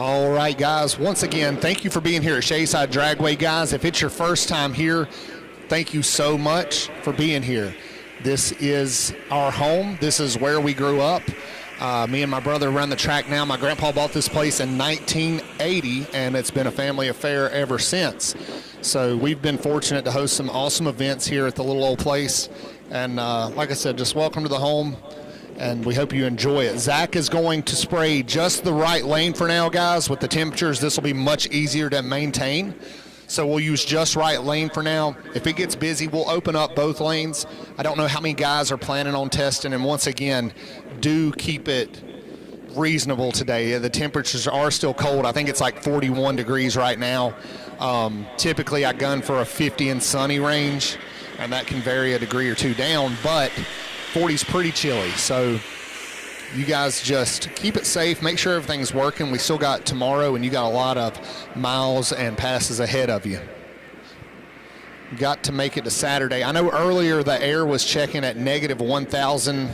All right, guys. Once again, thank you for being here at Shayside Dragway, guys. If it's your first time here, thank you so much for being here. This is our home. This is where we grew up. Me and my brother run the track now. My grandpa bought this place in 1980, and it's been a family affair ever since. So we've been fortunate to host some awesome events here at the little old place. And like I said, just welcome to the home, and we hope you enjoy it. Zach is going to spray just the right lane for now, guys. With the temperatures, this will be much easier to maintain. So we'll use just right lane for now. If it gets busy, we'll open up both lanes. I don't know how many guys are planning on testing, and once again, do keep it reasonable today. The temperatures are still cold. I think it's like 41 degrees right now. Typically, I gun for a 50 and sunny range, and that can vary a degree or two down, but 40 is pretty chilly. So you guys just keep it safe, make sure everything's working. We still got tomorrow, and you got a lot of miles and passes ahead of you. Got to make it to Saturday. I know earlier the air was checking at negative 1,000.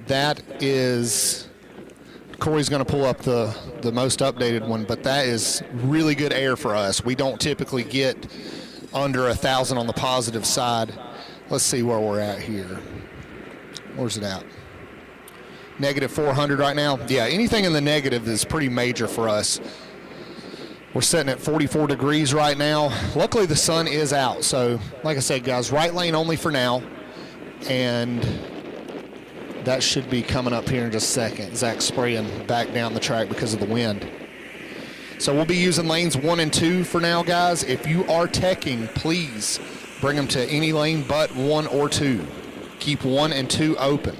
That is, Corey's going to pull up the most updated one, but that is really good air for us. We don't typically get under 1,000 on the positive side. Let's see where we're at here. Where's it at? Negative 400 right now. Yeah, anything in the negative is pretty major for us. We're sitting at 44 degrees right now. Luckily, the sun is out. So, like I said, guys, right lane only for now. And that should be coming up here in just a second. Zach's spraying back down the track because of the wind. So we'll be using lanes 1 and 2 for now, guys. If you are teching, please bring them to any lane but 1 or 2. Keep 1 and 2 open.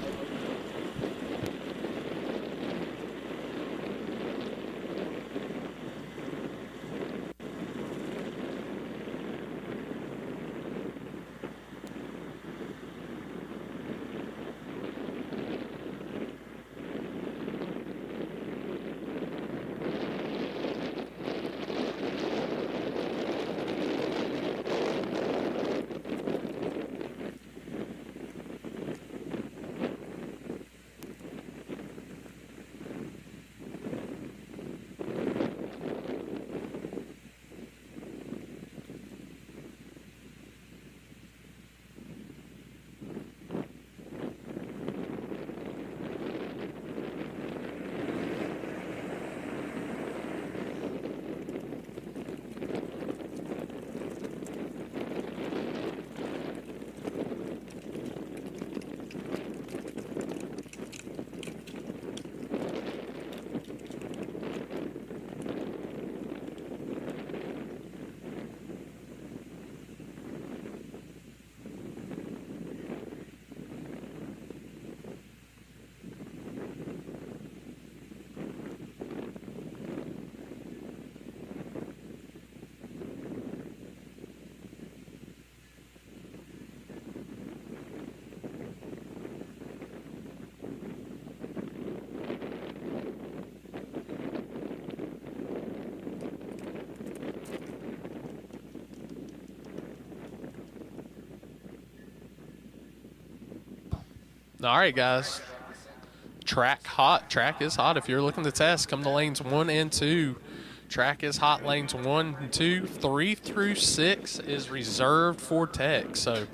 All right, guys. Track hot. Track is hot. If you're looking to test, come to lanes 1 and 2. Track is hot. Lanes 1 and 2. 3 through 6 is reserved for tech. So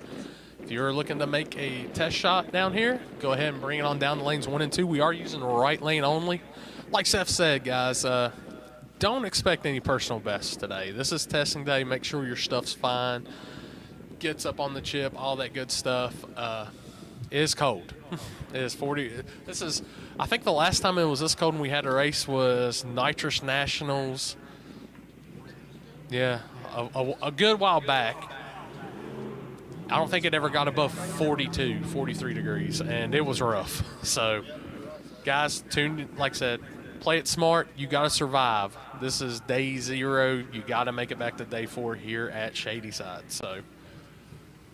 if you're looking to make a test shot down here, go ahead and bring it on down to lanes 1 and 2. We are using the right lane only. Like Seth said, guys, don't expect any personal bests today. This is testing day. Make sure your stuff's fine. Gets up on the chip, all that good stuff. It is cold. It is 40. This is, I think the last time it was this cold when we had a race was Nitrous Nationals. Yeah, a good while back. I don't think it ever got above 42, 43 degrees, and it was rough. So, guys, like I said, play it smart. You got to survive. This is day 0. You got to make it back to day 4 here at Shadyside. So,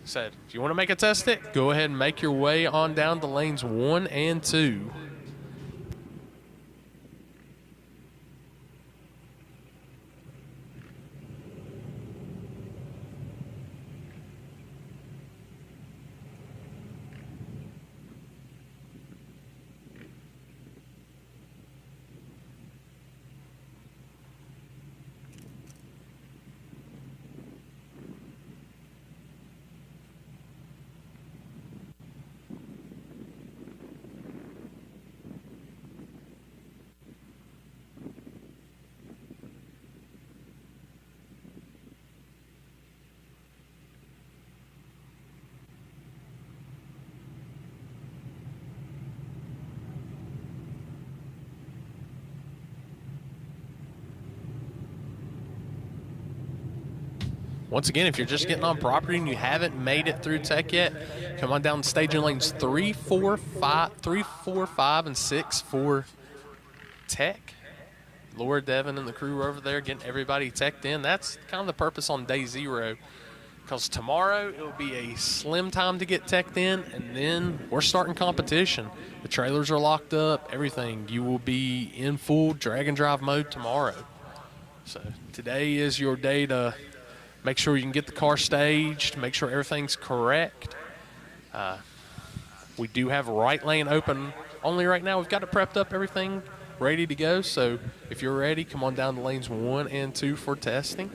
said, if you want to make a test it, go ahead and make your way on down to lanes 1 and 2. Once again, if you're just getting on property and you haven't made it through tech yet, come on down staging lanes 3, 4, 5, and 6 for tech. Laura, Devin, and the crew are over there getting everybody teched in. That's kind of the purpose on day 0, because tomorrow it will be a slim time to get teched in, and then we're starting competition. The trailers are locked up, everything. You will be in full drag and drive mode tomorrow. So today is your day to make sure you can get the car staged, make sure everything's correct. We do have right lane open only right now. We've got it prepped up, everything ready to go. So if you're ready, come on down to lanes 1 and 2 for testing.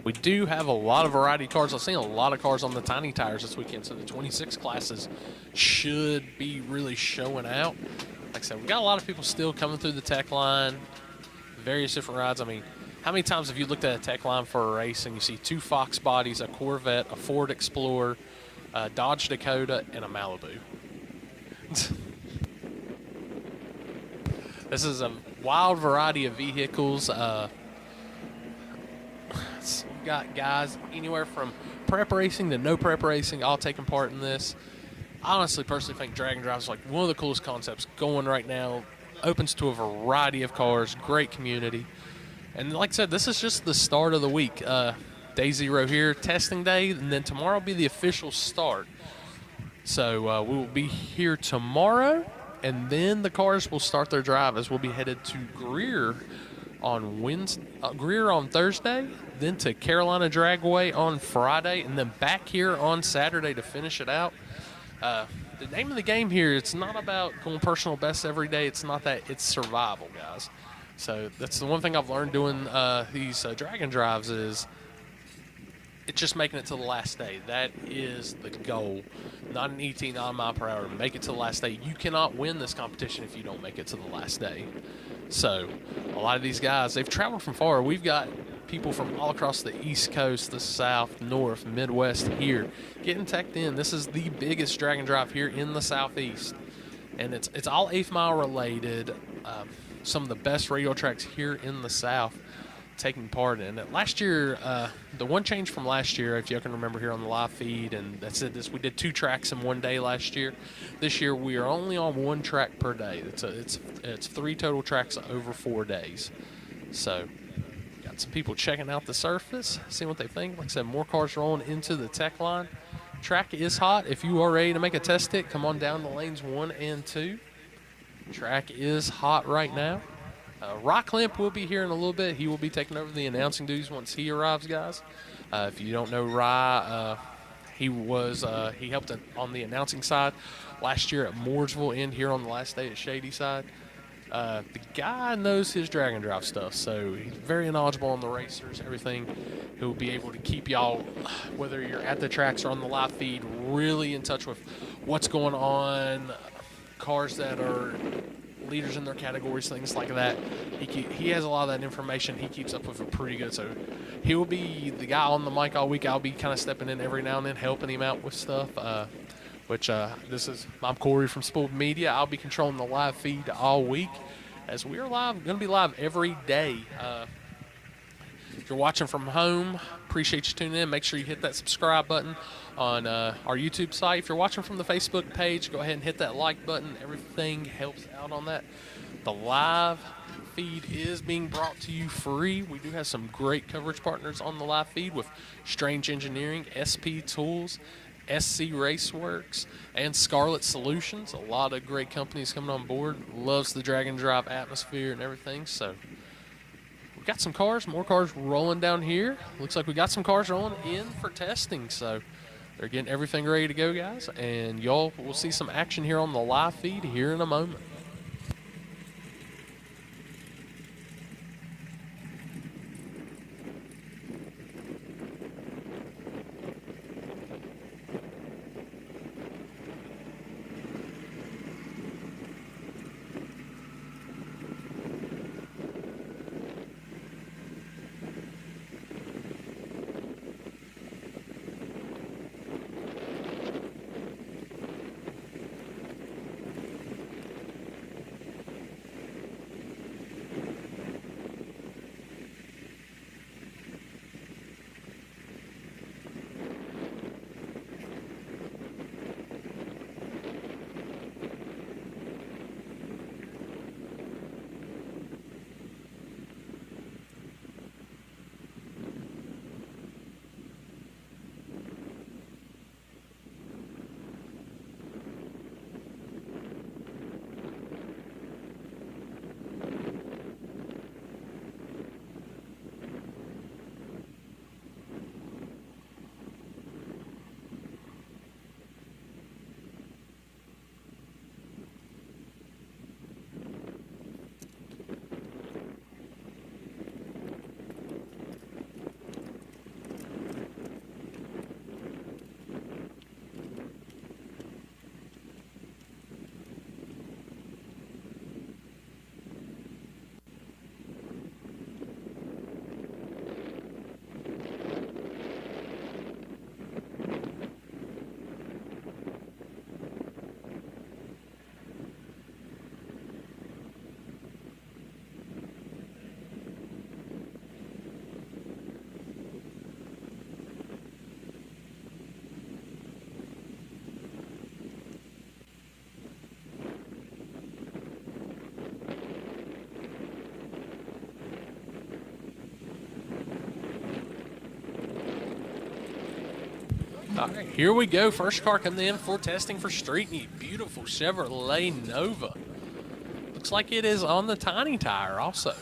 We do have a lot of variety cars. I've seen a lot of cars on the tiny tires this weekend, so the 26 classes should be really showing out. Like I said, we got a lot of people still coming through the tech line, various different rides. I mean, how many times have you looked at a tech line for a race and you see 2 Fox bodies, a Corvette, a Ford Explorer, a Dodge Dakota, and a Malibu? This is a wild variety of vehicles. Got guys anywhere from prep racing to no prep racing all taking part in this. I honestly personally think drag and drive is like one of the coolest concepts going right now. Opens to a variety of cars, great community. And like I said, this is just the start of the week. Day 0 here, testing day, and then tomorrow will be the official start. So we will be here tomorrow, and then the cars will start their drive as we'll be headed to Greer on Thursday, then to Carolina Dragway on Friday, and then back here on Saturday to finish it out. The name of the game here, it's not about going personal best every day. It's not that. It's survival, guys. So that's the one thing I've learned doing these drag and drives is it's just making it to the last day. That is the goal. not an ET, not a mile per hour. Make it to the last day. You cannot win this competition if you don't make it to the last day. So a lot of these guys, they've traveled from far. We've got people from all across the East Coast, the South, North, Midwest here getting teched in. This is the biggest drag and drive here in the Southeast. And it's all 8th mile related. Some of the best radio tracks here in the South taking part in it. Last year, the one change from last year, if you can remember here on the live feed, and that's it. We did 2 tracks in one day last year. This year we are only on 1 track per day. It's 3 total tracks over 4 days. So got some people checking out the surface, seeing what they think. Like I said, more cars rolling into the tech line. Track is hot. If you are ready to make a test hit, come on down to lanes 1 and 2. Track is hot right now. Rock Limp will be here in a little bit. He will be taking over the announcing duties once he arrives, guys. If you don't know Rye, he helped on the announcing side last year at Mooresville and here on the last day at Shadyside. The guy knows his drag and drive stuff, so he's very knowledgeable on the racers, everything. He'll be able to keep y'all, whether you're at the tracks or on the live feed, really in touch with what's going on, cars that are leaders in their categories, things like that. He has a lot of that information. He keeps up with it pretty good. So he will be the guy on the mic all week. I'll be kind of stepping in every now and then, helping him out with stuff. I'm Corey from Spoold Media. I'll be controlling the live feed all week, as we are live. Going to be live every day. If you're watching from home, appreciate you tuning in. Make sure you hit that subscribe button on our YouTube site. If you're watching from the Facebook page, go ahead and hit that like button. Everything helps out on that. The live feed is being brought to you free. We do have some great coverage partners on the live feed with Strange Engineering, SP Tools, SC Raceworks, and Scarlett Solutions. A lot of great companies coming on board. Loves the drag and drive atmosphere and everything. So we've got some cars, more cars rolling down here. Looks like we got some cars rolling in for testing. So they're getting everything ready to go, guys. And y'all will see some action here on the live feed here in a moment. All right, here we go. First car coming in for testing for Street Meet. Beautiful Chevrolet Nova. Looks like it is on the tiny tire also.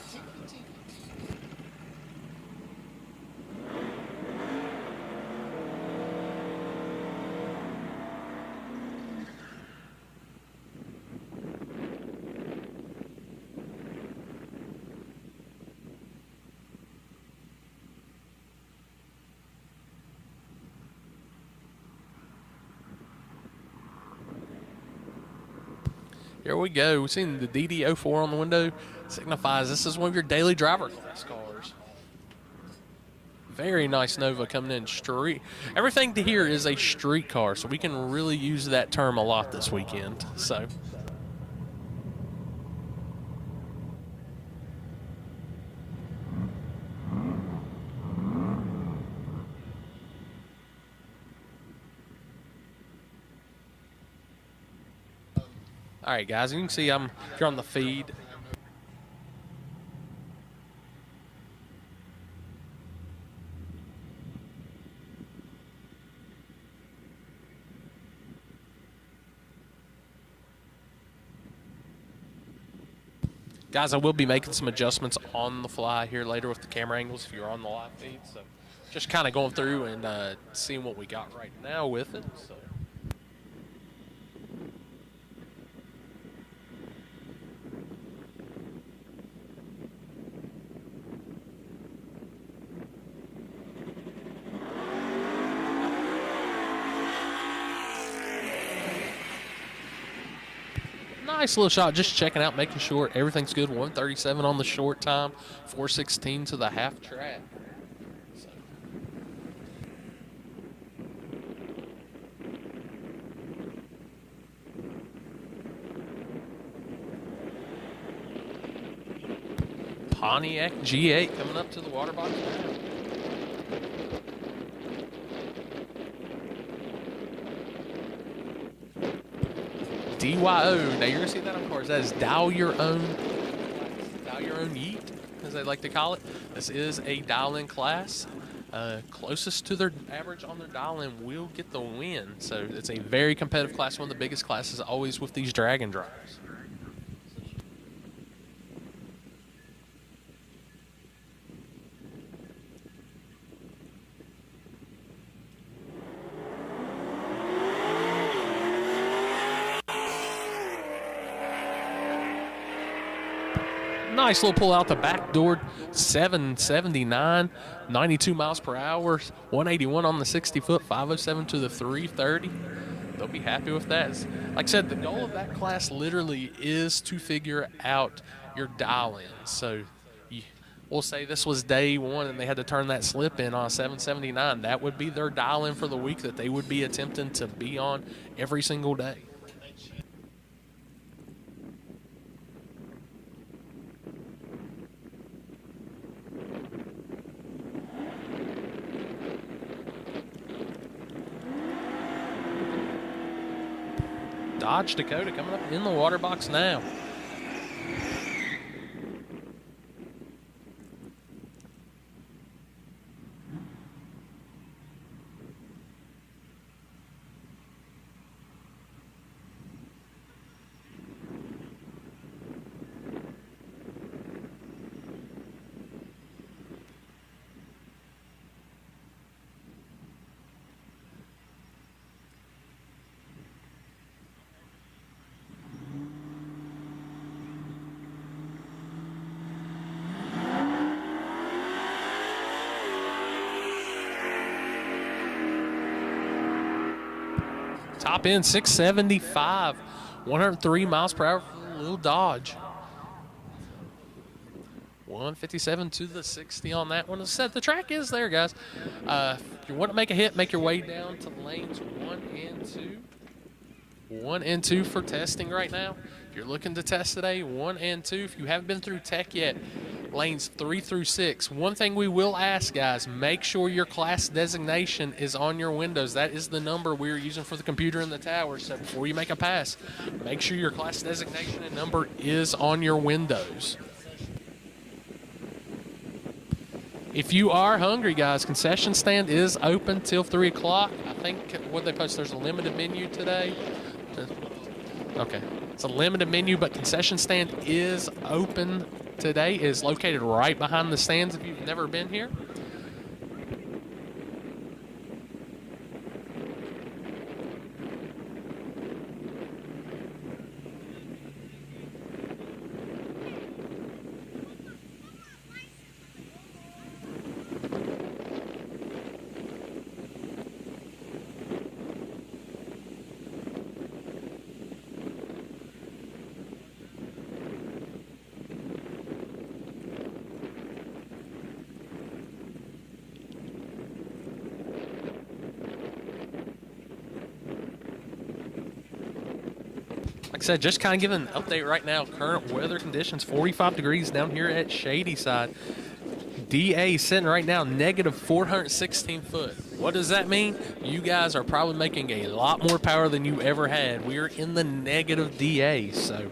Here we go. We've seen the DD04 on the window. Signifies this is one of your daily driver class cars. Very nice Nova coming in street. Everything to here is a street car, so we can really use that term a lot this weekend. So. All right, guys, you can see if you're on the feed. Guys, I will be making some adjustments on the fly here later with the camera angles if you're on the live feed. So just kind of going through and seeing what we got right now with it. So. Nice little shot, just checking out, making sure everything's good. 137 on the short time, 416 to the half track. So. Pontiac G8 coming up to the water box now. DYO. Now you're gonna see that on cars. That is dial your own Yeet, as they like to call it. This is a dial-in class. Closest to their average on their dial-in will get the win. So it's a very competitive class. One of the biggest classes always with these Dragon drivers. Nice little pull out the back door, 779, 92 miles per hour, 181 on the 60-foot, 507 to the 330. They'll be happy with that. Like I said, the goal of that class literally is to figure out your dial-in. So we'll say this was day one and they had to turn that slip in on 779. That would be their dial-in for the week that they would be attempting to be on every single day. Dodge Dakota coming up in the water box now. Top end 675, 103 miles per hour for the little Dodge. 157 to the 60 on that one. As I said, the track is there, guys. If you want to make a hit, make your way down to lanes 1 and 2. 1 and 2 for testing right now. If you're looking to test today, 1 and 2. If you haven't been through tech yet, lanes 3 through 6. One thing we will ask, guys, make sure your class designation is on your windows. That is the number we're using for the computer in the tower. So before you make a pass, make sure your class designation and number is on your windows. If you are hungry, guys, concession stand is open till 3 o'clock. I think what they post, there's a limited menu today. Okay, it's a limited menu, but concession stand is open today. It is located right behind the stands if you've never been here. Like I said, just kind of giving an update right now. Current weather conditions, 45 degrees down here at Shadyside. DA sitting right now negative 416 foot. What does that mean? You guys are probably making a lot more power than you ever had. We are in the negative DA, so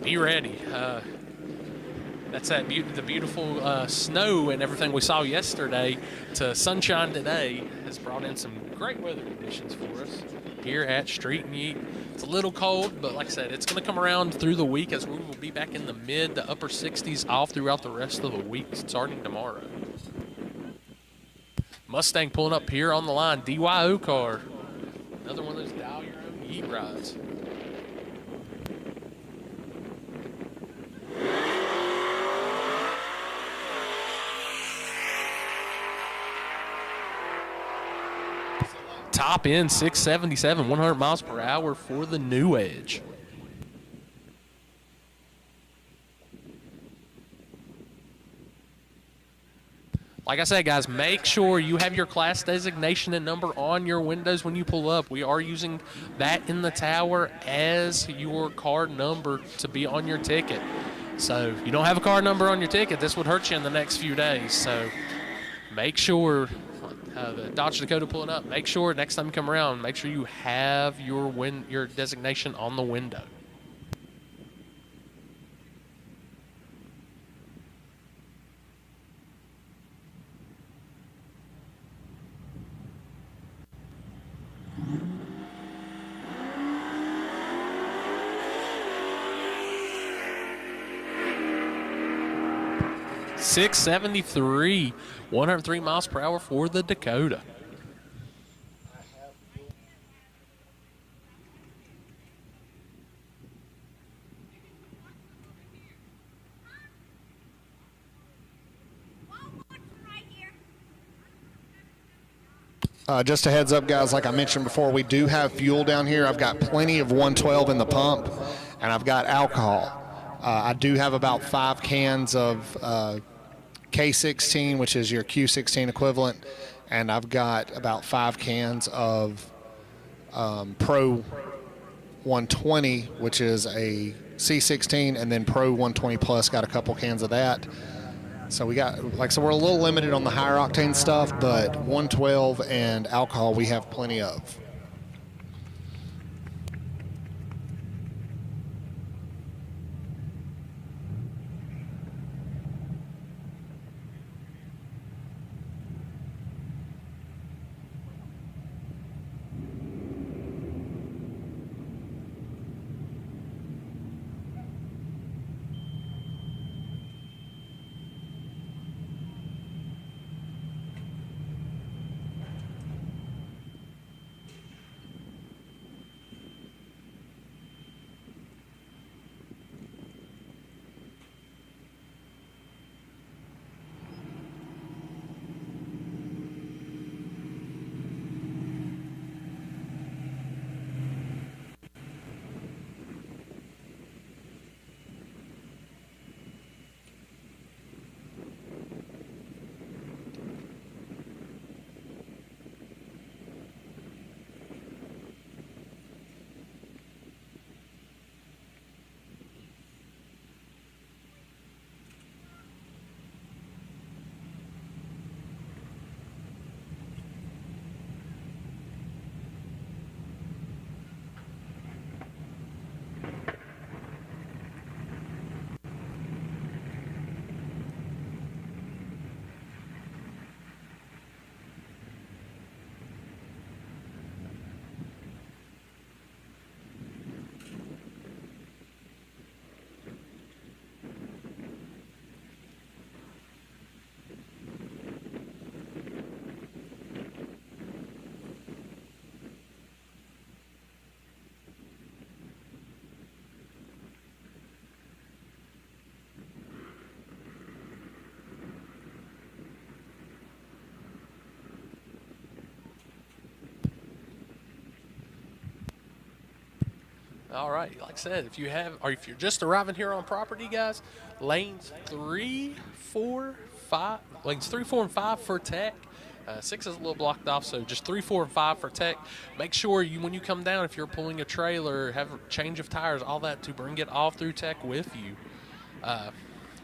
be ready. That's the beautiful snow and everything we saw yesterday to sunshine today has brought in some great weather conditions for us here at Street and Yeet. It's a little cold, but like I said, it's going to come around through the week as we will be back in the mid to upper 60s off throughout the rest of the week starting tomorrow. Mustang pulling up here on the line, DYO car. Another one of those dial your own Yeet rides. Top end 677, 100 miles per hour for the New Edge. Like I said, guys, make sure you have your class designation and number on your windows when you pull up. We are using that in the tower as your card number to be on your ticket. So if you don't have a card number on your ticket, this would hurt you in the next few days. So make sure the Dodge Dakota pulling up, make sure next time you come around, make sure you have your designation on the window. .673, 103 miles per hour for the Dakota. Just a heads up, guys, like I mentioned before, we do have fuel down here. I've got plenty of 112 in the pump, and I've got alcohol. I do have about 5 cans of K16, which is your Q16 equivalent, and I've got about 5 cans of Pro 120, which is a C16, and then Pro 120 Plus, got a couple cans of that. So we got, like, so we're a little limited on the higher octane stuff, but 112 and alcohol we have plenty of. All right, like I said, if you're just arriving here on property, guys, lanes 3, 4, and 5 for tech, 6 is a little blocked off, so just 3, 4, and 5 for tech. Make sure when you come down, if you're pulling a trailer, have a change of tires, all that, to bring it all through tech with you.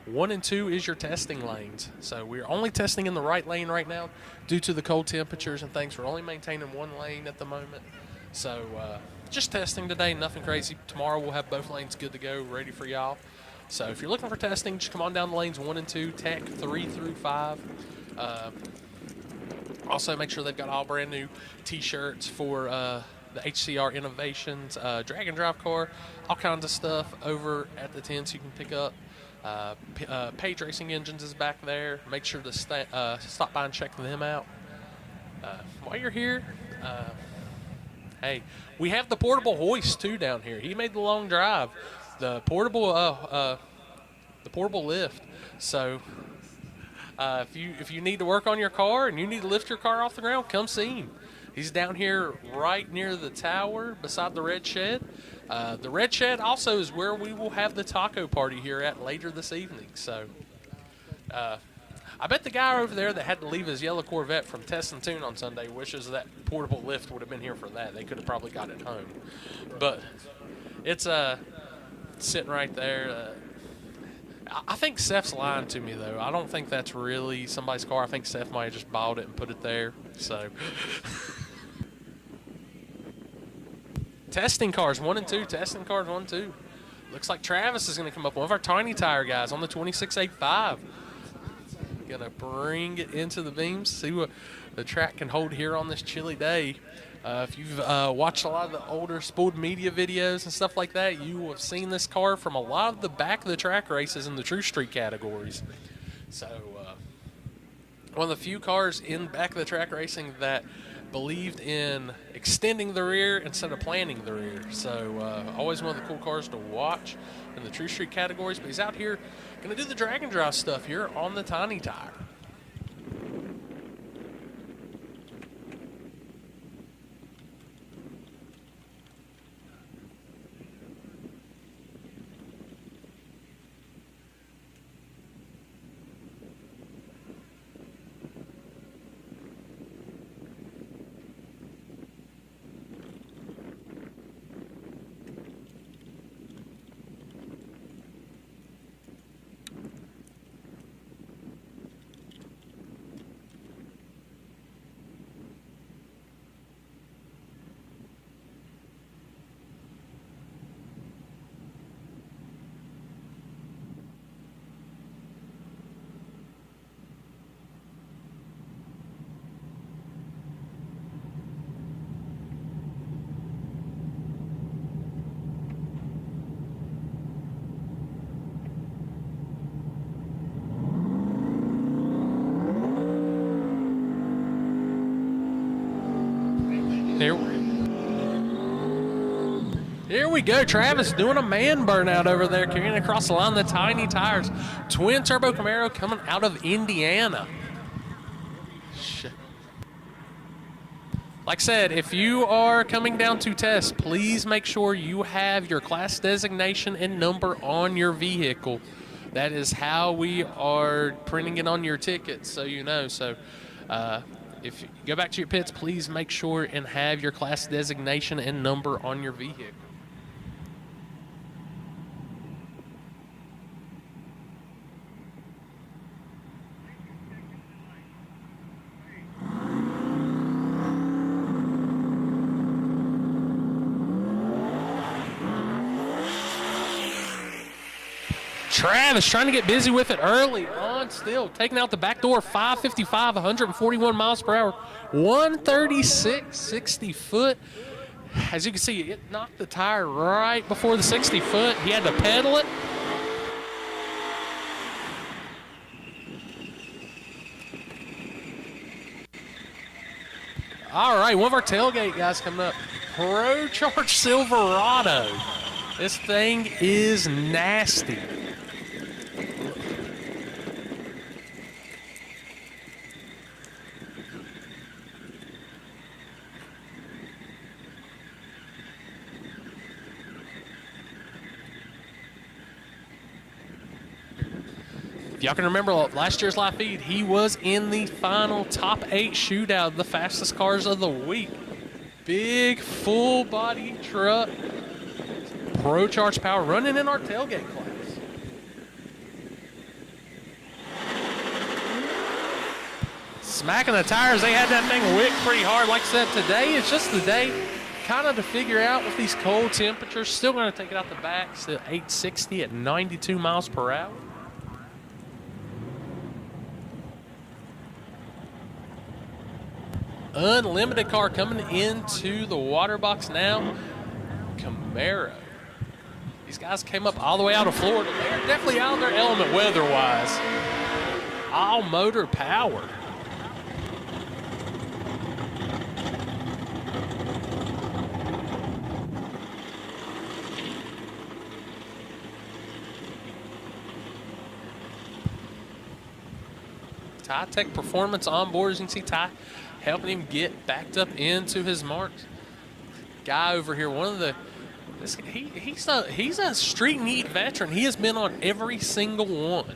1 and 2 is your testing lanes. So we're only testing in the right lane right now due to the cold temperatures and things. We're only maintaining 1 lane at the moment. So just testing today, nothing crazy. Tomorrow we'll have both lanes good to go, ready for y'all. So if you're looking for testing, just come on down the lanes 1 and 2, tech 3 through 5. Also, make sure they've got all brand new T-shirts for the HCR Innovations drag and drive car, all kinds of stuff over at the tents you can pick up. Page Racing Engines is back there. Make sure to stop by and check them out. While you're here, hey, we have the portable hoist too down here. He made the long drive, the portable lift. So if you need to work on your car and you need to lift your car off the ground, come see him. He's down here right near the tower beside the red shed. The red shed also is where we will have the taco party here at later this evening. So I bet the guy over there that had to leave his yellow Corvette from Test and Tune on Sunday wishes that portable lift would have been here for that. They could have probably got it home. But it's sitting right there. I think Seth's lying to me, though. I don't think that's really somebody's car. I think Seth might have just bought it and put it there. So testing cars 1 and 2. Testing cars 1 and 2. Looks like Travis is going to come up. One of our tiny tire guys on the 2685. Going to bring it into the beams. See what the track can hold here on this chilly day. If you've watched a lot of the older Spoold Media videos and stuff like that, you will have seen this car from a lot of the back of the track races in the True Street categories. So one of the few cars in back of the track racing that believed in extending the rear instead of planning the rear. So always one of the cool cars to watch in the True Street categories. But he's out here going to do the drag and drive stuff here on the tiny tire. Here we go. Travis doing a man burnout over there, carrying across the line the tiny tires. Twin turbo Camaro coming out of Indiana. Shit. Like I said, if you are coming down to test, please make sure you have your class designation and number on your vehicle. That is how we are printing it on your ticket, so you know. So if you go back to your pits, please make sure and have your class designation and number on your vehicle. Travis trying to get busy with it early on still. Taking out the back door, 555, 141 miles per hour, 136, 60 foot. As you can see, it knocked the tire right before the 60 foot. He had to pedal it. All right, one of our tailgate guys coming up. Pro Charge Silverado. This thing is nasty. If y'all can remember last year's live feed, he was in the final top 8 shootout of the fastest cars of the week. Big full body truck, Pro Charge Power, running in our tailgate class. Smacking the tires, they had that thing wicked pretty hard. Like I said, today is just the day kind of to figure out with these cold temperatures. Still going to take it out the back, still 860 at 92 miles per hour. Unlimited car coming into the water box now. Camaro. These guys came up all the way out of Florida. They're definitely out of their element weather-wise. All motor powered. Ty Tech Performance on board. As you can see, Ty helping him get backed up into his marks. Guy over here, one of the he's a street and heat veteran. He has been on every single one.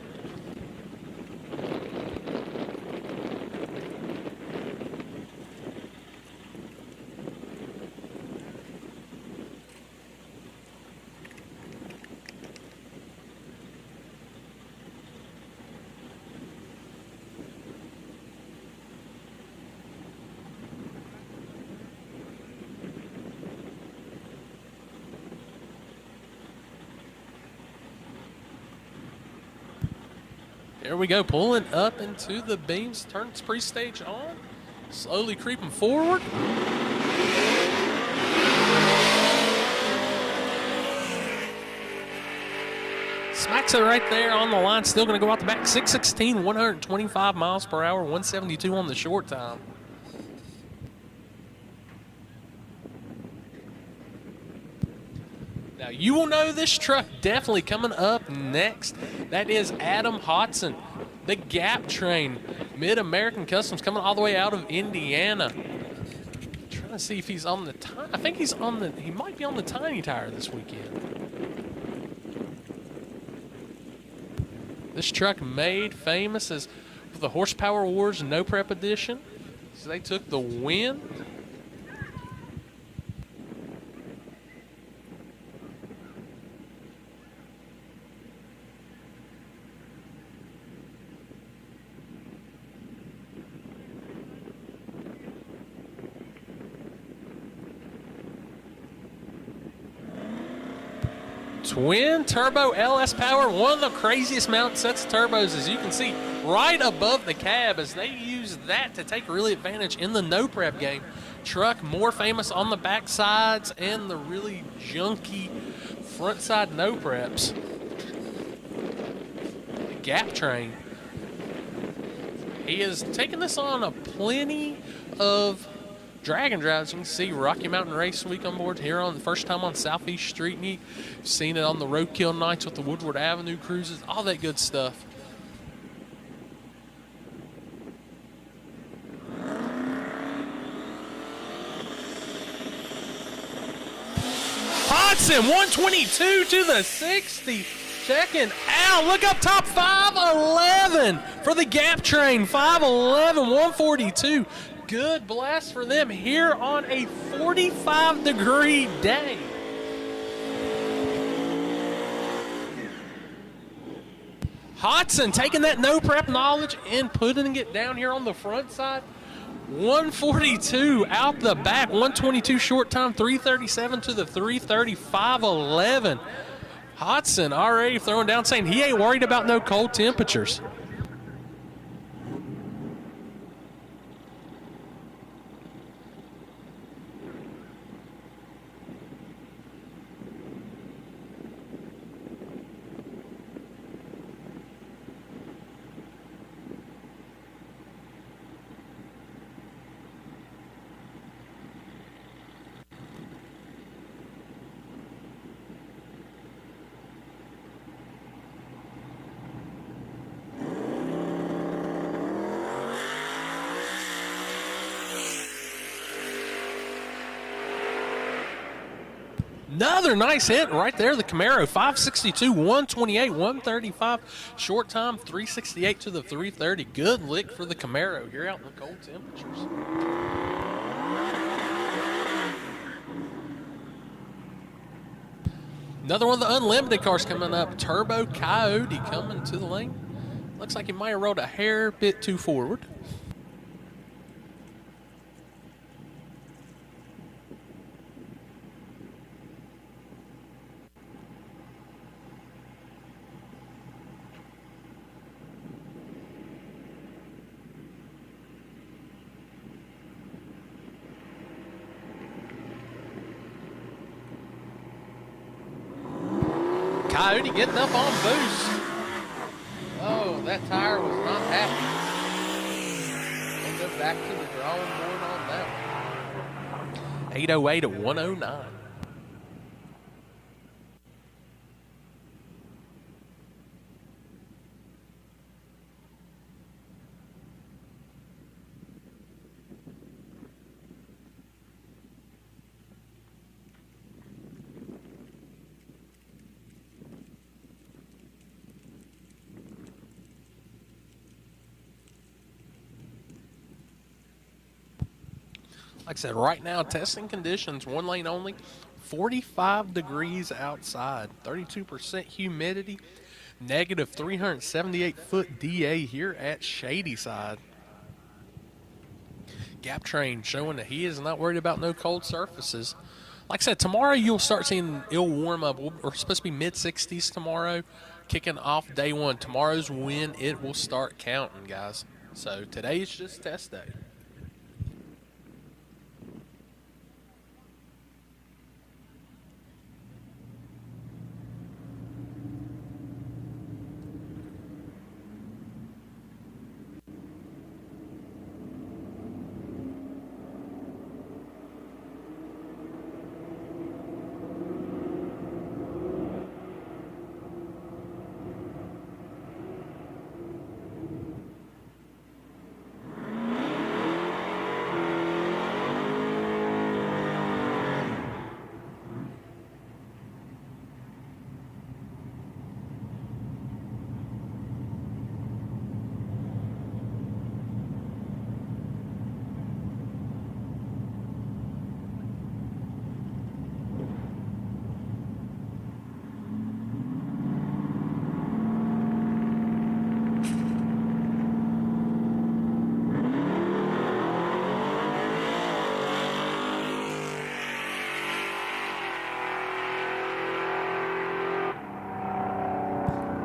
There we go, pulling up into the beams, turns pre-stage on, slowly creeping forward. Smacks it right there on the line, still going to go out the back, 616, 125 miles per hour, 172 on the short time. Now, you will know this truck definitely coming up next. That is Adam Hodson, the Gap Train, Mid-American Customs, coming all the way out of Indiana. Trying to see if he's on the I think he's on the, he might be on the tiny tire this weekend. This truck made famous as the Horsepower Wars No Prep Edition. So they took the win. Twin turbo LS power, one of the craziest mount sets of turbos, as you can see right above the cab, as they use that to take really advantage in the no prep game. Truck more famous on the back sides and the really junky front side no preps. The Gap Train. He is taking this on a plenty of drag and drives. You can see Rocky Mountain Race Week on board here on the first time on Southeast Street Meet. You've seen it on the Roadkill nights with the Woodward Avenue cruises, all that good stuff. Hodson, 122 to the 60. Checking out. Look up top, 511 for the Gap Train. 511, 142. Good blast for them here on a 45-degree day. Hodson taking that no prep knowledge and putting it down here on the front side. 142 out the back, 122 short time, 337 to the 330, 511. Hodson already throwing down, saying he ain't worried about no cold temperatures. Another nice hit right there. The Camaro, 562, 128, 135. Short time, 368 to the 330. Good lick for the Camaro here out in the cold temperatures. Another one of the unlimited cars coming up. Turbo Coyote coming to the lane. Looks like he might have rolled a hair bit too forward. Coyote getting up on boost. Oh, that tire was not happy. We'll go back to the drawing board on that one. 808 to 109. Like I said, right now, testing conditions, one lane only, 45 degrees outside, 32% humidity, negative 378-foot DA here at Shadyside. Gap Train showing that he is not worried about no cold surfaces. Like I said, tomorrow you'll start seeing it'll warm up. We're supposed to be mid-60s tomorrow, kicking off day one. Tomorrow's when it will start counting, guys. So today is just test day.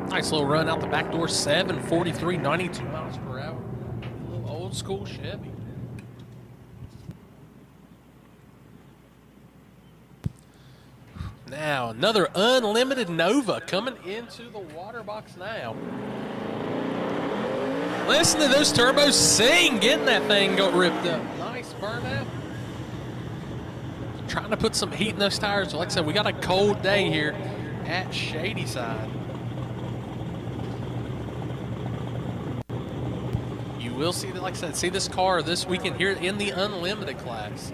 Nice little run out the back door, 743, 92 miles per hour. A little old school Chevy. Now, another unlimited Nova coming into the water box now. Listen to those turbos sing, getting that thing got ripped up. Nice burnout. Trying to put some heat in those tires. Like I said, we got a cold day here at Shadyside. We'll see, like I said, see this car this weekend here in the unlimited class.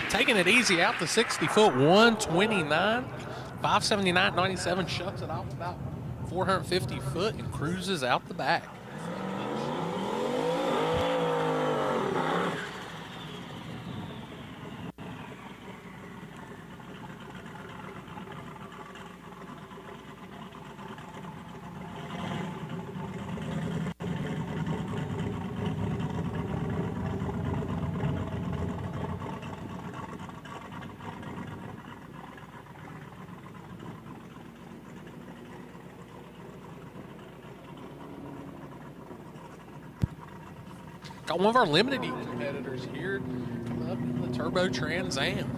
Taking it easy out the 60-foot, 129, 579.97, shuts it off about 450 foot and cruises out the back. Got one of our limited Yeet competitors here up in the Turbo Trans Am.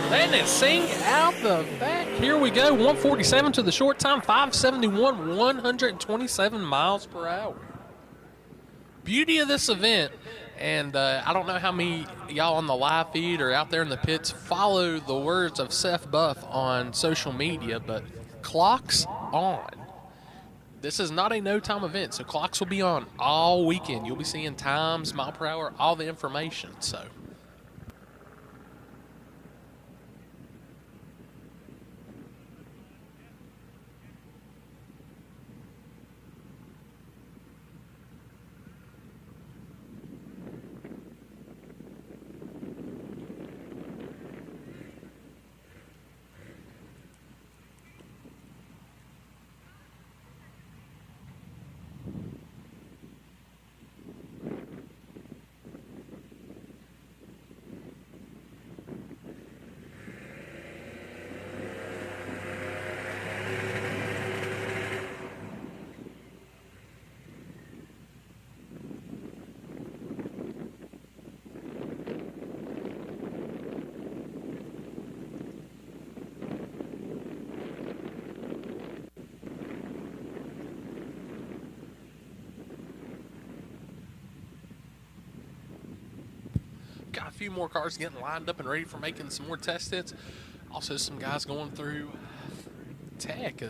Letting it sing out the back. Here we go. 147 to the short time. 571, 127 miles per hour. Beauty of this event, and I don't know how many y'all on the live feed or out there in the pits follow the words of Seth Buff on social media, but clocks on. This is not a no-time event, so clocks will be on all weekend. You'll be seeing times, mile per hour, all the information. So. Got a few more cars getting lined up and ready for making some more test hits. Also, some guys going through tech.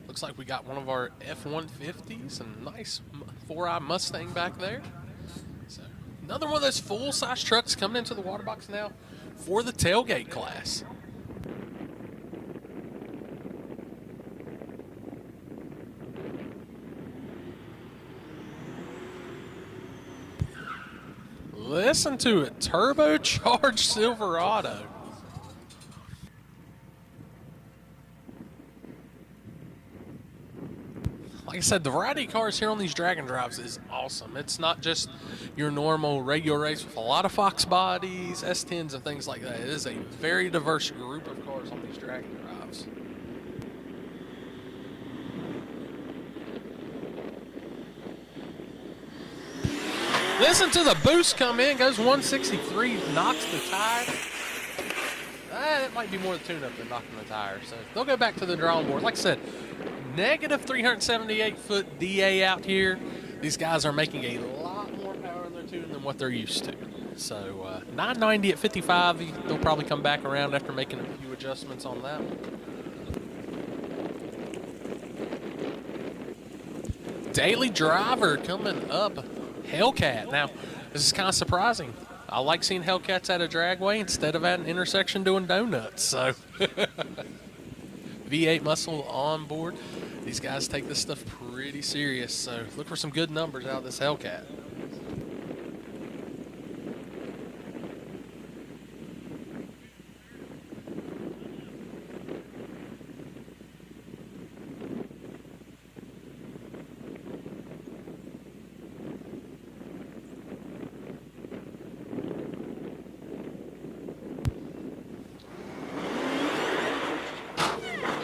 Looks like we got one of our F-150s and a nice 4i Mustang back there. So, another one of those full-size trucks coming into the water box now for the tailgate class. Listen to it, turbocharged Silverado. Like I said, the variety of cars here on these Dragon Drives is awesome. It's not just your normal regular race with a lot of Fox bodies, S10s, and things like that. It is a very diverse group of cars on these Dragon Drives. Listen to the boost come in, goes 163, knocks the tire. That might be more the tune-up than knocking the tire. So they'll go back to the drawing board. Like I said, negative 378-foot DA out here. These guys are making a lot more power in their tune than what they're used to. So 990 at 55, they'll probably come back around after making a few adjustments on that one. Daily Driver coming up. Hellcat. Now, this is kind of surprising. I like seeing Hellcats at a dragway instead of at an intersection doing donuts. So, V8 muscle on board. These guys take this stuff pretty serious. So, look for some good numbers out of this Hellcat.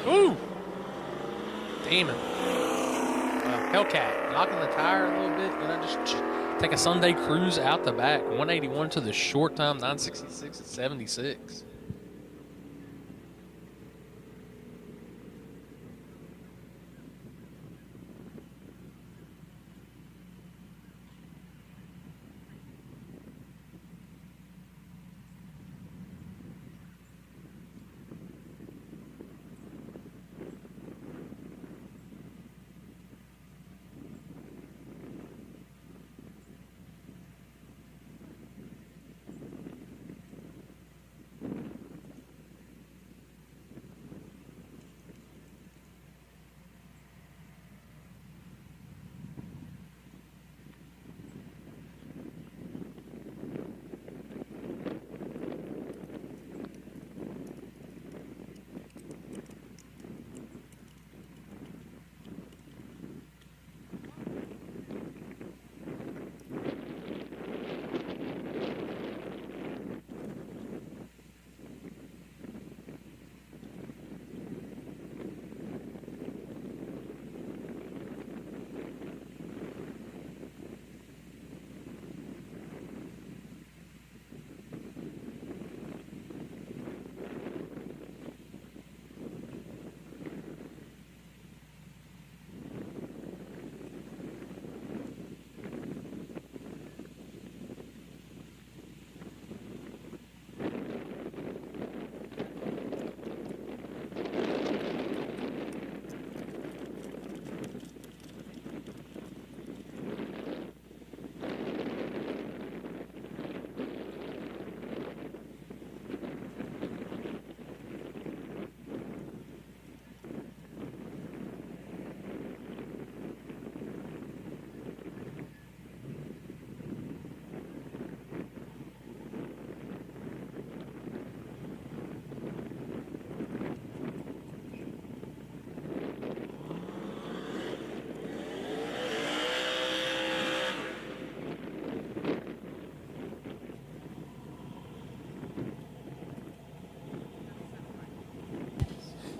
Ooh! Demon. Hellcat, knocking the tire a little bit. Gonna just take a Sunday cruise out the back. 181 to the short time, 966 at 76.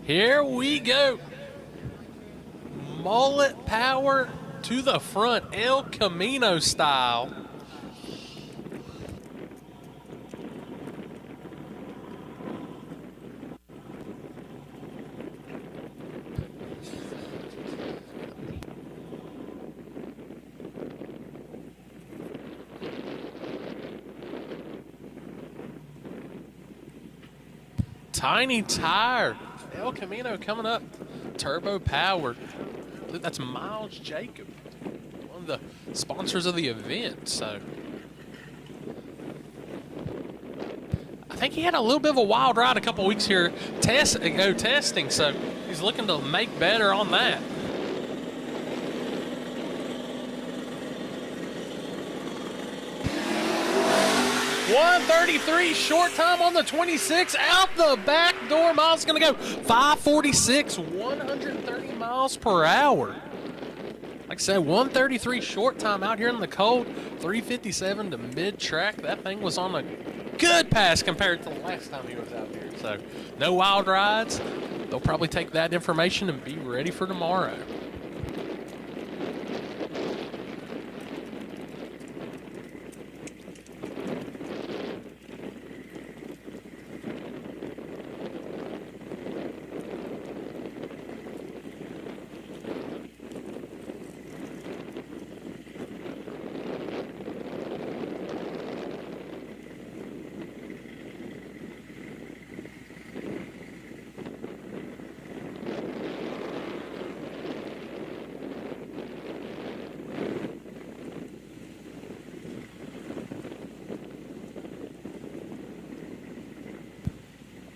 Here we go. Mullet power to the front, El Camino style. Tiny tire. El Camino coming up. Turbo powered. I believe that's Miles Jacob, one of the sponsors of the event. So I think he had a little bit of a wild ride a couple weeks here testing. So he's looking to make better on that. .133 short time on the 26 out the back door. Miles going to go 546, 130 miles per hour. Like I said, 133 short time out here in the cold, 357 to mid-track. That thing was on a good pass compared to the last time he was out here. So no wild rides. They'll probably take that information and be ready for tomorrow.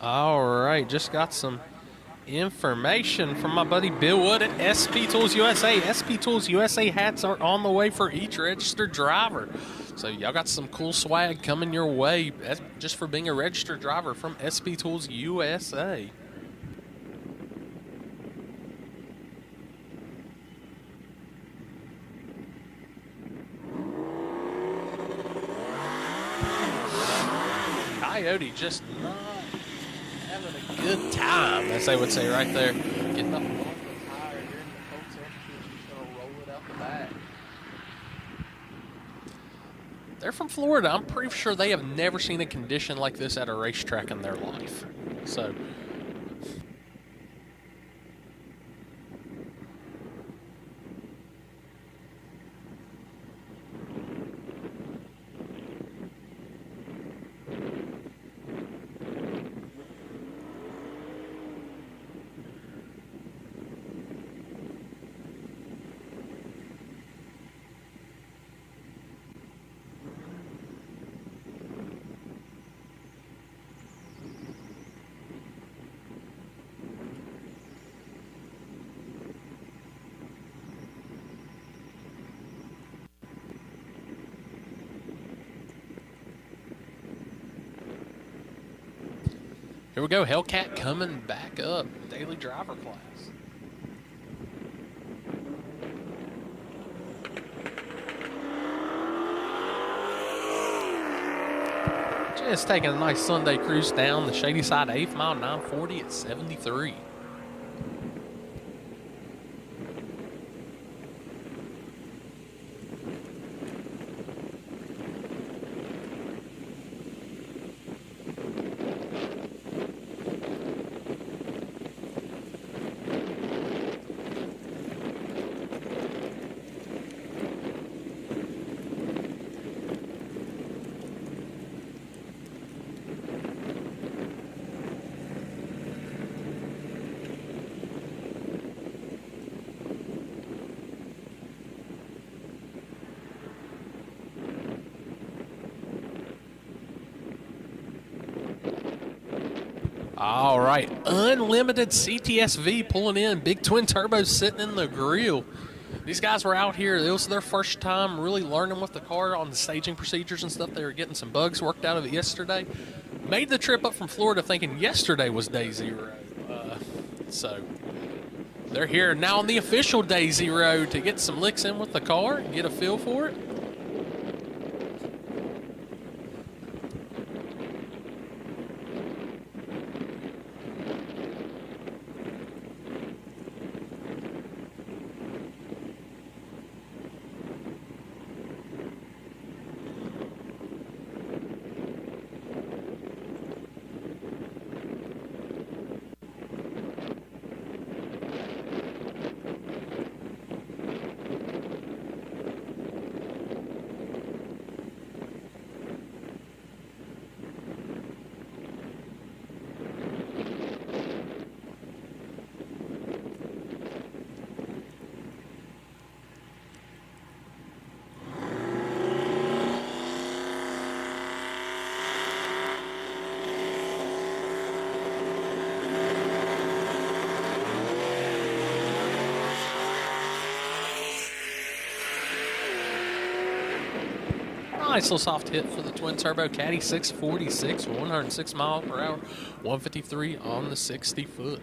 All right, just got some information from my buddy Bill Wood at SP Tools USA. SP Tools USA hats are on the way for each registered driver. So y'all got some cool swag coming your way just for being a registered driver from SP Tools USA. Coyote just not having a good time, as they would say right there. Getting up off the tire here in the cold temperatures, just going to roll it out the back. They're from Florida. I'm pretty sure they have never seen a condition like this at a racetrack in their life. So here we go, Hellcat coming back up, daily driver class. Just taking a nice Sunday cruise down the Shadyside 8th mile, 940 at 73. All right, unlimited CTSV pulling in. Big twin turbos sitting in the grill. These guys were out here. It was their first time really learning with the car on the staging procedures and stuff. They were getting some bugs worked out of it yesterday. Made the trip up from Florida thinking yesterday was day zero. So they're here now on the official day zero to get some licks in with the car and get a feel for it. Nice little soft hit for the twin turbo Caddy 646, 106 mile per hour, 153 on the 60 foot.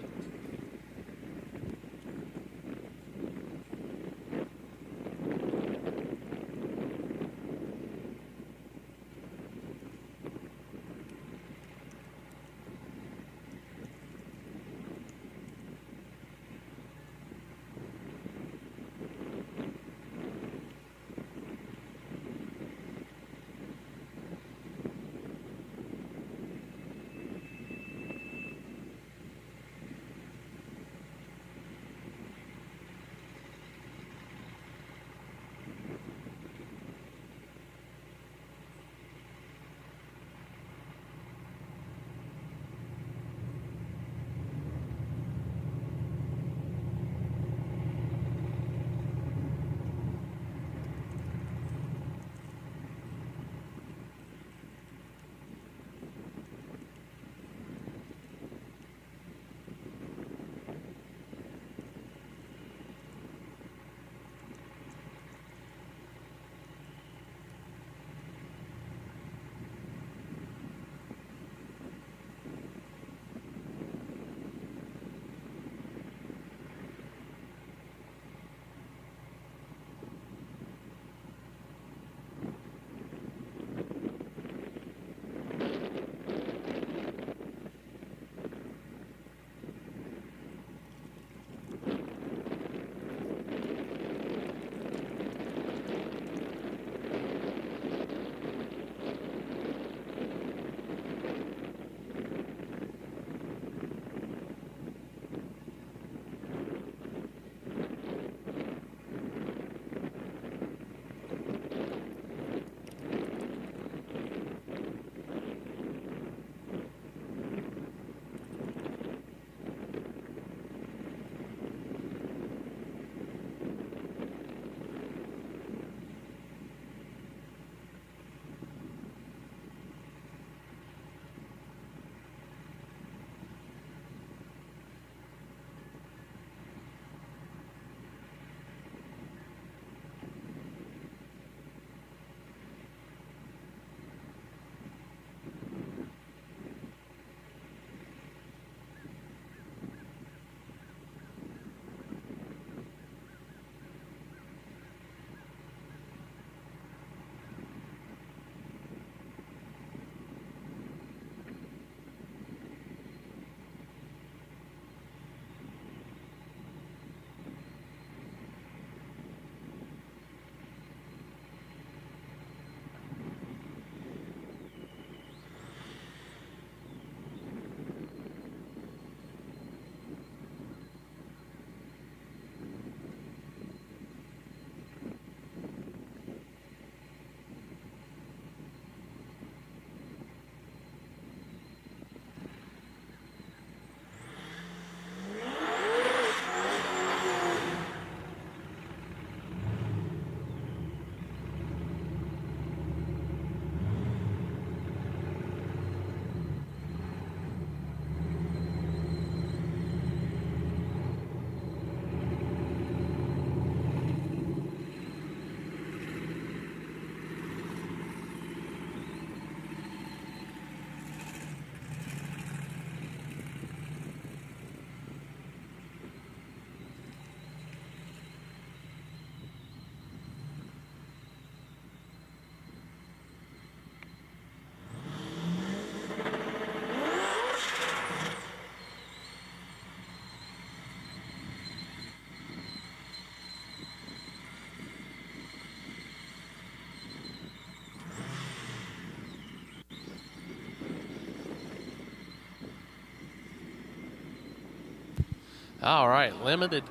All right, limited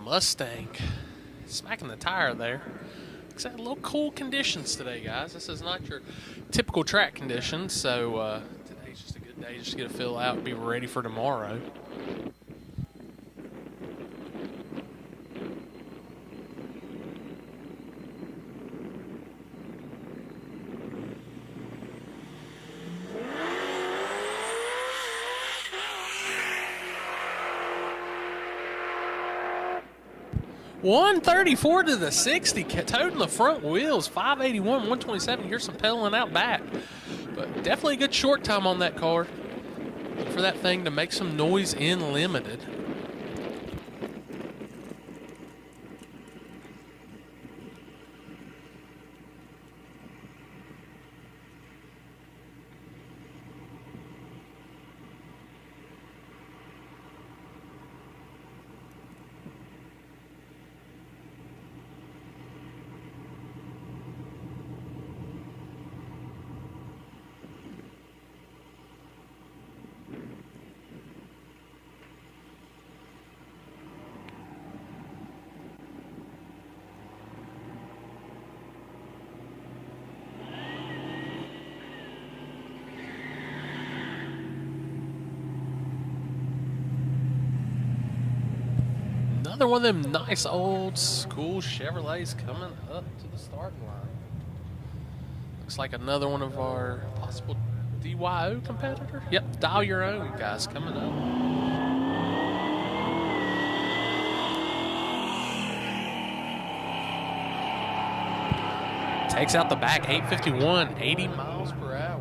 Mustang. Smacking the tire there. Looks like a little cool conditions today, guys. This is not your typical track conditions, so today's just a good day just to get a fill out and be ready for tomorrow. 134 to the 60, toting the front wheels, 581, 127. Here's some pedaling out back. But definitely a good short time on that car. Look for that thing to make some noise in limited. Another one of them nice old school Chevrolets coming up to the starting line. Looks like another one of our possible DYO competitor. Yep, dial your own guys coming up. Takes out the back, 851, 80 miles per hour.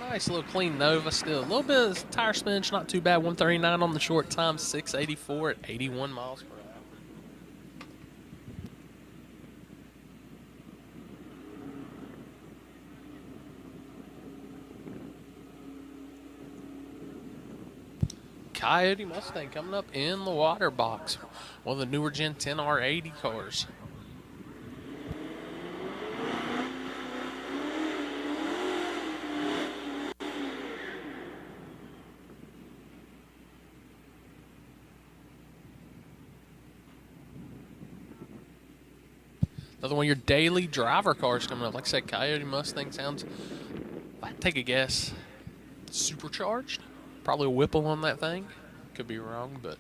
Nice little clean Nova still. A little bit of tire spinach, not too bad. 139 on the short time, 684 at 81 miles per hour. Coyote Mustang coming up in the water box. One of the newer Gen 10R80 cars. Another one of your daily driver cars coming up. Like I said, Coyote Mustang sounds, if I had to take a guess, supercharged. Probably a Whipple on that thing. Could be wrong, but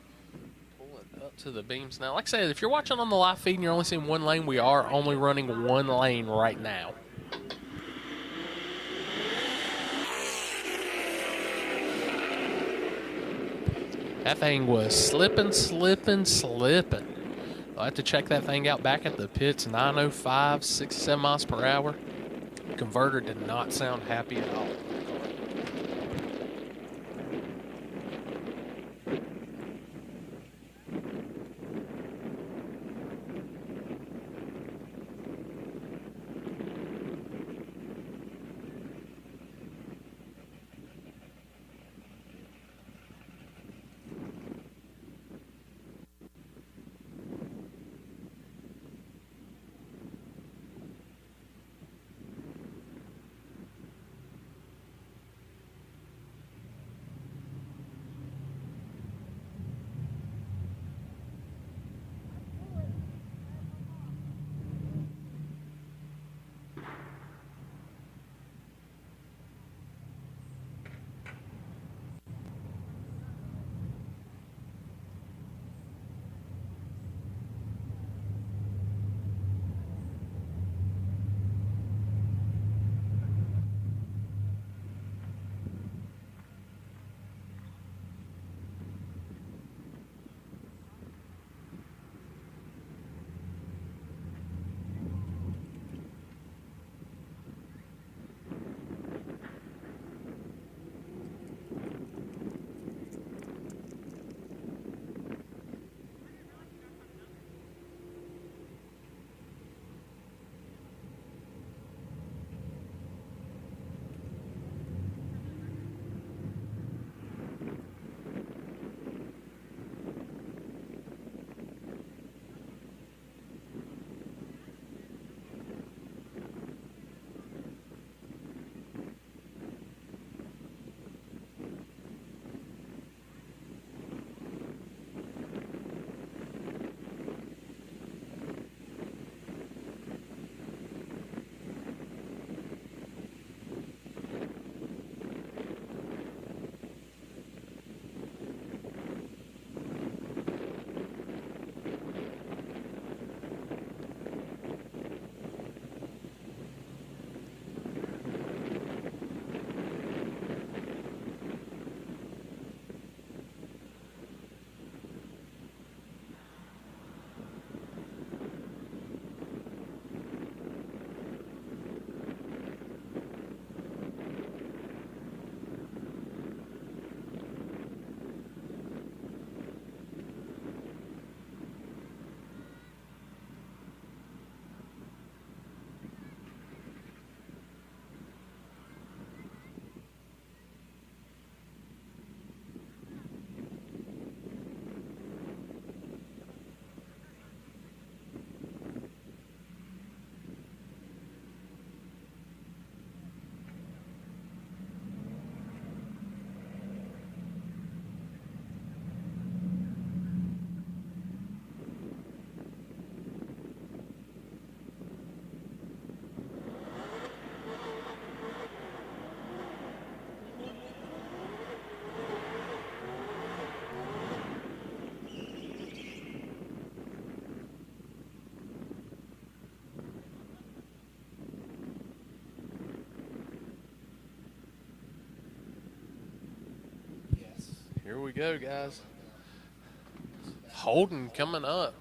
pull it up to the beams now. Like I said, if you're watching on the live feed and you're only seeing one lane, we are only running one lane right now. That thing was slipping. I'll have to check that thing out back at the pits. 905, 67 miles per hour. Converter did not sound happy at all. Here we go, guys. Holden coming up,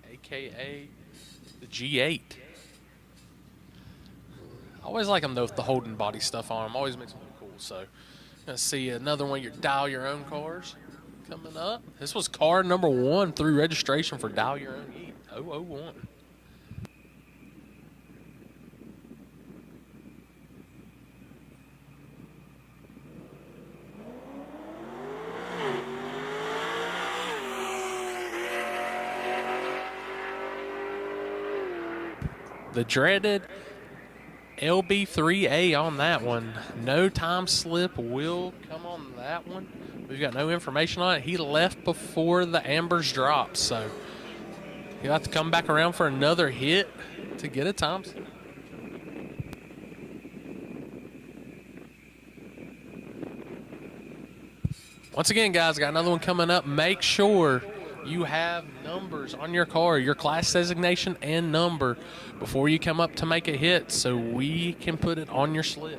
a.k.a. the G8. I always like them, though, with the Holden body stuff on them. Always makes them look cool. So, going to see another one of your Dial Your Own cars coming up. This was car number 1 through registration for Dial Your Own Yeet, 001. The dreaded LB3A on that one. No time slip will come on that one. We've got no information on it. He left before the ambers dropped, so he'll have to come back around for another hit to get a time slip. Once again, guys, got another one coming up. Make sure you have numbers on your car, your class designation and number, before you come up to make a hit so we can put it on your slip.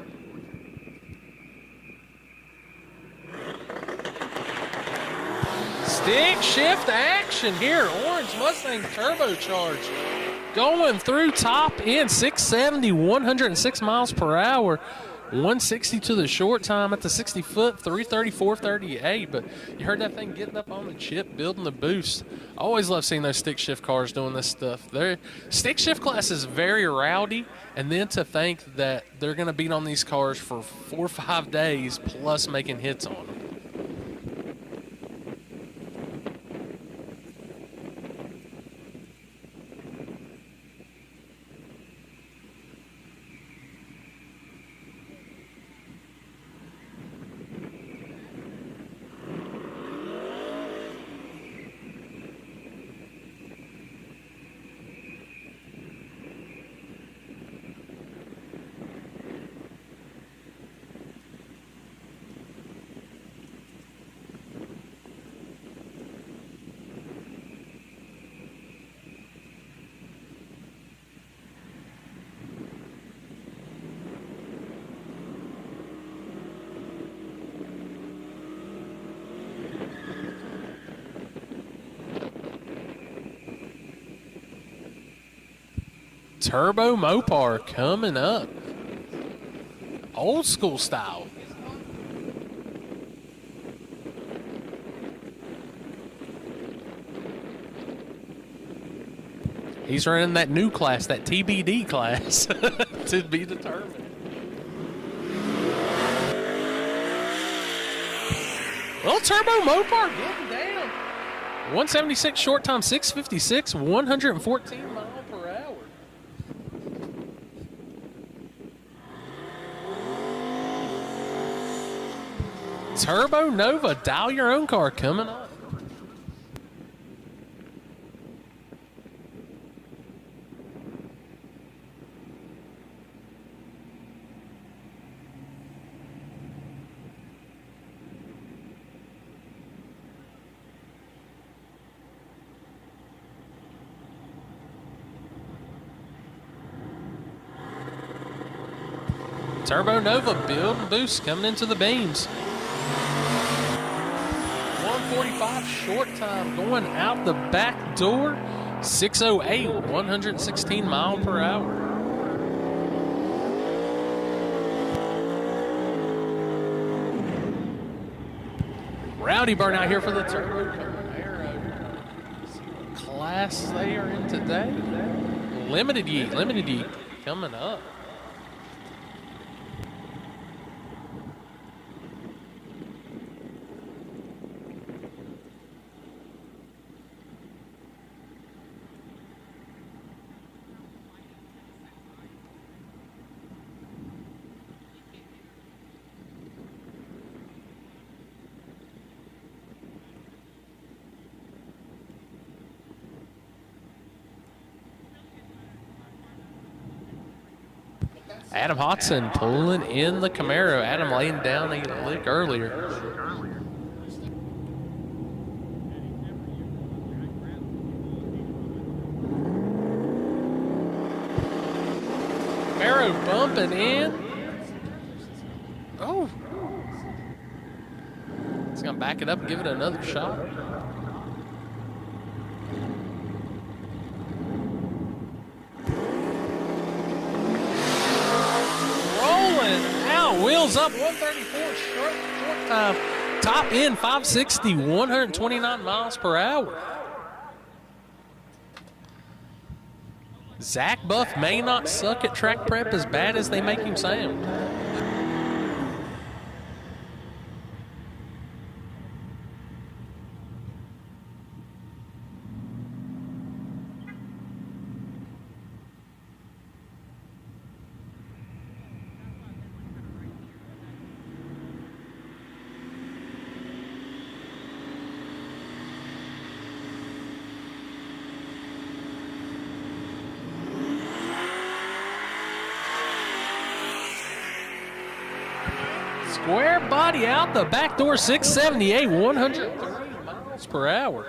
Stick shift action here. Orange Mustang turbocharged. Going through top end, 670, 106 miles per hour. 160 to the short time at the 60 foot, 330, 438. But you heard that thing getting up on the chip, building the boost. I always love seeing those stick shift cars doing this stuff. Their stick shift class is very rowdy, and then to think that they're going to beat on these cars for 4 or 5 days plus making hits on them. Turbo Mopar coming up. Old school style. He's running that new class, that TBD class, to be determined. Well, Turbo Mopar getting down. 176 short time, 656, 114 miles per hour. Turbo Nova, dial your own car coming up. Turbo Nova build and boost coming into the beams. 145 short time going out the back door. 608, 116 mile per hour. Rowdy burnout here for the Turbo Camaro. See what class they are in today. Limited Yeet coming up. Adam Hodson pulling in the Camaro. Adam laying down a lick earlier. Camaro bumping in. Oh. It's going to back it up and give it another shot. Rolling out, wheels up, 134 short time. Top end, 560, 129 miles per hour. Zach Buff may not suck at track prep as bad as they make him sound. Square body out the back door, 678, 130 miles per hour.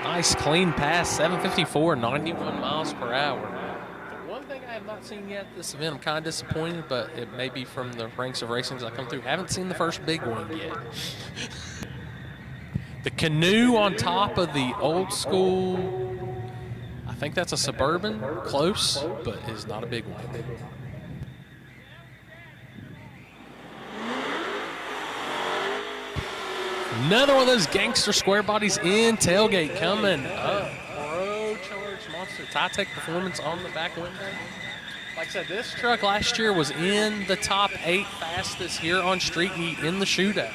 Nice clean pass, 754, 91 miles per hour. The one thing I have not seen yet this event, I'm kind of disappointed, but it may be from the ranks of racing as I come through. Haven't seen the first big wing yet. The canoe on top of the old school, I think that's a Suburban, close, but is not a big one. Another one of those gangster square bodies in tailgate coming up. Pro Charge Monster Titech Performance on the back window. Like I said, this truck last year was in the top 8 fastest here on Street Heat in the shootout.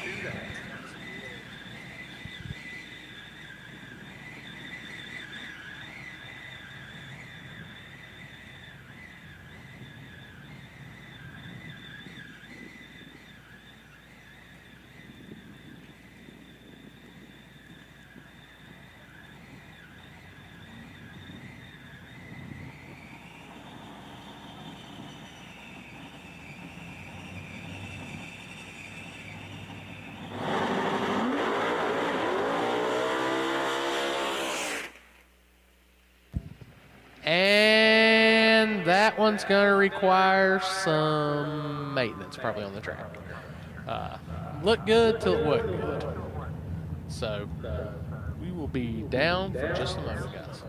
And that one's going to require some maintenance probably on the track. Looked good till it wasn't good. So we will be down for just a moment, guys.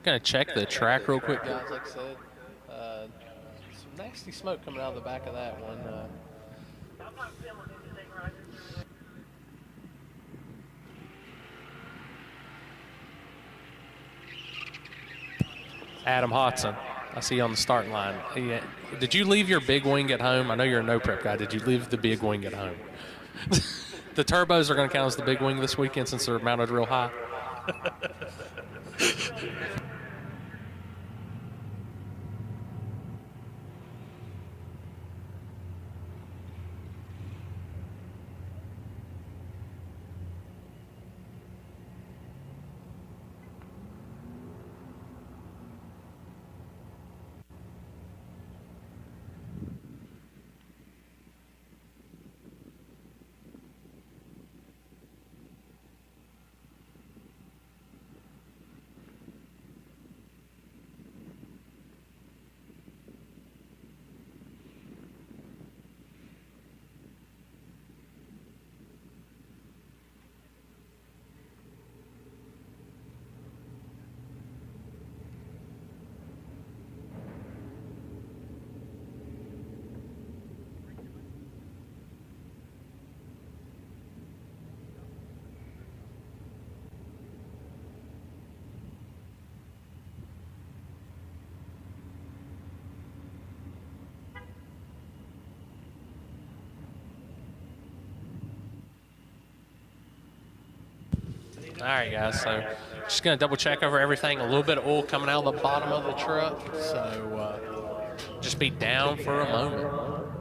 Gonna check the track real quick, guys. Like I said, some nasty smoke coming out of the back of that one. I'm not feeling anything right now. Adam Hodson, I see you on the starting line. Did you leave your big wing at home? I know you're a no prep guy. Did you leave the big wing at home? The turbos are going to count as the big wing this weekend since they're mounted real high. right, guys. So just going to double check over everything. A little bit of oil coming out of the bottom of the truck. So just be down for a moment.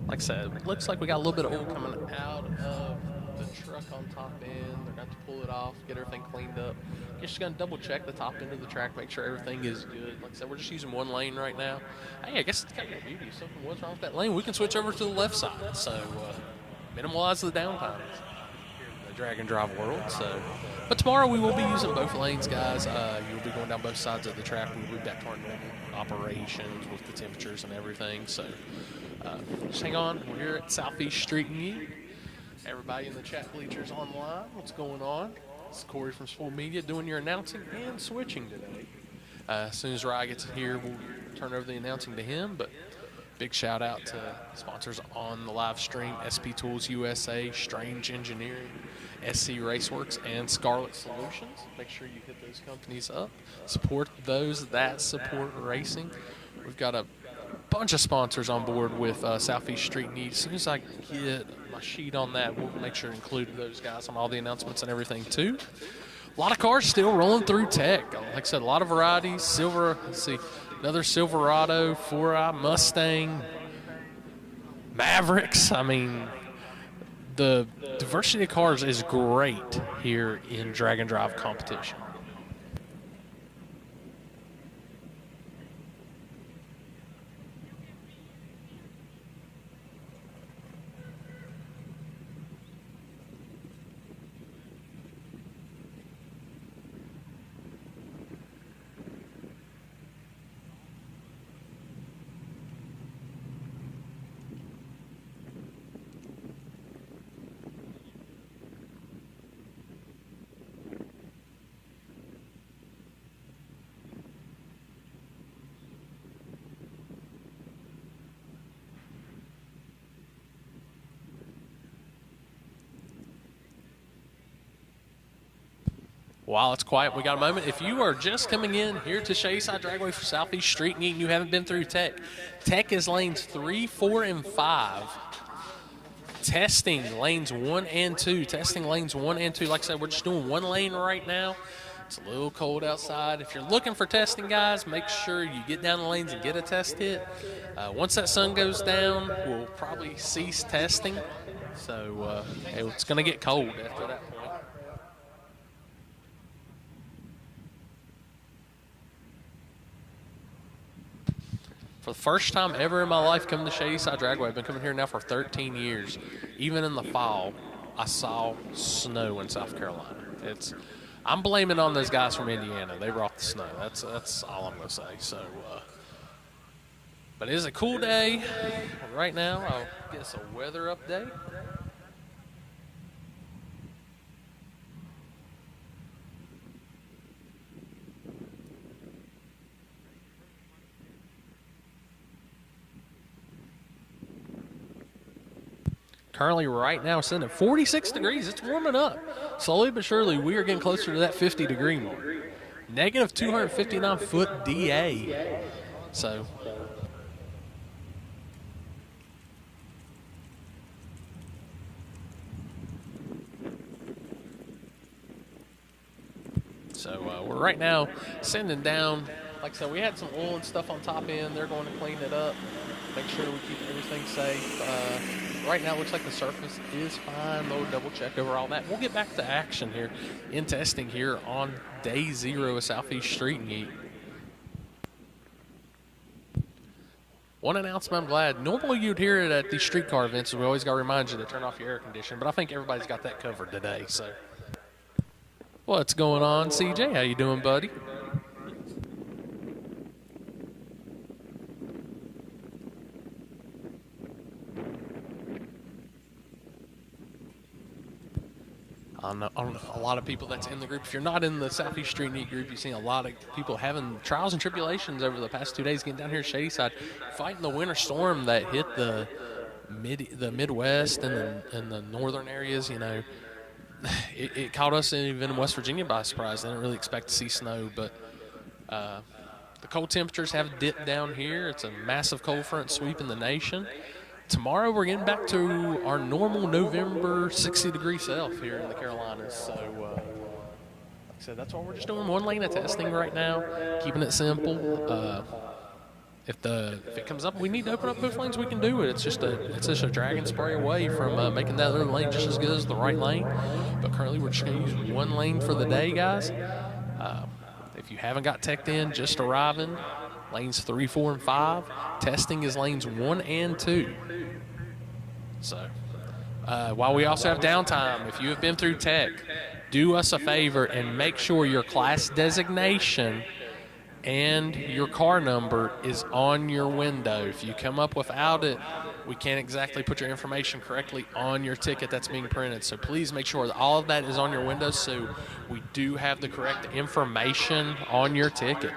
Like I said, it looks like we got a little bit of oil coming out of the truck on top end. They're going to pull it off, get everything cleaned up. Just going to double check the top end of the track, make sure everything is good. Like I said, we're just using one lane right now. Hey, I guess it's kind of beauty. If something was wrong with that lane, we can switch over to the left side. So minimize the downtime here in the drag and drive world. So, but tomorrow we will be using both lanes, guys. You'll be going down both sides of the track. We'll be back to our normal operations with the temperatures and everything. So just hang on. We're here at Southeast Street in Yeet. Everybody in the chat bleachers online, what's going on? It's Corey from Spoold Media doing your announcing and switching today. As soon as Rye gets here, we'll turn over the announcing to him. But big shout out to sponsors on the live stream: SP Tools USA, Strange Engineering, SC Raceworks, and Scarlett Solutions. Make sure you hit those companies up. Support those that support racing. We've got a bunch of sponsors on board with Southeast Street Need. As soon as I get my sheet on that, we'll make sure to include those guys on all the announcements and everything too. A lot of cars still rolling through tech. Like I said, a lot of varieties. Silver, let's see, another Silverado, 4i, Mustang, Mavericks. I mean, the diversity of cars is great here in drag and drive competition. While it's quiet, we got a moment. If you are just coming in here to Shayside Dragway for Southeast Street and you haven't been through Tech, Tech is lanes 3, 4, and 5. Testing lanes 1 and 2. Testing lanes 1 and 2. Like I said, we're just doing one lane right now. It's a little cold outside. If you're looking for testing, guys, make sure you get down the lanes and get a test hit. Once that sun goes down, we'll probably cease testing. So it's going to get cold after that point. For the first time ever in my life coming to Shadyside Dragway, I've been coming here now for 13 years. Even in the fall, I saw snow in South Carolina. I'm blaming on those guys from Indiana. They brought the snow. That's all I'm going to say. So, but it is a cool day. Right now, I'll get us a weather update. Currently, right now, sitting at 46 degrees. It's warming up. Slowly but surely, we are getting closer to that 50-degree mark. Negative 259-foot DA. So, we're right now sending down. Like I said, we had some oil and stuff on top end. They're going to clean it up, make sure we keep everything safe. Right now, it looks like the surface is fine. They'll double check over all that. We'll get back to action here in testing here on day 0 of Southeast Street and Yeet. One announcement I'm glad. Normally you'd hear it at these streetcar events. We always got to remind you to turn off your air conditioner, but I think everybody's got that covered today. So, what's going on, CJ? How you doing, buddy? on a lot of people that's in the group. If you're not in the Southeast Street Meet group, you've seen a lot of people having trials and tribulations over the past 2 days getting down here at Shadyside, fighting the winter storm that hit the Midwest and the northern areas. You know, it caught us even in West Virginia by surprise. They didn't really expect to see snow, but the cold temperatures have dipped down here. It's a massive cold front sweeping the nation. Tomorrow we're getting back to our normal November 60-degree self here in the Carolinas. So, like I said, that's why we're just doing one lane of testing right now, keeping it simple. If it comes up, we need to open up both lanes. We can do it. It's just a drag and spray away from making that other lane just as good as the right lane. But currently, we're just going to use one lane for the day, guys. If you haven't got teched in, just arriving. Lanes 3, 4, and 5. Testing is lanes 1 and 2. So, while we also have downtime, if you have been through tech, do us a favor and make sure your class designation and your car number is on your window. If you come up without it, we can't exactly put your information correctly on your ticket that's being printed. So please make sure that all of that is on your window so we do have the correct information on your ticket.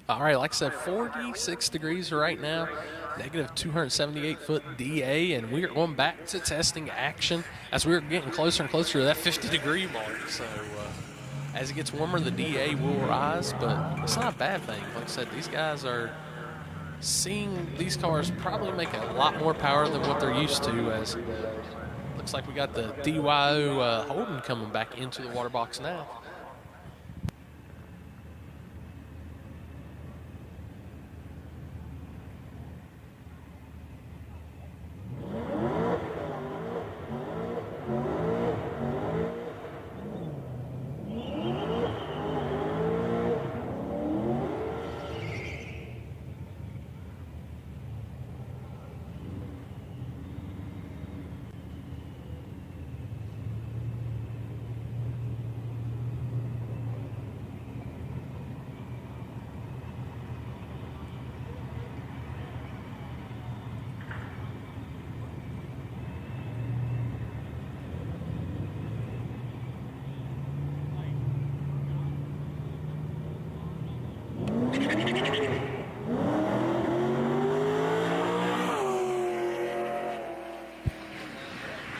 All right, like I said, 46 degrees right now, negative 278-foot DA, and we are going back to testing action as we're getting closer and closer to that 50-degree mark. So as it gets warmer, the DA will rise, but it's not a bad thing. Like I said, these guys are seeing these cars probably make a lot more power than what they're used to, as looks like we got the DYO Holden coming back into the water box now.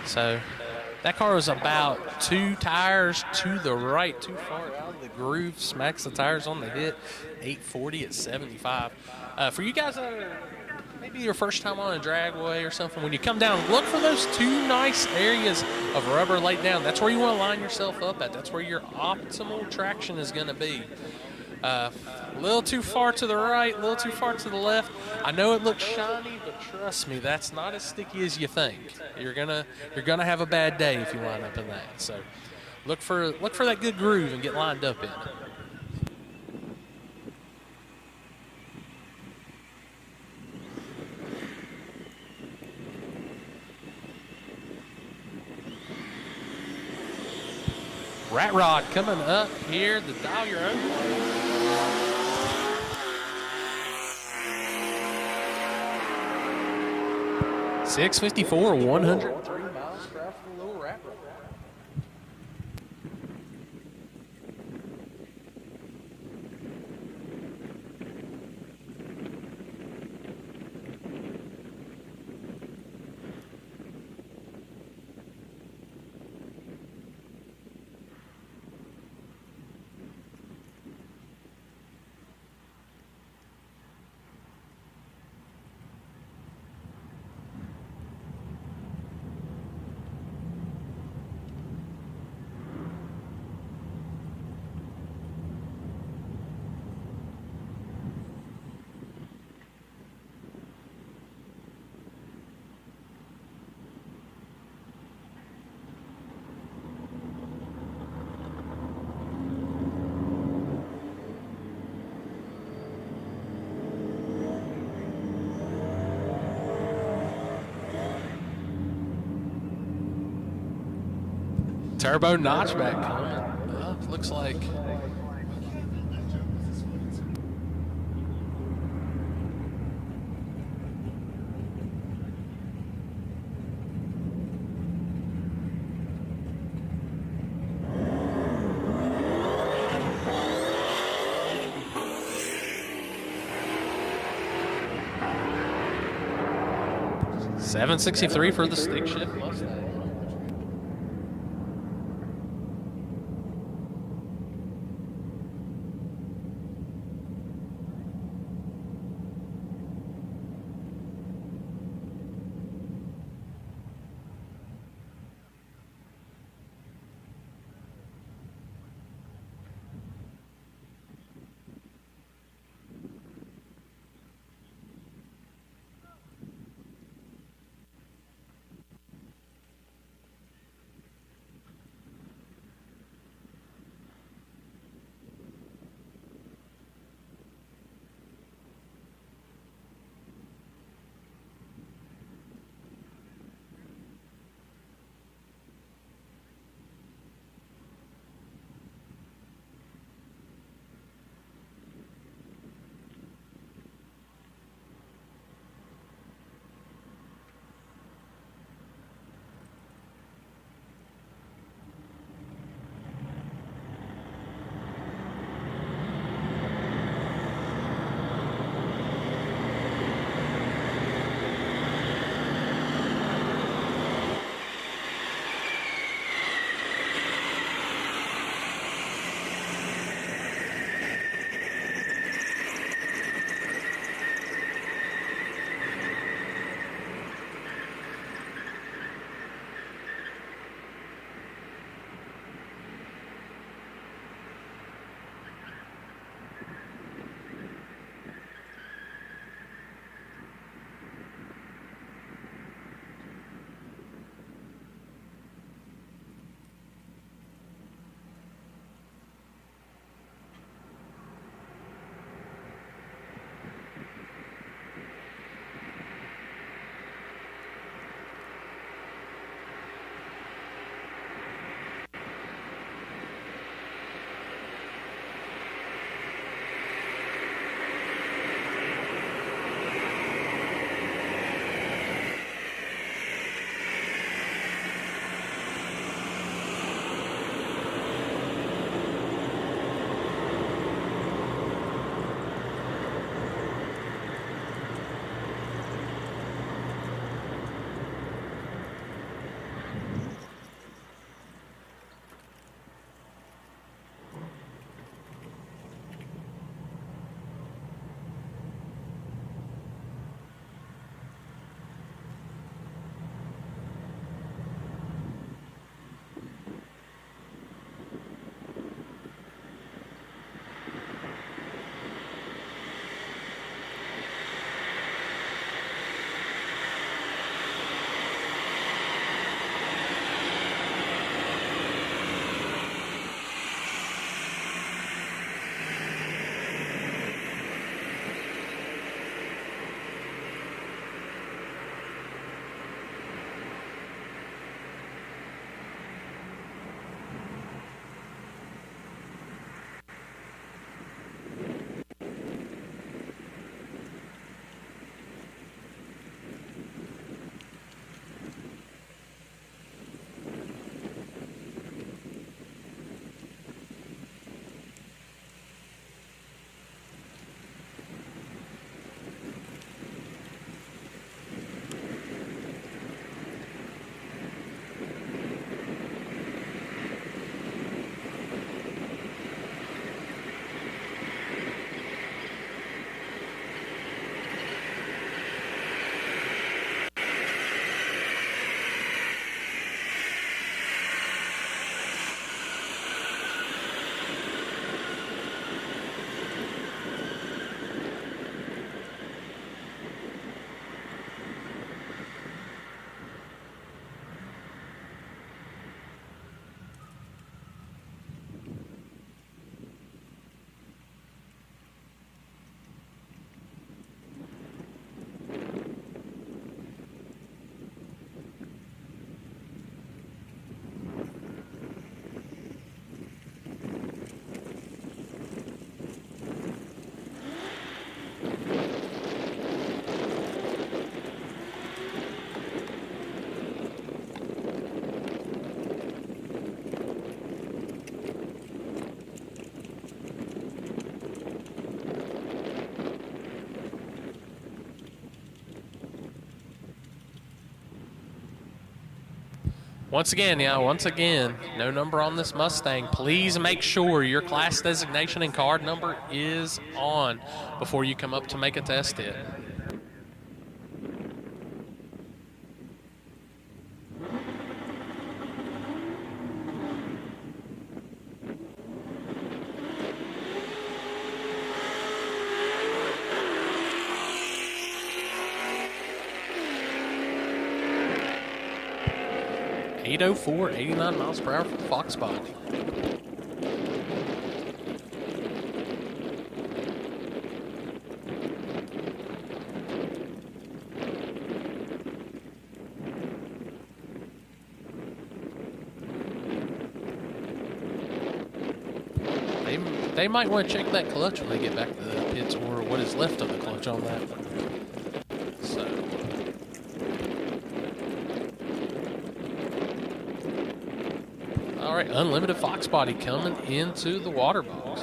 So that car was about 2 tires to the right, too far out of the groove, smacks the tires on the hit, 840 at 75. For you guys that are maybe your first time on a dragway or something, when you come down, look for those 2 nice areas of rubber laid down. That's where you want to line yourself up at. That's where your optimal traction is going to be. A little too far to the right, a little too far to the left. I know it looks shiny, but trust me, that's not as sticky as you think. You're gonna have a bad day if you line up in that. So look for that good groove and get lined up in it. Rat Rod coming up here, the Dial Your Own. 654, 103 miles per hour for the little Rat Rod. Turbo notchback coming up, looks like. $763 for the stick shift Mustang. Once again, no number on this Mustang. Please make sure your class designation and card number is on before you come up to make a test hit. .804, 89 miles per hour for the Fox body. They might want to check that clutch when they get back to the pits, or what is left of the clutch on that. So. All right, unlimited Fox body coming into the water box.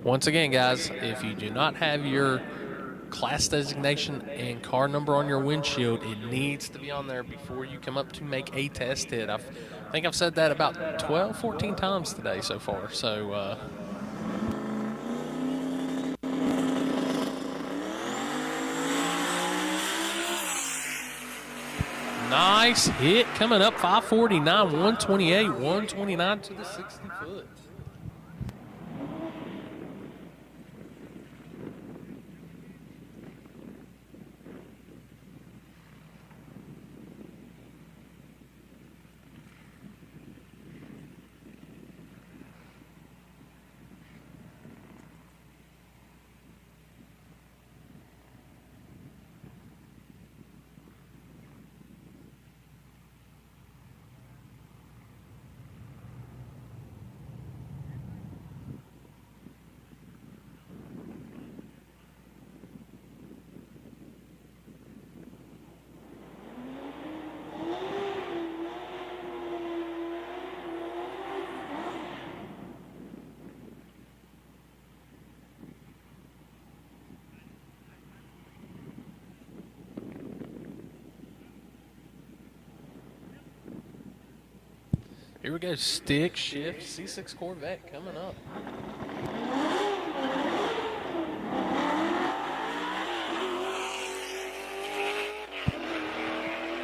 Once again, guys, if you do not have your class designation and car number on your windshield, it needs to be on there before you come up to make a test hit. I think I've said that about 12, 14 times today so far. So, nice hit coming up, 549, 128, 129 to the 60 foot. Here we go, stick shift C6 Corvette coming up.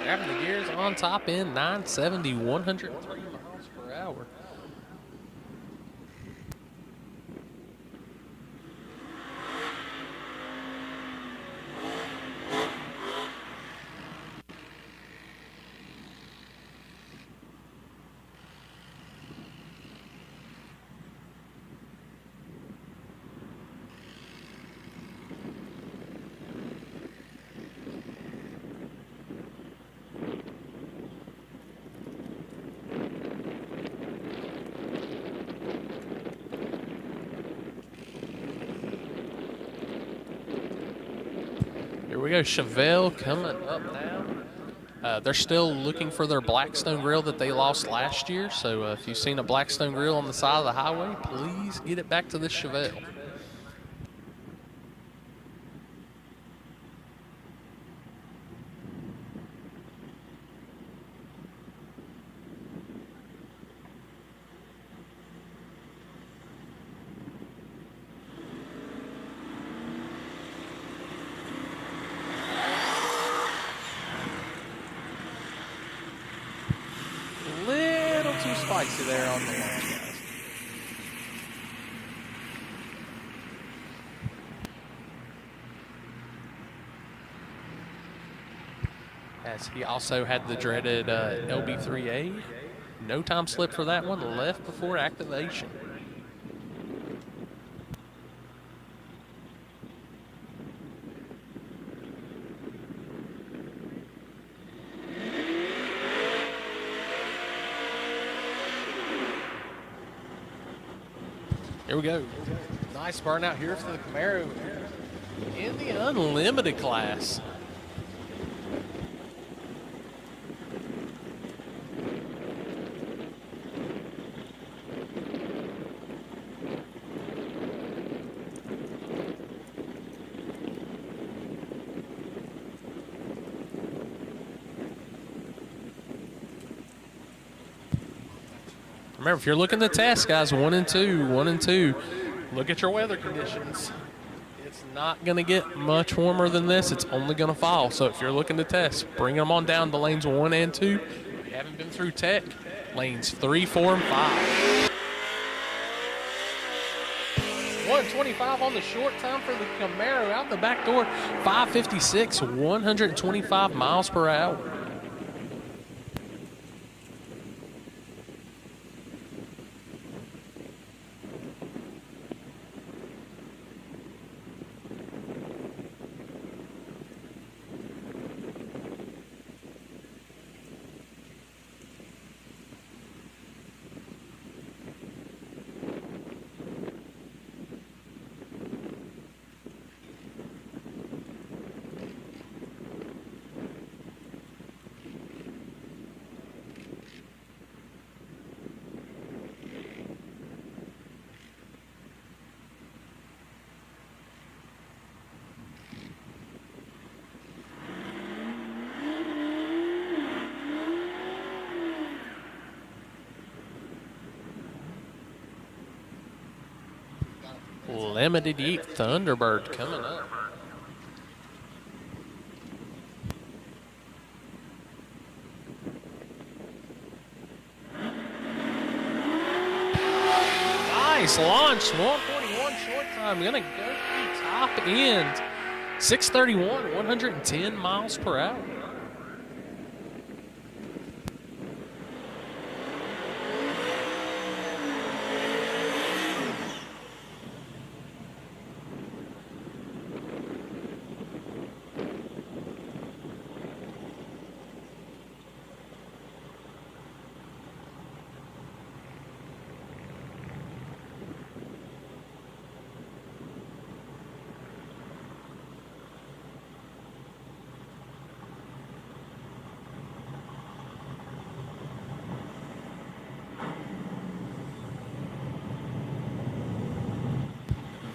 Grabbing the gears on top end, 970, 103 miles per hour. Here we go, Chevelle coming up now. They're still looking for their Blackstone grill that they lost last year. So if you've seen a Blackstone grill on the side of the highway, please get it back to this Chevelle. Too spicy there on the launch, guys. As he also had the dreaded LB3A. No time slip for that one, left before activation. Here we go. Nice burnout here for the Camaro in the unlimited class. Remember, if you're looking to test, guys, 1 and 2, look at your weather conditions. It's not going to get much warmer than this. It's only going to fall. So if you're looking to test, bring them on down to lanes 1 and 2. If you haven't been through tech, lanes 3, 4, and 5. 125 on the short time for the Camaro out the back door. 556, 125 miles per hour. Limited Yeet Thunderbird coming up. Nice launch, 141 short time. Gonna go to the top end. 631, 110 miles per hour.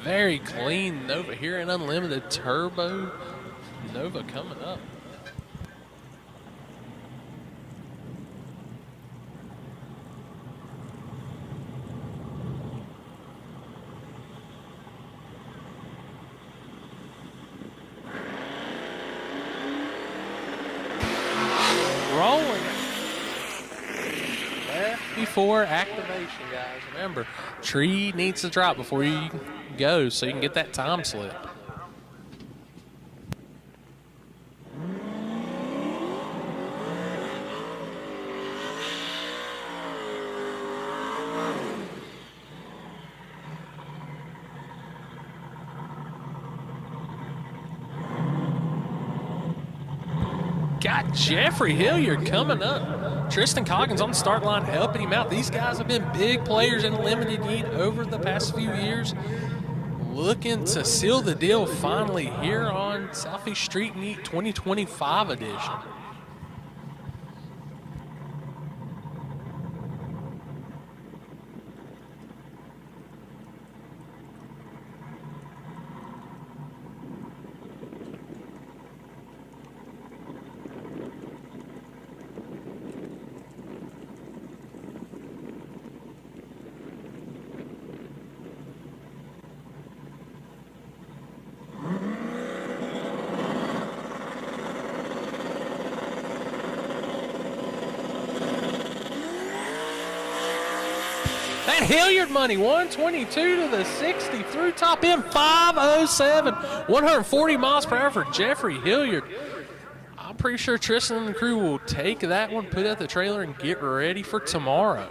Very clean Nova here in Unlimited Turbo. Nova coming up. Rolling. Left before activation, guys. Remember, tree needs to drop before you go so you can get that time slip. Got Jeffrey Hilliard coming up. Tristan Coggins on the start line helping him out. These guys have been big players in Limited Yeet over the past few years. Looking to seal the deal finally here on Southeast Street Meet 2025 edition. That Hilliard money, 122 to the 60 through top end, 507, 140 miles per hour for Jeffrey Hilliard. I'm pretty sure Tristan and the crew will take that one, put it at the trailer, and get ready for tomorrow.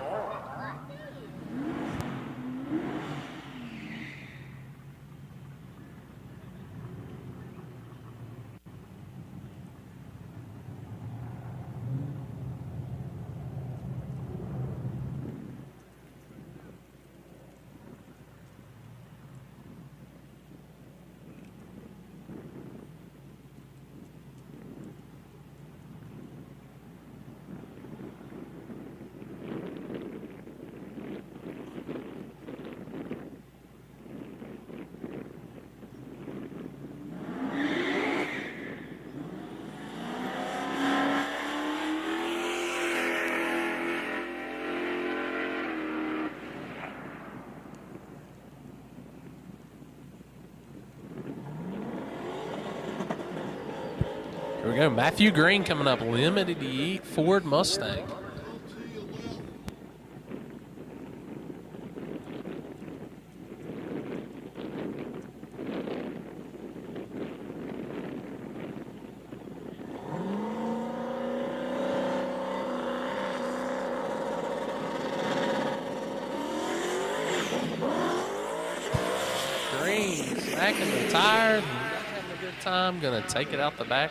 we go. Matthew Green coming up, limited Yeet Ford Mustang. Green smacking the tire, not having a good time, gonna take it out the back.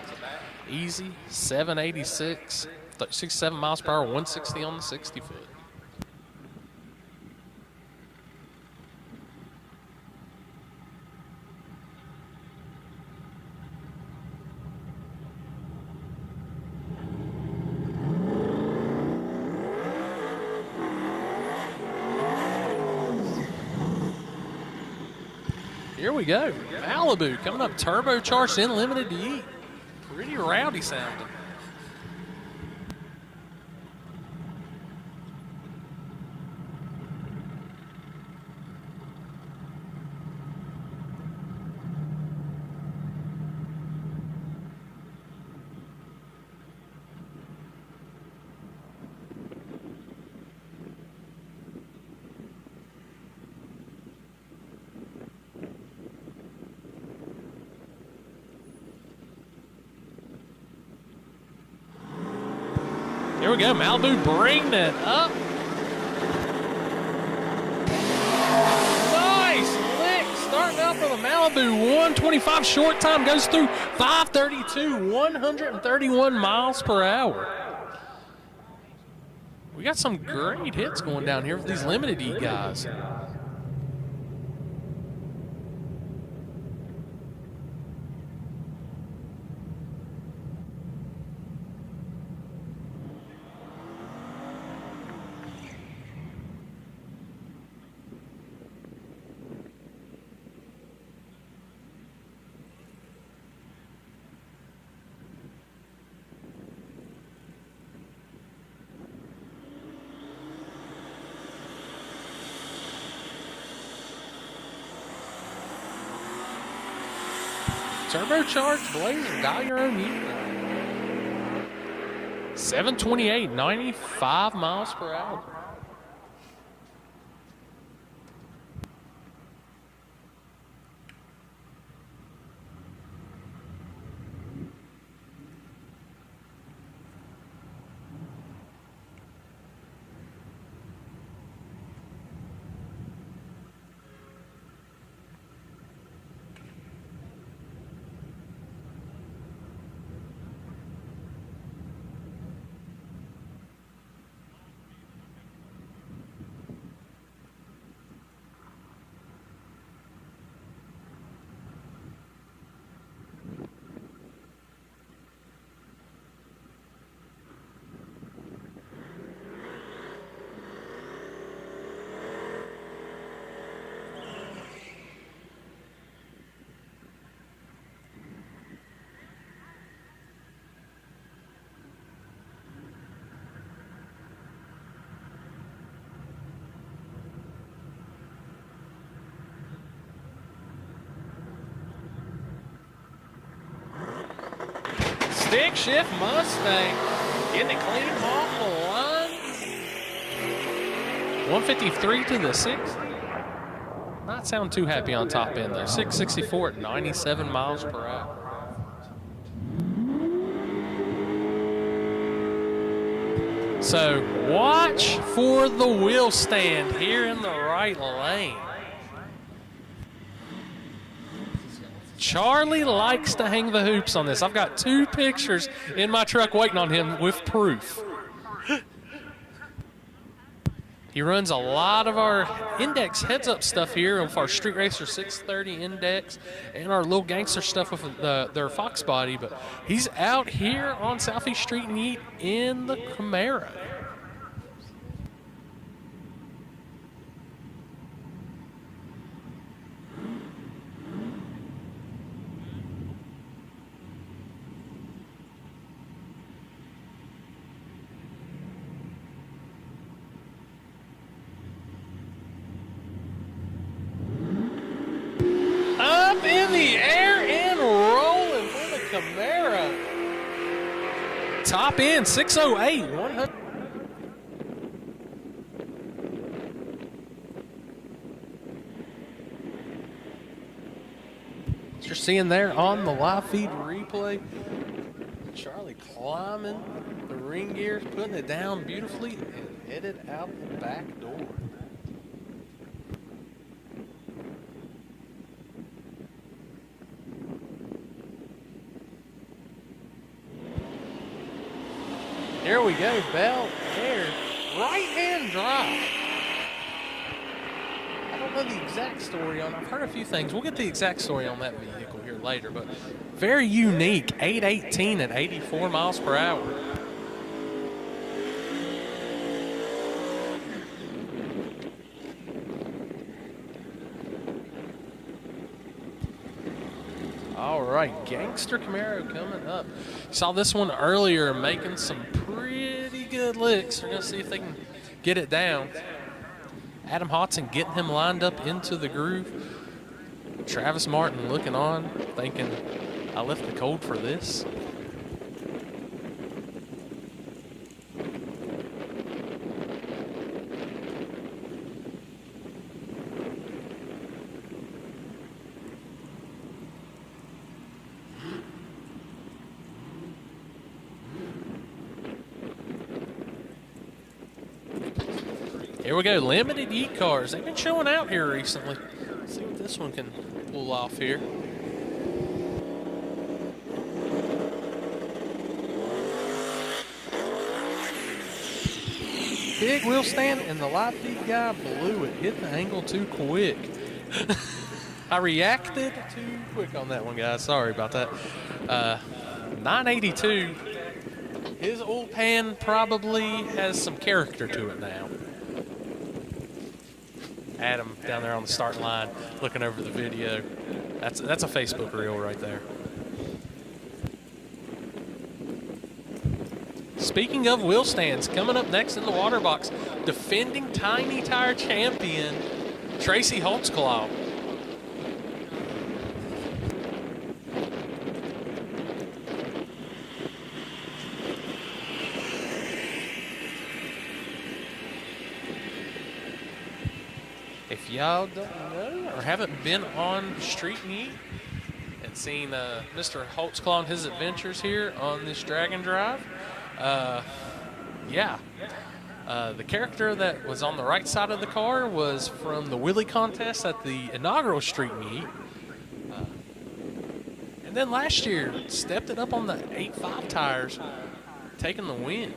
Easy, 786, 67 miles per hour, 160 on the 60-foot. Here we go. Malibu coming up, turbocharged in limited to Yeet. Pretty rowdy sounding. Here we go, Malibu bringing it up. Nice lick, starting out for the Malibu. 125 short time, goes through 532, 131 miles per hour. We got some great hits going down here for these limited E guys. Turbocharged Blazer, got your own Yeet. 728, 95 miles per hour. Stick shift Mustang, getting it clean off the line. 153 to the 6. Not sound too happy on top end though. 664 at 97 miles per hour. So watch for the wheel stand here in the right lane. Charlie likes to hang the hoops on this. I've got 2 pictures in my truck waiting on him with proof. He runs a lot of our index heads-up stuff here with our Street Racer 630 index and our little gangster stuff with their Fox body, but he's out here on Southeast Street and Yeet in the Camaro. In the air and rolling for the Camaro. top end, 608, 100. You're seeing there on the live feed replay, Charlie climbing the ring gears, putting it down beautifully, and headed out the back door. Here we go, Bell Air, right-hand drive. I don't know the exact story on it. I've heard a few things. We'll get the exact story on that vehicle here later, but very unique, 818 at 84 miles per hour. All right, Gangster Camaro coming up. Saw this one earlier making some pretty good licks. We're going to see if they can get it down. Adam Hodson getting him lined up into the groove. Travis Martin looking on, thinking, I left the code for this. Here we go, limited Yeet cars. They've been showing out here recently. Let's see what this one can pull off here. Big wheel stand, and the live feed guy blew it. Hit the angle too quick. I reacted too quick on that one, guys. Sorry about that. 982. His oil pan probably has some character to it now. Adam down there on the start line looking over the video. That's a Facebook reel right there. Speaking of wheel stands, coming up next in the water box, defending Tiny Tire champion, Tracy Holtzclaw. If y'all don't know or haven't been on Street Yeet and seen Mr. Holtzclaw and his adventures here on this Drag and Drive, the character that was on the right side of the car was from the Wheelie contest at the inaugural Street Yeet. And then last year, stepped it up on the 8.5 tires, taking the win.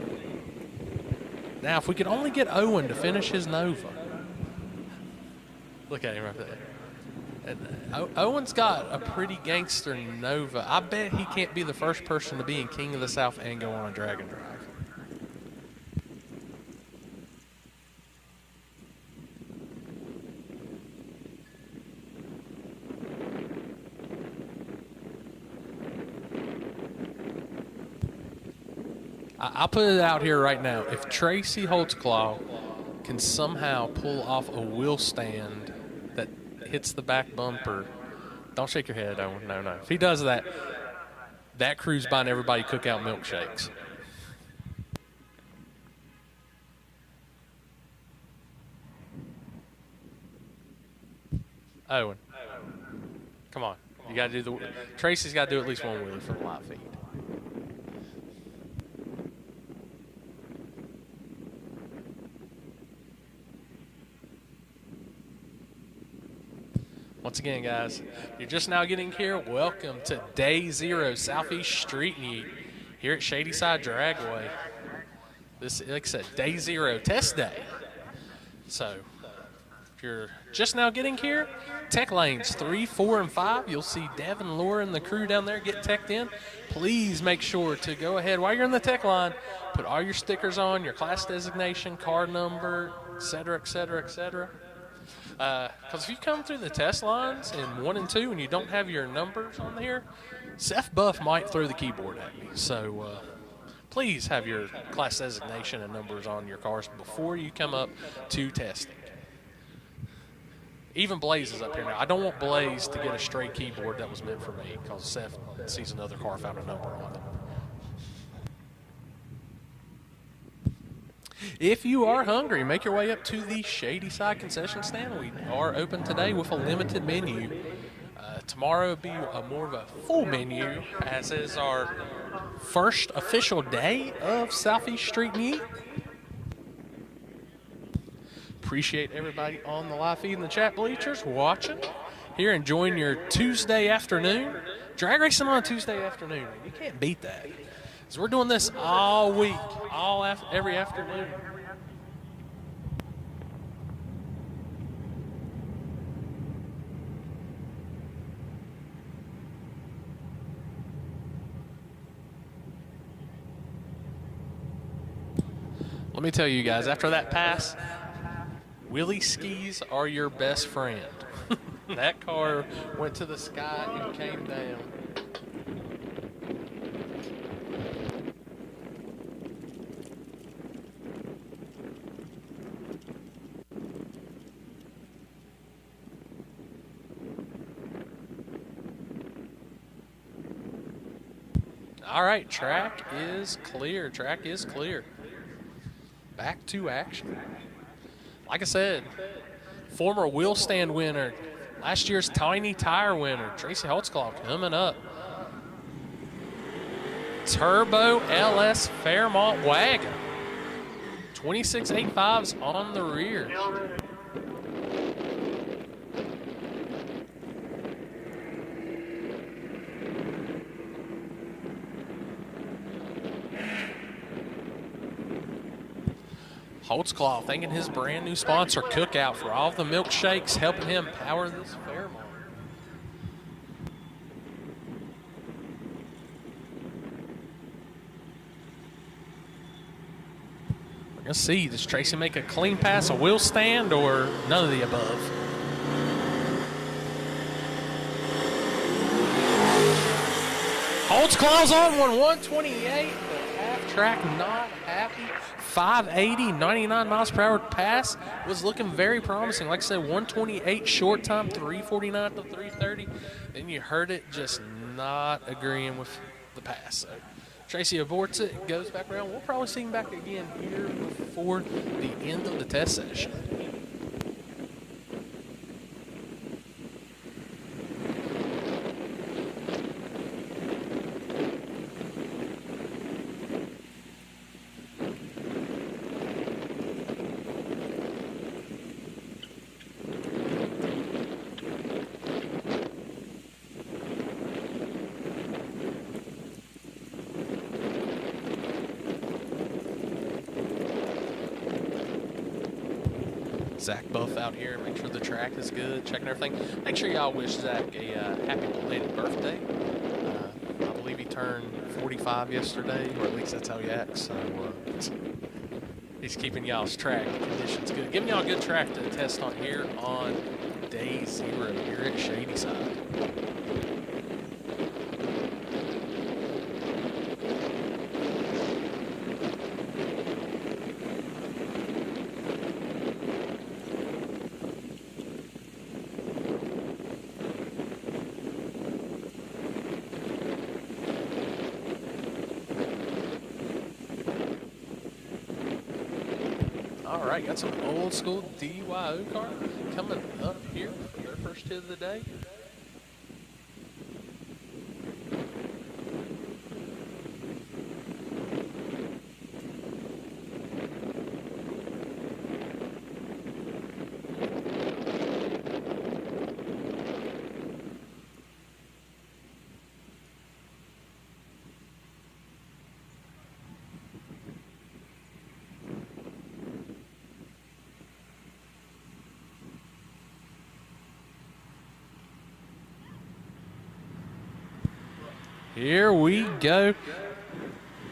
Now, if we could only get Owen to finish his Nova. Look at him right there. And Owen's got a pretty gangster Nova. I bet he can't be the first person to be in King of the South and go on a Drag and Drive. I'll put it out here right now. If Tracy Holtzclaw can somehow pull off a wheel stand that hits the back bumper, don't shake your head, Owen. No. If he does that, that crew's buying everybody cookout milkshakes. Owen, come on. You got to do Tracy's got to do at least one wheelie for the live feed. Once again, guys, you're just now getting here. Welcome to Day 0, Southeast Street Yeet here at Shadyside Dragway. This, like I said, Day 0, test day. So, if you're just now getting here, tech lanes 3, 4, and 5. You'll see Devin, Laura, and the crew down there get teched in. Please make sure to go ahead while you're in the tech line, put all your stickers on, your class designation, car number, etc., etc., etc. Because if you come through the test lines in 1 and 2 and you don't have your numbers on there, Seth Buff might throw the keyboard at me. So please have your class designation and numbers on your cars before you come up to testing. Even Blaze is up here now. I don't want Blaze to get a straight keyboard that was meant for me because Seth sees another car found a number on it. If you are hungry, make your way up to the Shadyside concession stand. We are open today with a limited menu. Tomorrow will be more of a full menu, as is our first official day of Southeast Street Yeet. Appreciate everybody on the live feed and the chat bleachers watching here, enjoying your Tuesday afternoon. Drag racing on a Tuesday afternoon, you can't beat that. So we're doing this all week, every afternoon. Let me tell you guys, after that pass, wheelie skis are your best friend. That car went to the sky and came down. All right, track is clear. Track is clear. Back to action. Like I said, former wheel stand winner, last year's Tiny Tire winner, Tracy Holtzclaw coming up. Turbo LS Fairmont wagon. 2685s on the rear. Holtzclaw thanking his brand new sponsor, Cookout, for all the milkshakes helping him power this Fairmont. We're going to see, does Tracy make a clean pass, a wheel stand, or none of the above? Holtzclaw's on one, 128, but half track not happy. 580, 99 miles per hour pass was looking very promising. Like I said, 128 short time, 349 to 330. Then you heard it just not agreeing with the pass. So Tracy aborts it, goes back around. We'll probably see him back again here before the end of the test session. Zach Buff out here, make sure the track is good, checking everything. Make sure y'all wish Zach a happy belated birthday. I believe he turned 45 yesterday, or at least that's how he acts. So he's keeping y'all's track conditions good. Giving y'all a good track to test on here on day 0 here at Shadyside. All right, got some old school DYO car coming up here for their first hit of the day. Here we go.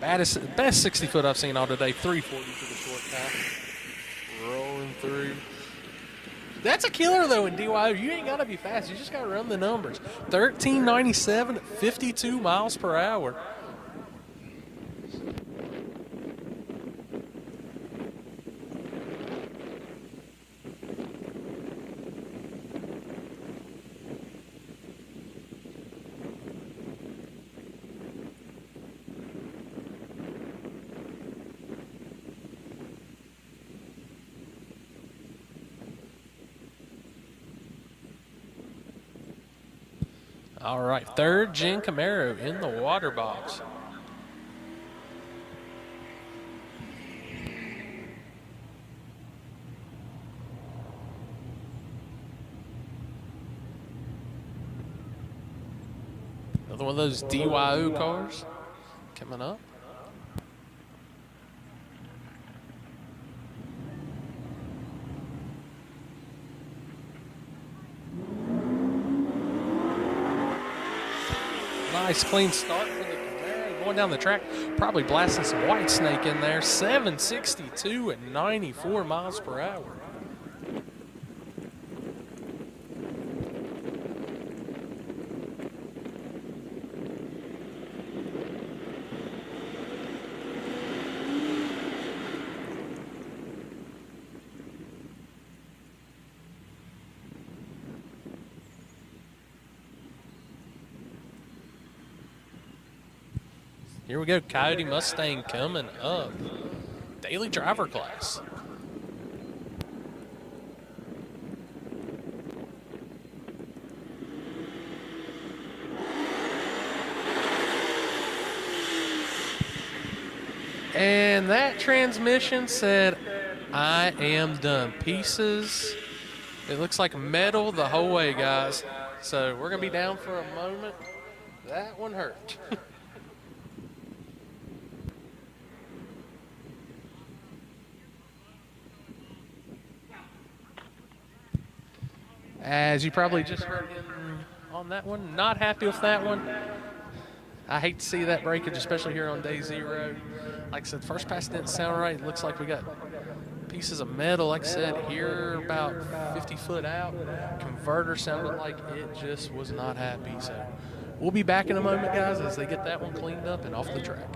Best 60 foot I've seen all today. 340 for the short time. Rolling through. That's a killer though in DYO. You ain't gotta be fast. You just gotta run the numbers. 1397 at 52 miles per hour. All right, third gen Camaro in the water box. Another one of those DYO cars coming up. Nice clean start for the Camaro. Going down the track, probably blasting some white snake in there. 762 at 94 miles per hour. Here we go, Coyote Mustang coming up. Daily driver class. And that transmission said, I am done. Pieces. It looks like metal the whole way, guys. So we're going to be down for a moment. That one hurt. As you probably just heard him on that one, not happy with that one. I hate to see that breakage, especially here on day 0. Like I said, first pass didn't sound right. It looks like we got pieces of metal, like I said, here about 50 foot out. Converter sounded like it just was not happy. So we'll be back in a moment, guys, as they get that one cleaned up and off the track.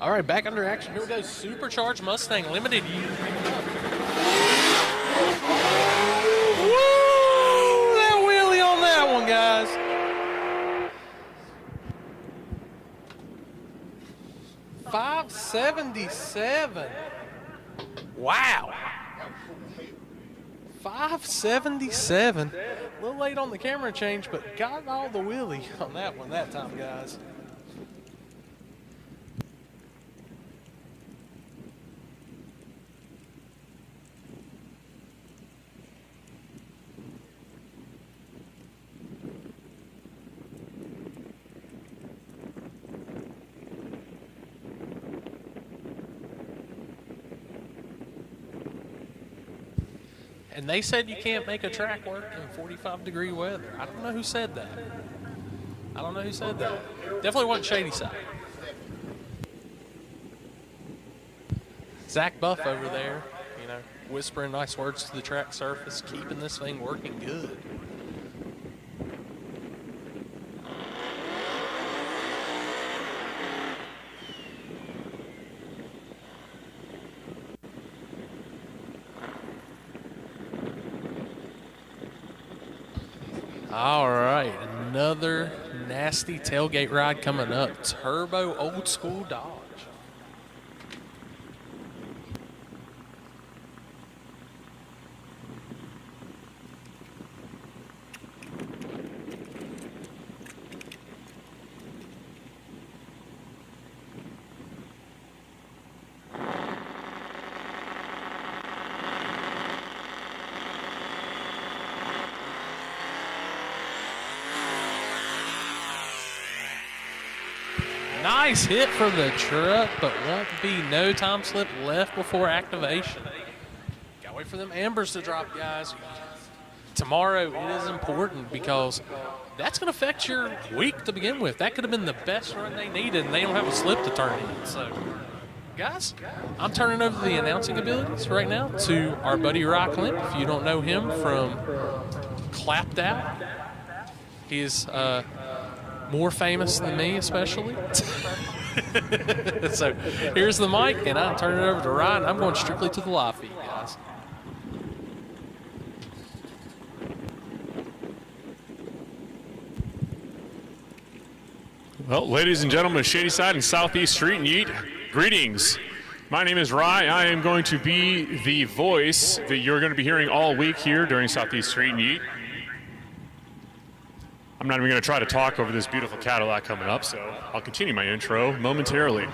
All right, back under action. Here we go. Supercharged Mustang Limited. Woo! That wheelie on that one, guys. $577. Wow. $577. A little late on the camera change, but got all the wheelie on that one that time, guys. And they said you can't make a track work in 45-degree weather. I don't know who said that. Definitely wasn't Shadyside. Zach Buff over there, you know, whispering nice words to the track surface, keeping this thing working good. All right, another nasty tailgate ride coming up. Turbo old school Dodge. Nice hit for the truck, but won't be no time slip left before activation. Gotta wait for them ambers to drop, guys. Tomorrow it is important because that's going to affect your week to begin with. That could have been the best run they needed, and they don't have a slip to turn in. So, guys, I'm turning over the announcing abilities right now to our buddy Rock Limp. If you don't know him from Clapped Out, he is more famous than me, especially. So here's the mic, and I'm turning it over to Ryan. I'm going strictly to the live feed, guys. Well, ladies and gentlemen of Shadyside and Southeast Street and Yeet, greetings. My name is Rye. I am going to be the voice that you're going to be hearing all week here during Southeast Street and Yeet. I'm not even going to try to talk over this beautiful Cadillac coming up, so I'll continue my intro momentarily.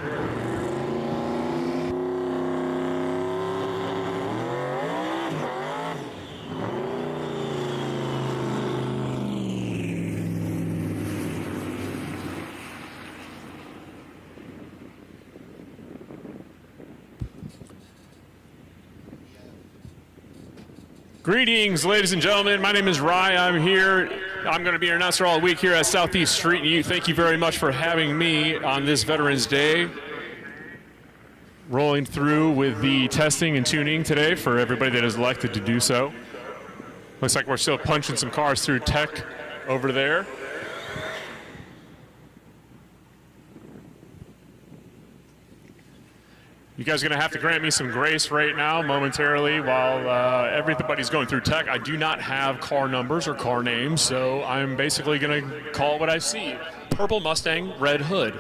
Greetings, ladies and gentlemen. My name is Rye. I'm here. I'm going to be your announcer all week here at Southeast Street. And thank you very much for having me on this Veterans Day. Rolling through with the testing and tuning today for everybody that is elected to do so. Looks like we're still punching some cars through tech over there. You guys are going to have to grant me some grace right now, momentarily, while everybody's going through tech. I do not have car numbers or car names, so I'm basically going to call what I see. Purple Mustang, red hood.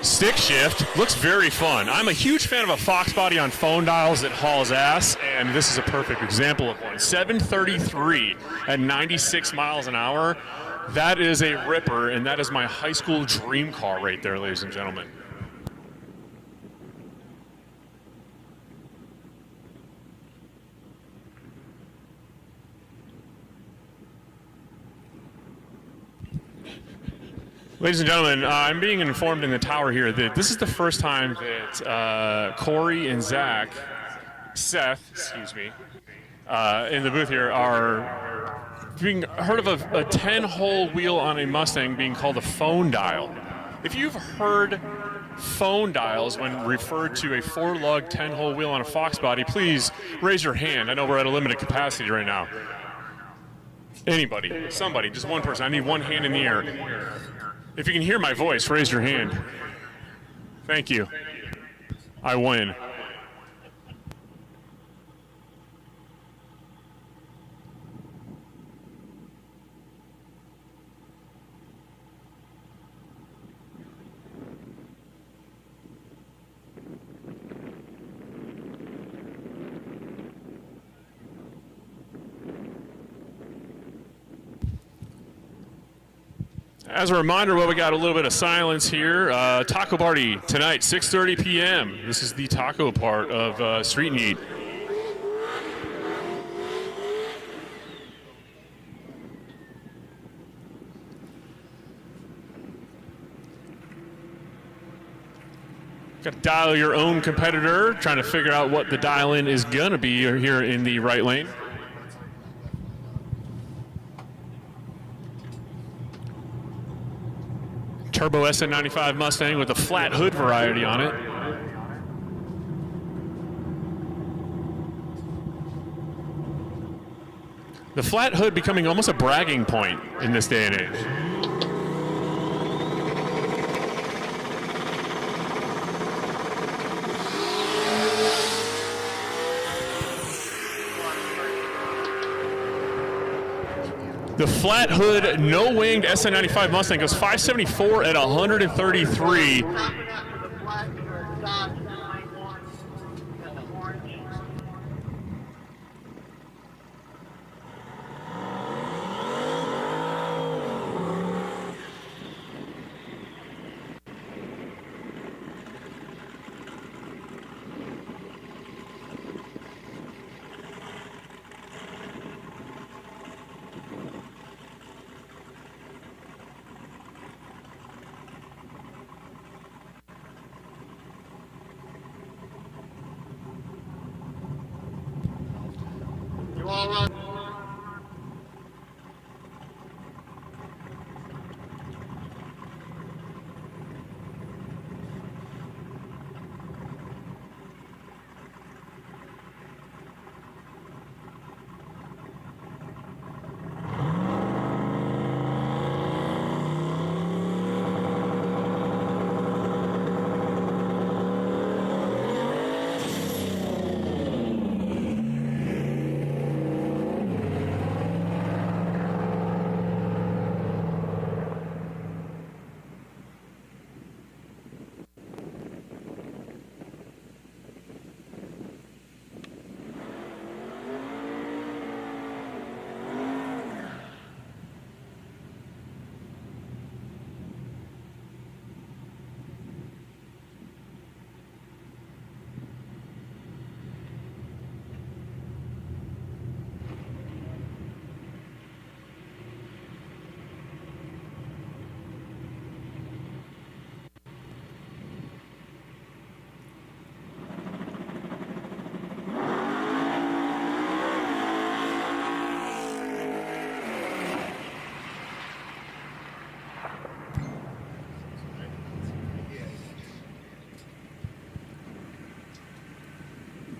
Stick shift looks very fun. I'm a huge fan of a Fox body on phone dials that hauls ass, and this is a perfect example of one. 733 at 96 miles an hour. That is a ripper, and that is my high school dream car right there, ladies and gentlemen. Ladies and gentlemen, I'm being informed in the tower here that this is the first time that Corey and Seth, in the booth here are being heard of a 10-hole wheel on a Mustang being called a phone dial. If you've heard phone dials when referred to a 4-lug 10-hole wheel on a Fox body, please raise your hand. I know we're at a limited capacity right now. Anybody, somebody, just one person. I need one hand in the air. If you can hear my voice, raise your hand. Thank you. I win. As a reminder, well, we got a little bit of silence here. Taco party tonight, 6:30 p.m. This is the taco part of Street Yeet. Got to dial your own competitor, trying to figure out what the dial-in is going to be here in the right lane. Turbo SN95 Mustang with a flat hood variety on it. The flat hood becoming almost a bragging point in this day and age. The flat hood, no winged SN95 Mustang goes 574 at 133.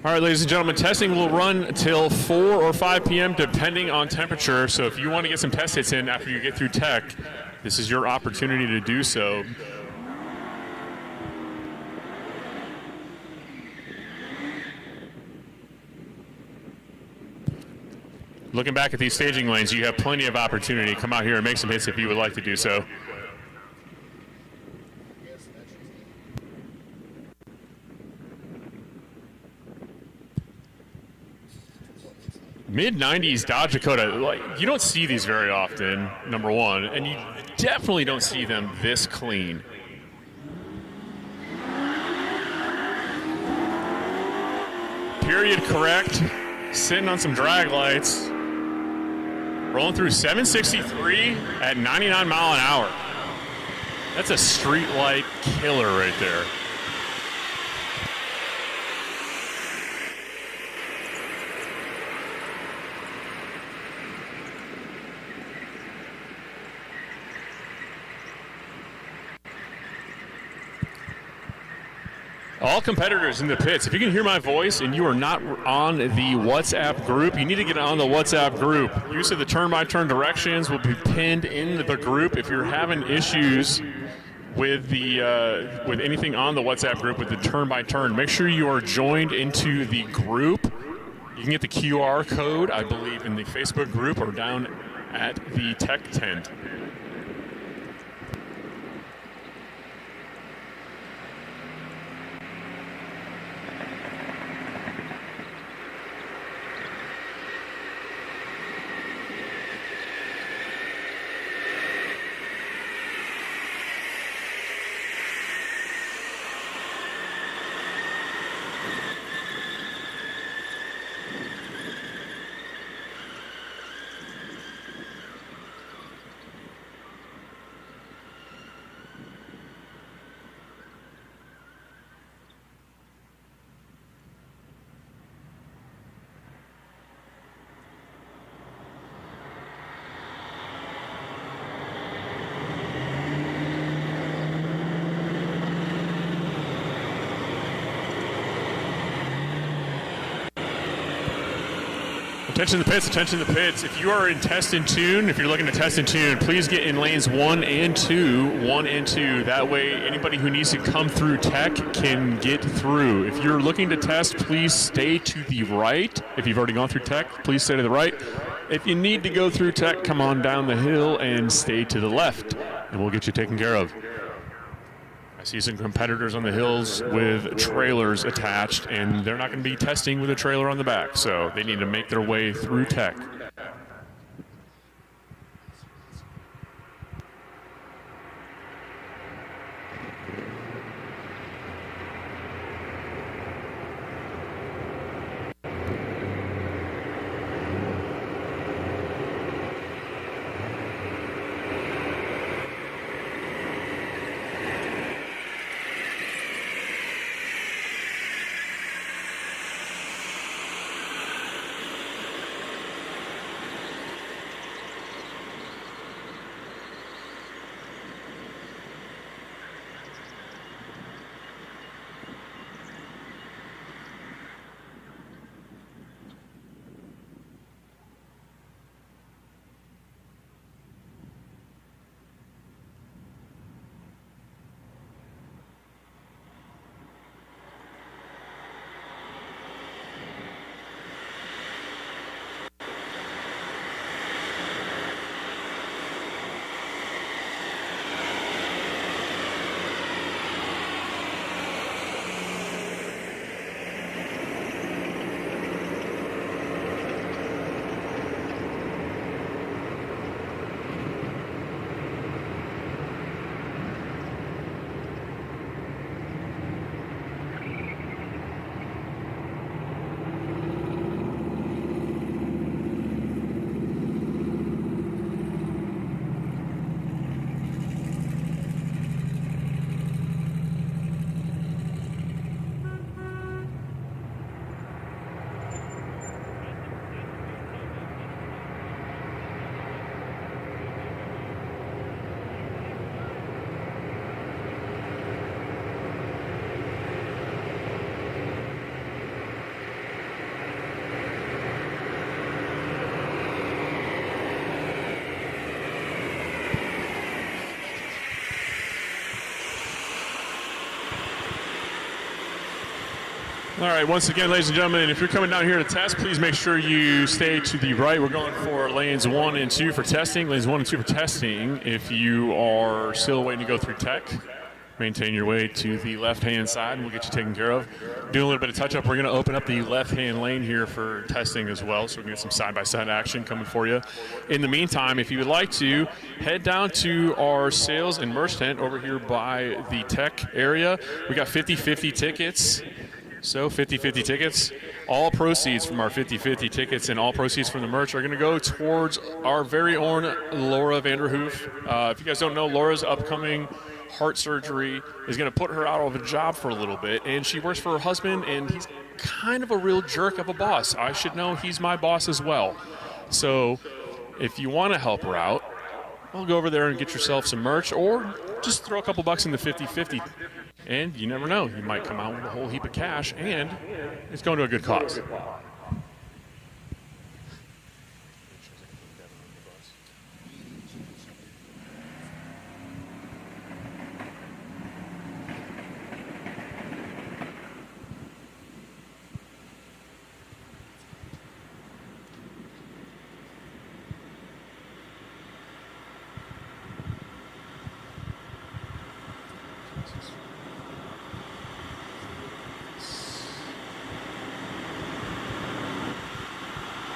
All right, ladies and gentlemen, testing will run until 4 or 5 p.m. depending on temperature. So if you want to get some test hits in after you get through tech, this is your opportunity to do so. Looking back at these staging lanes, you have plenty of opportunity. Come out here and make some hits if you would like to do so. Mid-90s Dodge Dakota, like, you don't see these very often, number one, and you definitely don't see them this clean. Period correct, sitting on some drag lights, rolling through 763 at 99 mile an hour. That's a street light killer right there. All competitors in the pits, if you can hear my voice and you are not on the WhatsApp group, you need to get on the WhatsApp group. Use of the turn-by-turn directions will be pinned in the group. If you're having issues with with anything on the WhatsApp group with the turn-by-turn, make sure you are joined into the group. You can get the QR code, I believe, in the Facebook group or down at the tech tent. Attention to the pits, attention to the pits. If you are in test and tune, if you're looking to test and tune, please get in lanes 1 and 2. That way anybody who needs to come through tech can get through. If you're looking to test, please stay to the right. If you've already gone through tech, please stay to the right. If you need to go through tech, come on down the hill and stay to the left, and we'll get you taken care of. I see some competitors on the hills with trailers attached, and they're not going to be testing with a trailer on the back, so they need to make their way through tech. All right, once again, ladies and gentlemen, if you're coming down here to test, please make sure you stay to the right. We're going for lanes 1 and 2 for testing. Lanes 1 and 2 for testing. If you are still waiting to go through tech, maintain your way to the left-hand side, and we'll get you taken care of. Doing a little bit of touch-up, we're going to open up the left-hand lane here for testing as well, so we can get some side-by-side action coming for you. In the meantime, if you would like to, head down to our sales and merch tent over here by the tech area. We got 50/50 tickets. So 50/50 tickets, all proceeds from our 50/50 tickets and all proceeds from the merch are going to go towards our very own Laura Vanderhoof. If you guys don't know, Laura's upcoming heart surgery is going to put her out of a job for a little bit, and she works for her husband, and he's kind of a real jerk of a boss. I should know he's my boss as well. So if you want to help her out, well, go over there and get yourself some merch, or just throw a couple bucks in the 50/50 And you never know, you might come out with a whole heap of cash, and it's going to a good cause.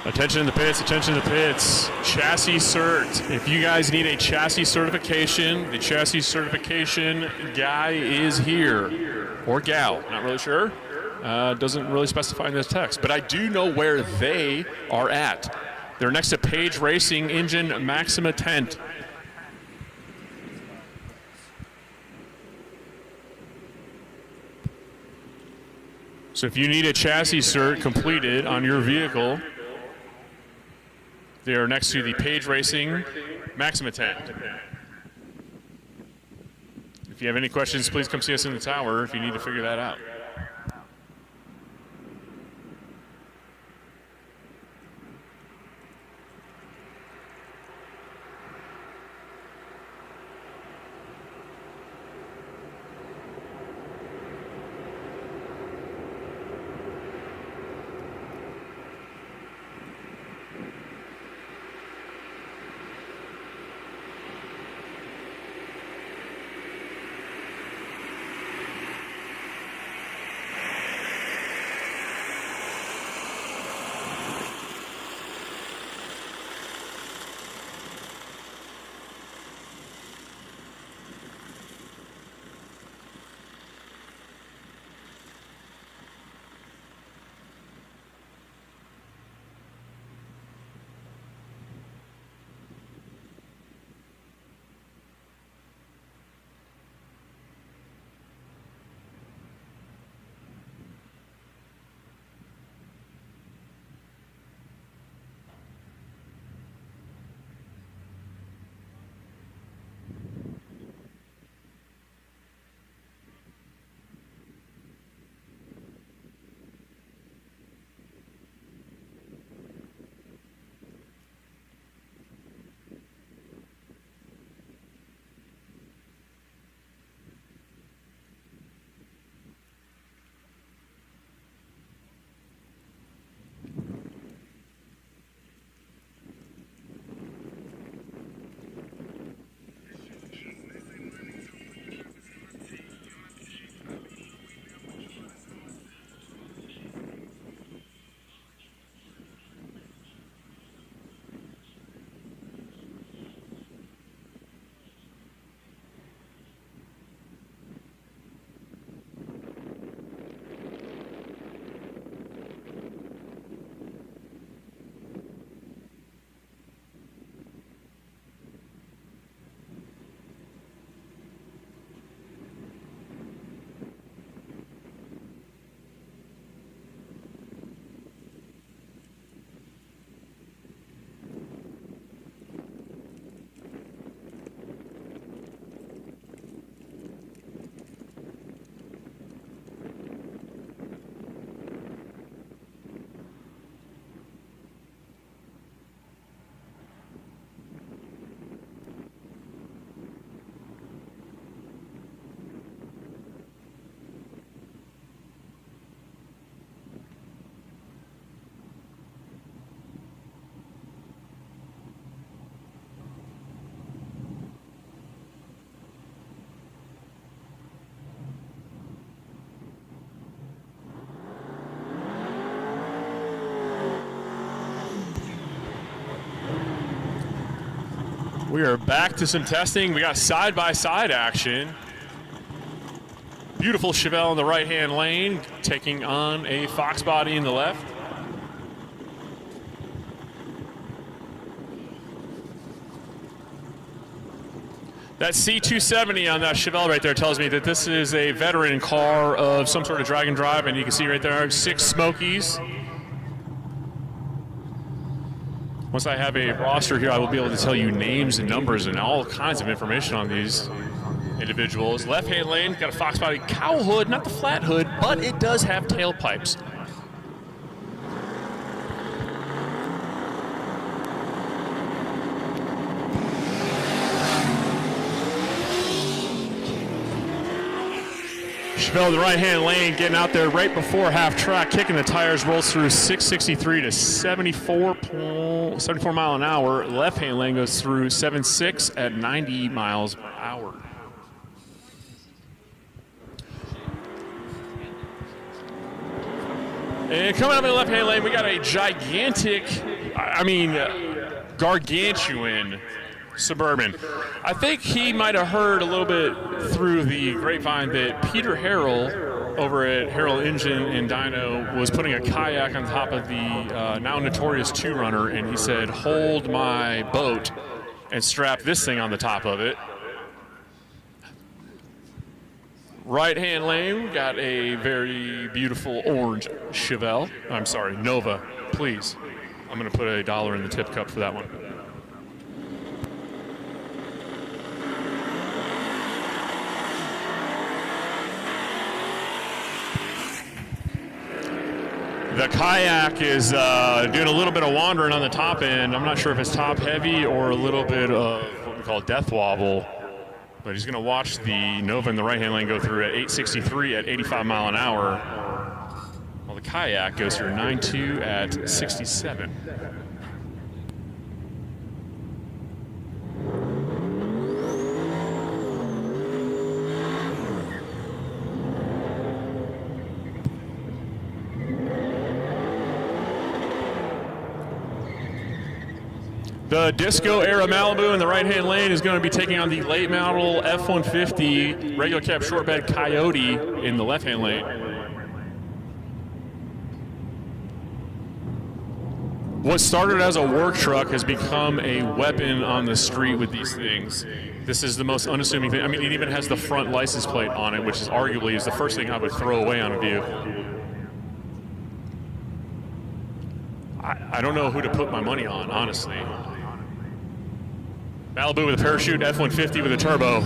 Attention in the pits, attention in the pits. Chassis cert. If you guys need a chassis certification, the chassis certification guy is here. Or gal, not really sure. Doesn't really specify in this text. But I do know where they are at. They're next to Page Racing Engine Maxima Tent. So if you need a chassis cert completed on your vehicle, they are next to the Page Racing Maxima tent. If you have any questions, please come see us in the tower if you need to figure that out. We are back to some testing. We got side-by-side action. Beautiful Chevelle in the right-hand lane, taking on a Fox body in the left. That C270 on that Chevelle right there tells me that this is a veteran car of some sort of drag and drive, and you can see right there 6 Smokies. Once I have a roster here, I will be able to tell you names and numbers and all kinds of information on these. individuals. Left-hand lane, got a Fox body cowl hood, not the flat hood, but it does have tailpipes. Chevelle in the right-hand lane, getting out there right before half track, kicking the tires, rolls through 663 to 74 mile an hour. Left-hand lane goes through 76 at 90 miles per hour. And coming up in the left-hand lane, we got a gigantic, gargantuan Suburban. I think he might have heard a little bit through the grapevine that Peter Harrell over at Harrell Engine and Dyno was putting a kayak on top of the now notorious 2-runner, and he said, "Hold my boat," and strap this thing on the top of it. Right-hand lane, we got a very beautiful orange Chevelle. I'm sorry, Nova, please. I'm going to put $1 in the tip cup for that one. The kayak is doing a little bit of wandering on the top end. I'm not sure if it's top heavy or a little bit of what we call death wobble, but he's going to watch the Nova in the right-hand lane go through at 863 at 85 mile an hour, while the kayak goes through 92 at 67. The Disco era Malibu in the right-hand lane is going to be taking on the late model F-150 regular cab short bed Coyote in the left-hand lane. What started as a work truck has become a weapon on the street with these things. This is the most unassuming thing. I mean, it even has the front license plate on it, which is arguably the first thing I would throw away on a vehicle. I don't know who to put my money on, honestly. Malibu with a parachute, F-150 with a turbo.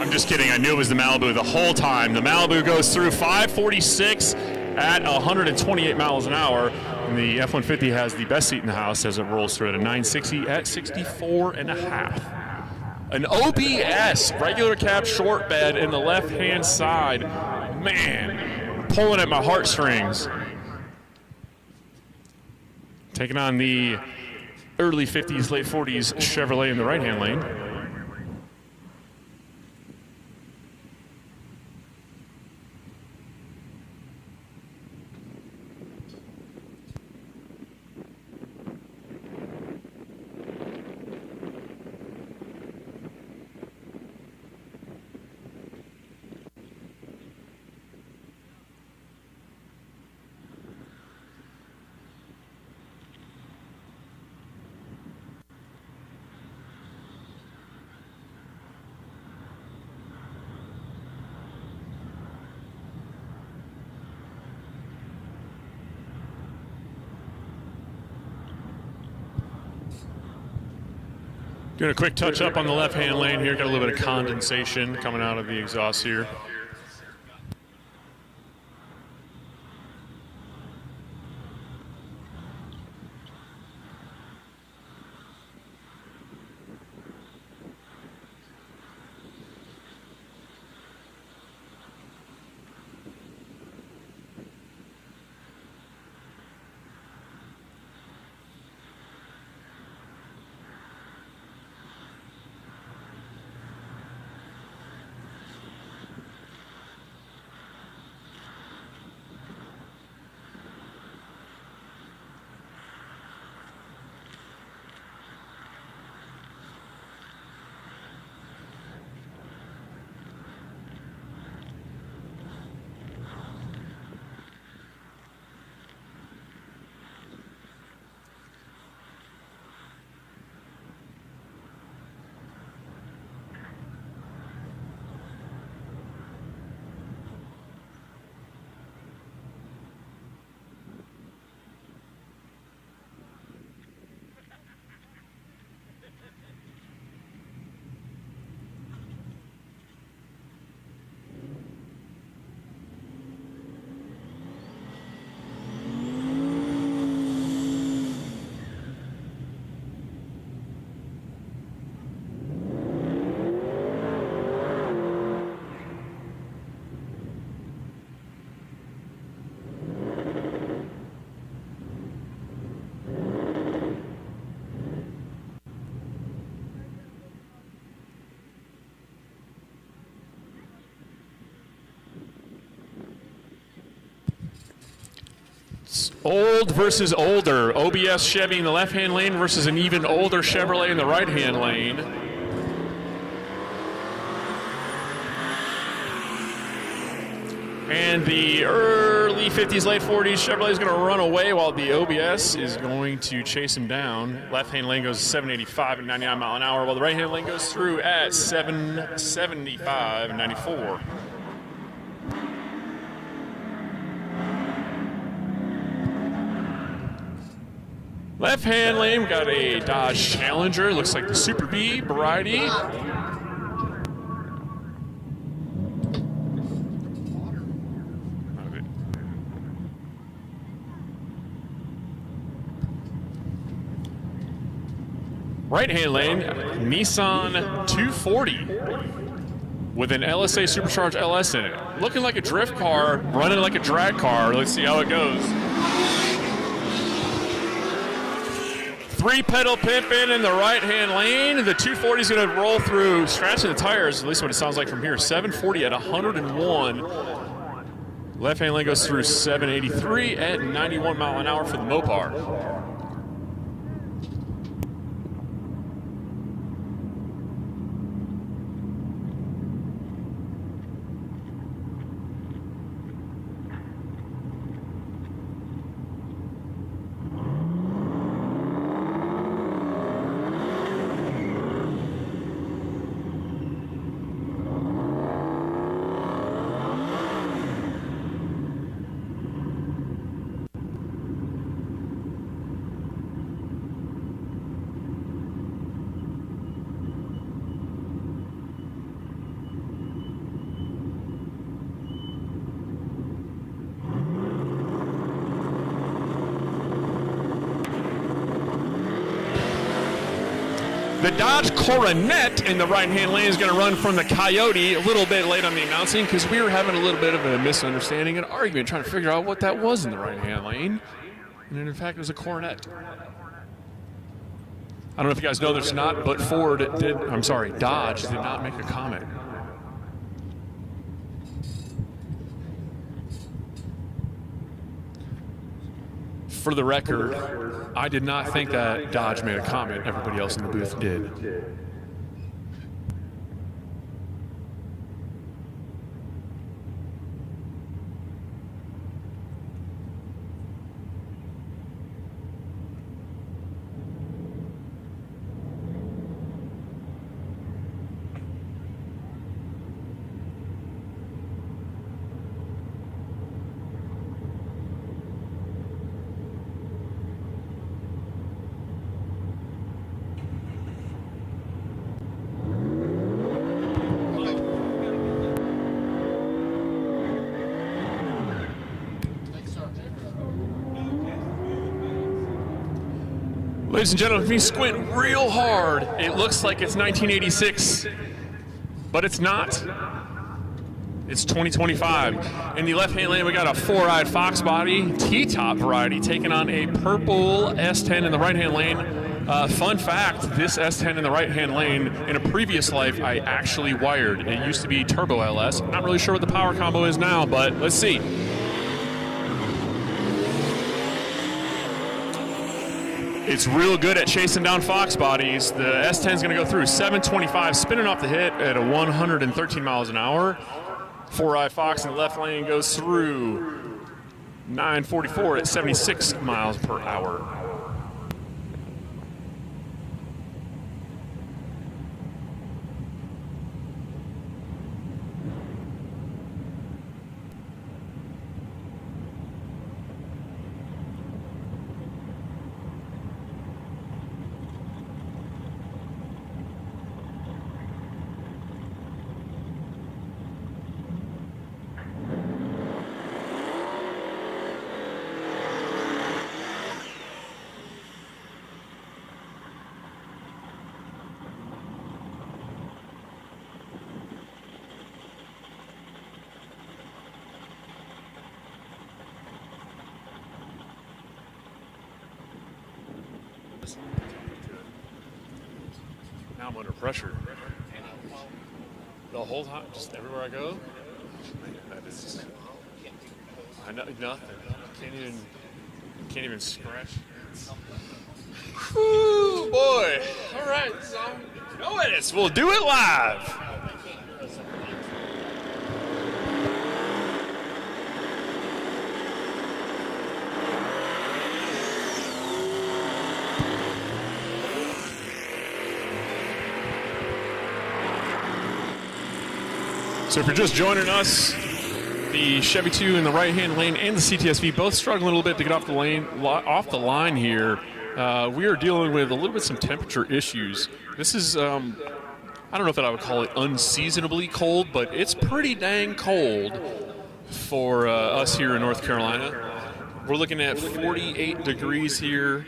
I'm just kidding, I knew it was the Malibu the whole time. The Malibu goes through 546 at 128 miles an hour. And the F-150 has the best seat in the house as it rolls through at a 960 at 64 and a half. An OBS, regular cab short bed in the left-hand side. Man, pulling at my heartstrings. Taking on the early 50s, late 40s Chevrolet in the right-hand lane. Doing a quick touch up on the left-hand lane here. Got a little bit of condensation coming out of the exhaust here. Old versus older. OBS Chevy in the left-hand lane versus an even older Chevrolet in the right-hand lane. And the early 50s, late 40s Chevrolet is going to run away while the OBS is going to chase him down. Left-hand lane goes 785 and 99 mile an hour, while the right-hand lane goes through at 775 and 94. Left-hand lane, we got a Dodge Challenger. Looks like the Super B variety. Right-hand lane, Nissan 240 with an LSA Supercharged LS in it. Looking like a drift car, running like a drag car. Let's see how it goes. 3-pedal pimping in the right-hand lane. The 240 is going to roll through, scratching the tires, at least what it sounds like from here. 740 at 101. Left-hand lane goes through 783 at 91 mile an hour for the Mopar. The Dodge Coronet in the right-hand lane is going to run from the Coyote. A little bit late on the announcing because we were having a little bit of a misunderstanding and argument trying to figure out what that was in the right-hand lane. And in fact, it was a Coronet. I don't know if you guys know this or not, but Dodge did not make a comment. For the record, I did not think that Dodge made a comment. Everybody else in the booth did. Ladies and gentlemen, if you squint real hard, it looks like it's 1986, but it's not. It's 2025. In the left-hand lane, we got a 4-eyed Fox body, T-top variety, taking on a purple S10 in the right-hand lane. Fun fact, this S10 in the right-hand lane, in a previous life, I actually wired. It used to be Turbo LS. Not really sure what the power combo is now, but let's see. It's real good at chasing down Fox bodies. The S10 is going to go through 725, spinning off the hit at a 113 miles an hour. 4-eyed Fox in the left lane goes through 944 at 76 miles per hour. Now I'm under pressure. The whole time, just everywhere I go. That is, I know nothing. Can't even. Can't even scratch. Whew, boy. All right, so no edits. We'll do it live. So if you're just joining us, the Chevy 2 in the right-hand lane and the CTSV both struggling a little bit to get off the line here. We are dealing with a little bit some temperature issues. This is, I don't know if I would call it unseasonably cold, but it's pretty dang cold for us here in North Carolina. We're looking at 48 degrees here.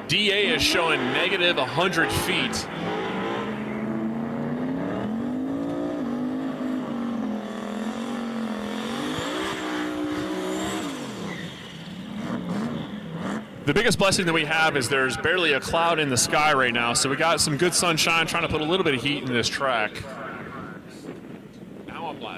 DA is showing negative 100 feet. The biggest blessing that we have is there's barely a cloud in the sky right now, so we got some good sunshine trying to put a little bit of heat in this track.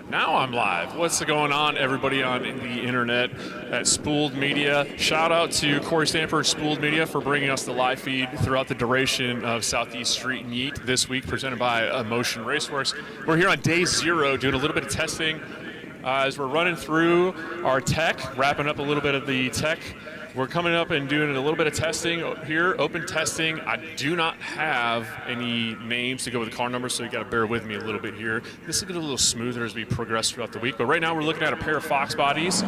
Now I'm live. What's going on, everybody on the internet at Spoold Media? Shout out to Corey Stanford, Spoold Media, for bringing us the live feed throughout the duration of Southeast Street and Yeet this week, presented by Motion Raceworks. We're here on day 0 doing a little bit of testing. As we're running through our tech, wrapping up a little bit of the tech. We're coming up and doing a little bit of testing here, open testing. I do not have any names to go with the car numbers, so you got to bear with me a little bit here. This will get a little smoother as we progress throughout the week, but right now we're looking at a pair of Fox bodies.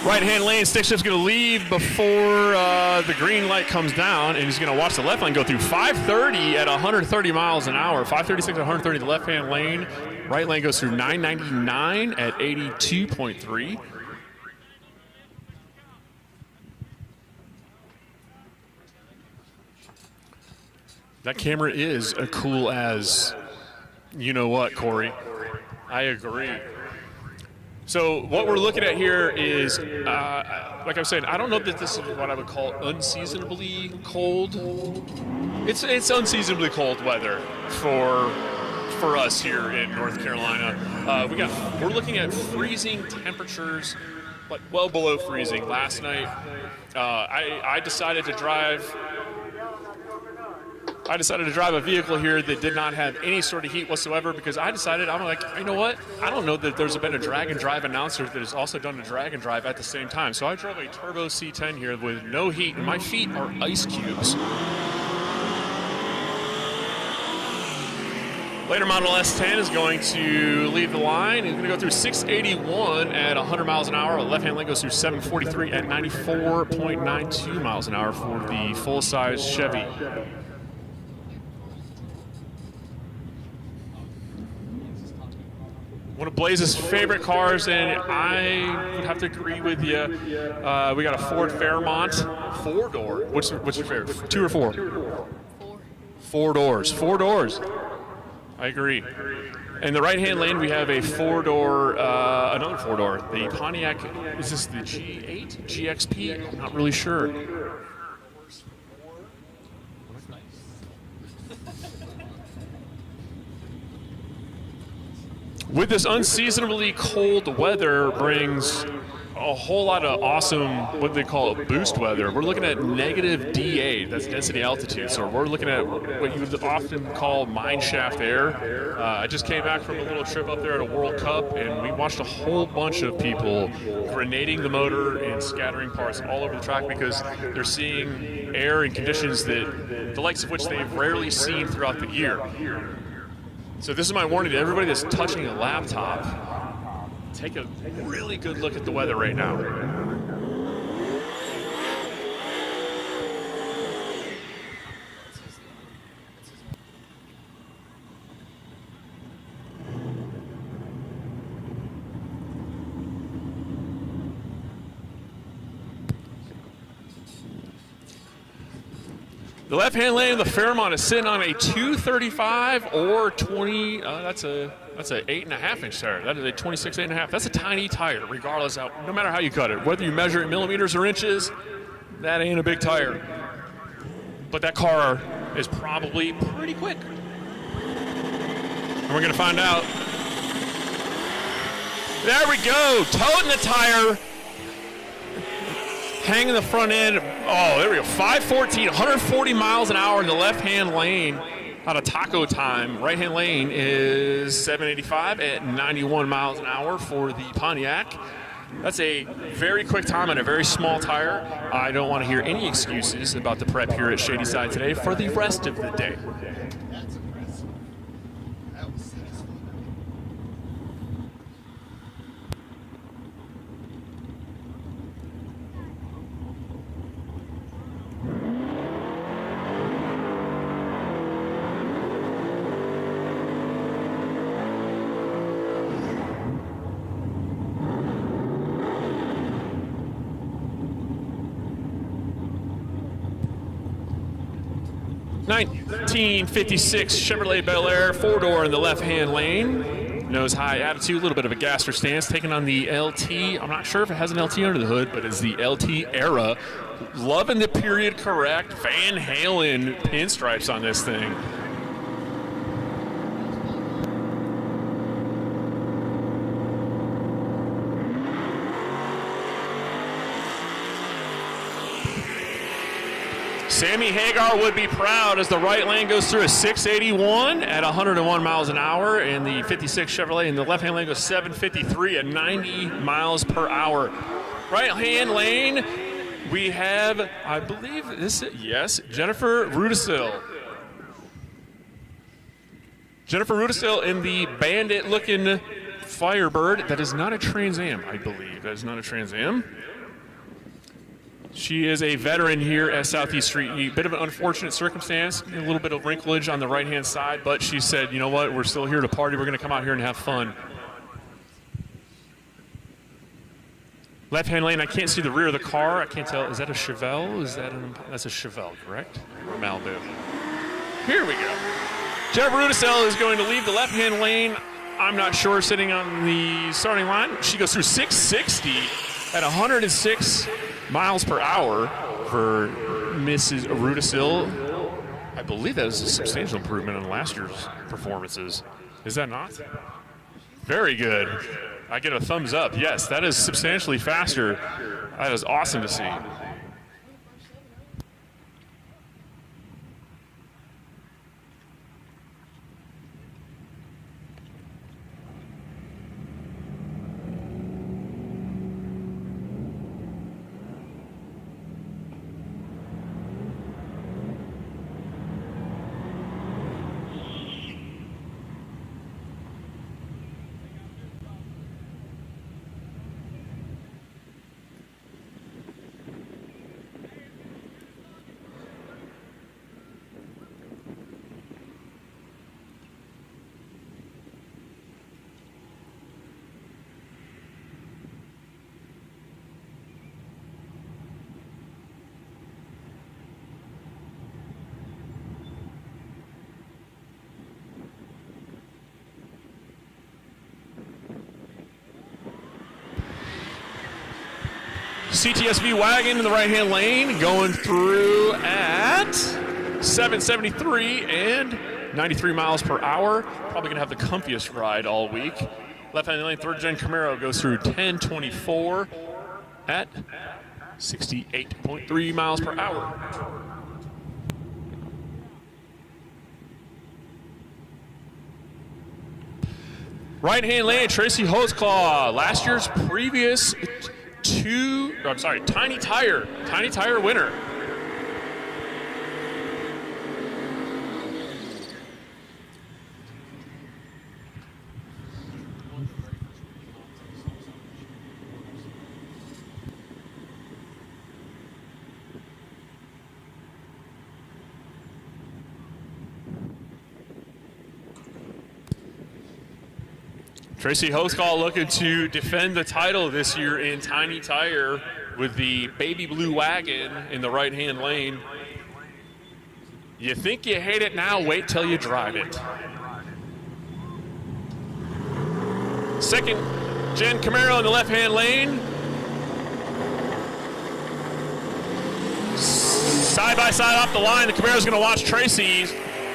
Right-hand lane, stick shift's going to leave before the green light comes down, and he's going to watch the left lane go through 530 at 130 miles an hour. 536 at 130 the left-hand lane. Right lane goes through 999 at 82.3. That camera is as cool as you know what, Corey. I agree. So what we're looking at here is, like I was saying, I don't know that this is what I would call unseasonably cold. It's unseasonably cold weather for us here in North Carolina. We're looking at freezing temperatures, like well below freezing. Last night, I decided to drive a vehicle here that did not have any sort of heat whatsoever, because I'm like, you know what? I don't know that there's been a drag and drive announcer that has also done a drag and drive at the same time. So I drove a turbo C10 here with no heat, and my feet are ice cubes. Later model S10 is going to leave the line. He's going to go through 681 at 100 miles an hour. The left-hand lane goes through 743 at 94.92 miles an hour for the full-size Chevy. One of Blaze's favorite cars, and I would have to agree with you. We got a Ford Fairmont 4-door. What's your favorite? 2 or 4? 4. 4 doors. 4 doors. I agree. In the right-hand lane, we have a 4-door, another 4-door. The Pontiac, is this the G8? GXP? I'm not really sure. With this unseasonably cold weather brings a whole lot of awesome, what they call boost weather. We're looking at negative D8, that's density altitude. So we're looking at what you would often call mine shaft air. I just came back from a little trip up there at a World Cup, and we watched a whole bunch of people grenading the motor and scattering parts all over the track, because they're seeing air in conditions that the likes of which they've rarely seen throughout the year. So this is my warning to everybody that's touching a laptop. Take a really good look at the weather right now. The left-hand lane of the Fairmont is sitting on a 235 or 20. That's a 8.5-inch tire. That is a 26 8.5. That's a tiny tire, regardless of no matter how you cut it. Whether you measure it in millimeters or inches, that ain't a big tire. But that car is probably pretty quick. And we're going to find out. There we go. Toting the tire. Hanging the front end. Oh, there we go. 514, 140 miles an hour in the left-hand lane out of taco time. Right-hand lane is 785 at 91 miles an hour for the Pontiac. That's a very quick time on a very small tire. I don't want to hear any excuses about the prep here at Shadyside today for the rest of the day. 1956 Chevrolet Bel Air, 4-door in the left-hand lane. Nose high attitude, a little bit of a gaster stance, taking on the LT. I'm not sure if it has an LT under the hood, but it's the LT era. Loving the period correct Van Halen pinstripes on this thing. Sammy Hagar would be proud as the right lane goes through a 681 at 101 miles an hour, and the 56 Chevrolet in the left-hand lane goes 753 at 90 miles per hour. Right-hand lane, we have, I believe this, yes, Jennifer Rudisill. Jennifer Rudisill in the bandit-looking Firebird. That is not a Trans Am, I believe. That is not a Trans Am. She is a veteran here at Southeast Street. A bit of an unfortunate circumstance, a little bit of wrinklage on the right-hand side, but she said, you know what, we're still here to party. We're going to come out here and have fun. Left-hand lane, I can't see the rear of the car. I can't tell. Is that a Chevelle? That's a Chevelle, correct? Or Malibu. Here we go. Jennifer Rudisill is going to leave the left-hand lane. I'm not sure, sitting on the starting line. She goes through 660 at 106 miles per hour for Mrs. Rudisill. I believe that is a substantial improvement on last year's performances. Is that not? Very good. I get a thumbs up. Yes, that is substantially faster. That is awesome to see. CTSV wagon in the right-hand lane going through at 773 and 93 miles per hour. Probably going to have the comfiest ride all week. Left-hand lane, third-gen Camaro goes through 1024 at 68.3 miles per hour. Right-hand lane, Tracy Hoseclaw, last year's previous Tiny Tire winner. Tracy Hoseclaw looking to defend the title this year in Tiny Tire with the baby blue wagon in the right-hand lane. You think you hate it now, wait till you drive it. Second gen Camaro in the left-hand lane. side by side off the line. The Camaro's going to watch Tracy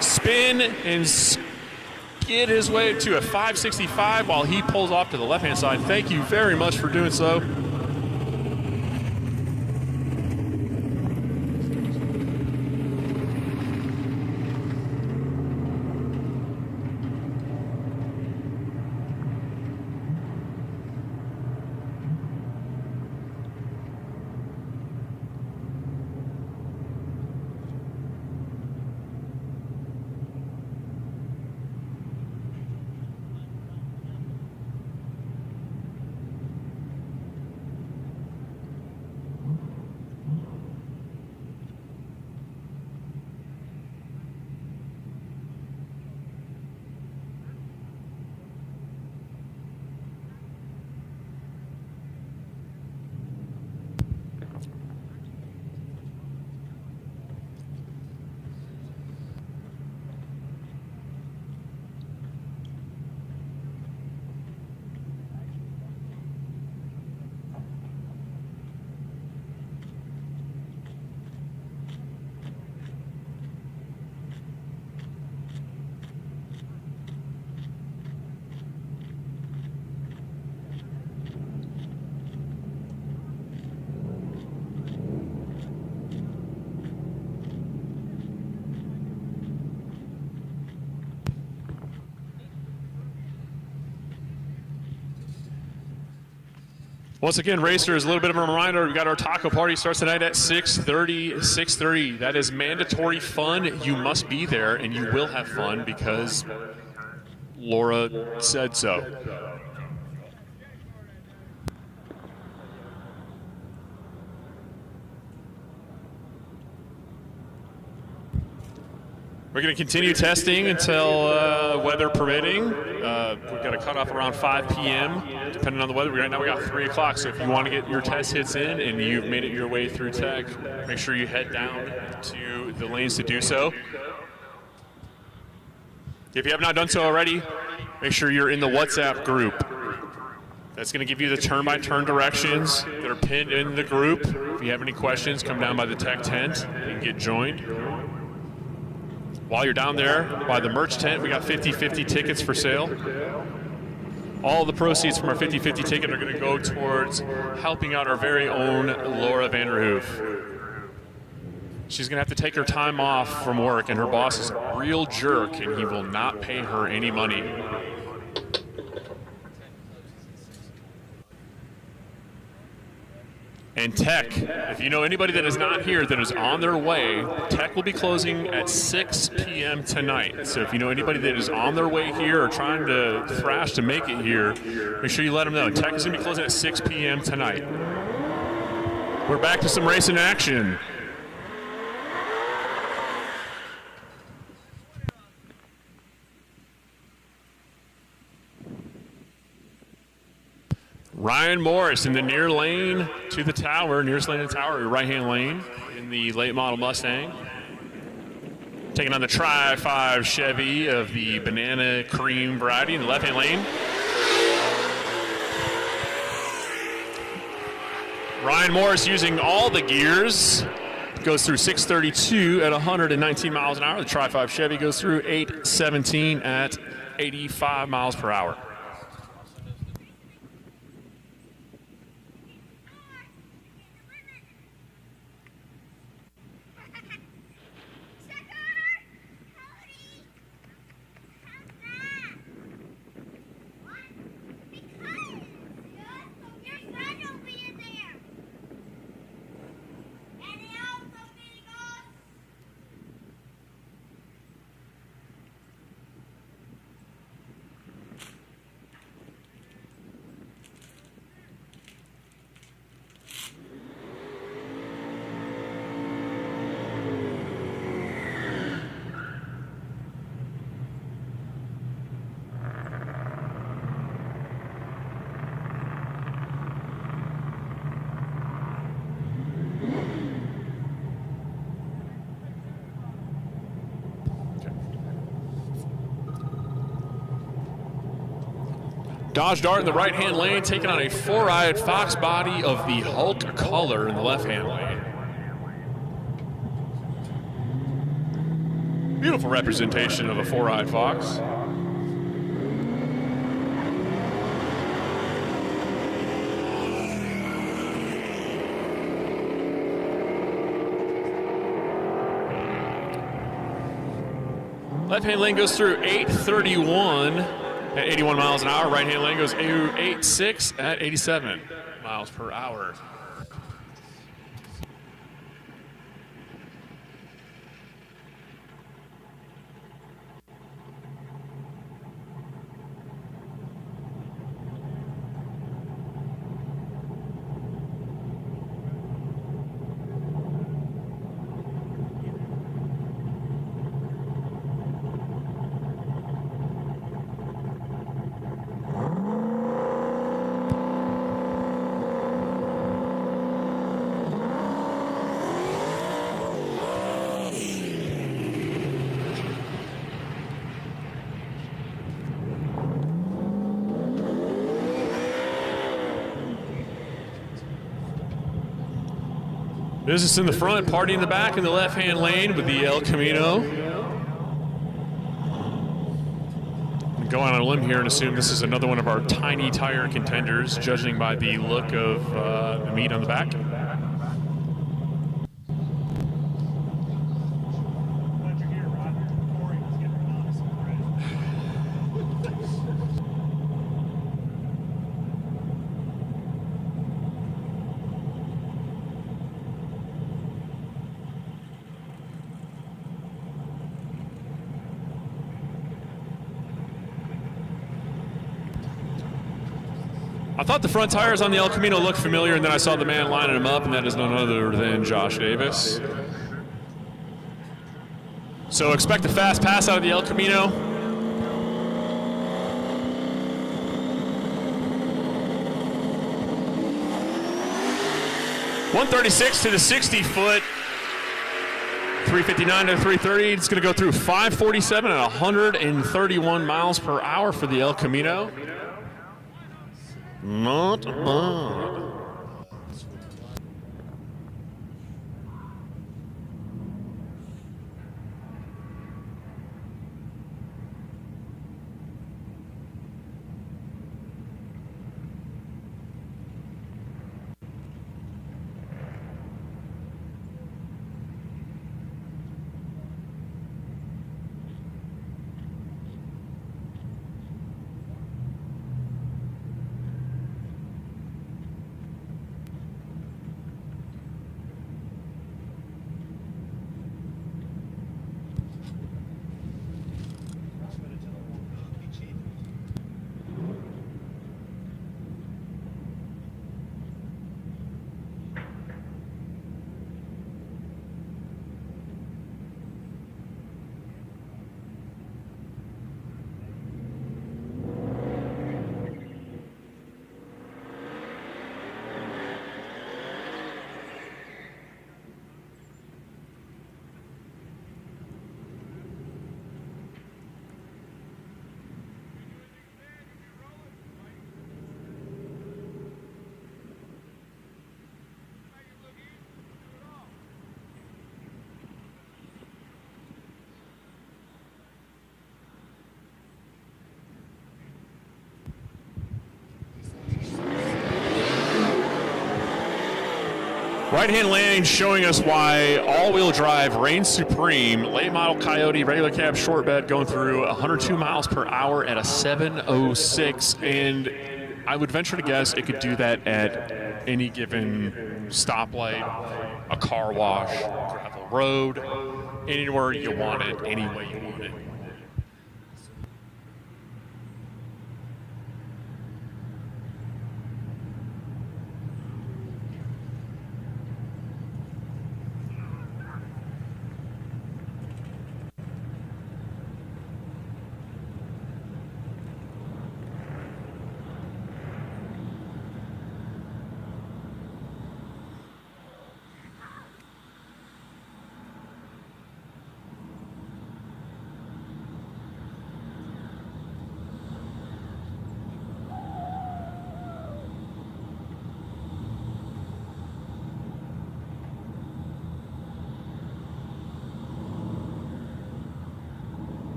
spin and skid his way to a 565 while he pulls off to the left-hand side. Thank you very much for doing so. Once again, racers, a little bit of a reminder, we got our taco party starts tonight at 6:30. That is mandatory fun. You must be there, and you will have fun because Laura said so. We're going to continue testing until weather permitting. We've got a cutoff around 5 p.m. depending on the weather. Right now we got 3 o'clock, so if you want to get your test hits in and you've made it your way through tech, make sure you head down to the lanes to do so. If you have not done so already, make sure you're in the WhatsApp group. That's going to give you the turn-by-turn directions that are pinned in the group. If you have any questions, come down by the tech tent and get joined. While you're down there by the merch tent, we got 50/50 tickets for sale. All the proceeds from our 50/50 ticket are going to go towards helping out our very own Laura Vanderhoof. She's going to have to take her time off from work, and her boss is a real jerk, and he will not pay her any money. And Tech, if you know anybody that is not here that is on their way, Tech will be closing at 6 p.m. tonight. So if you know anybody that is on their way here or trying to thrash to make it here, make sure you let them know. Tech is going to be closing at 6 p.m. tonight. We're back to some racing action. Ryan Morris in the near lane to the tower, nearest lane to the tower, right-hand lane in the late model Mustang. Taking on the Tri-5 Chevy of the banana cream variety in the left-hand lane. Ryan Morris using all the gears. Goes through 632 at 119 miles an hour. The Tri-5 Chevy goes through 817 at 85 miles per hour. Dodge Dart in the right-hand lane, taking on a four-eyed fox body of the Hulk color in the left-hand lane. Beautiful representation of a four-eyed fox. Left-hand lane goes through 831 at 81 miles an hour. Right-hand lane goes 86 at 87 miles per hour. Business in the front, party in the back in the left-hand lane with the El Camino. I'm going on a limb here and assume this is another one of our tiny tire contenders, judging by the look of the meat on the back. I thought the front tires on the El Camino looked familiar, and then I saw the man lining them up, and that is none other than Josh Davis. So expect a fast pass out of the El Camino. .136 to the 60-foot. 359 to 330. It's going to go through 547 at 131 miles per hour for the El Camino. Not bad. Right-hand lane showing us why all-wheel drive reigns supreme. Late model Coyote, regular cab short bed going through 102 miles per hour at a 706. And I would venture to guess it could do that at any given stoplight, a car wash, gravel road, anywhere you want it, any way you want it.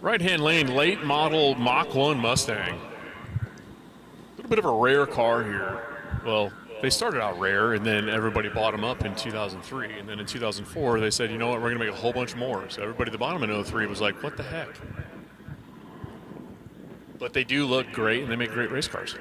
Right-hand lane, late model Mach 1 Mustang. A little bit of a rare car here. Well, they started out rare, and then everybody bought them up in 2003. And then in 2004, they said, you know what, we're going to make a whole bunch more. So everybody that bought them in 03 was like, what the heck? But they do look great, and they make great race cars.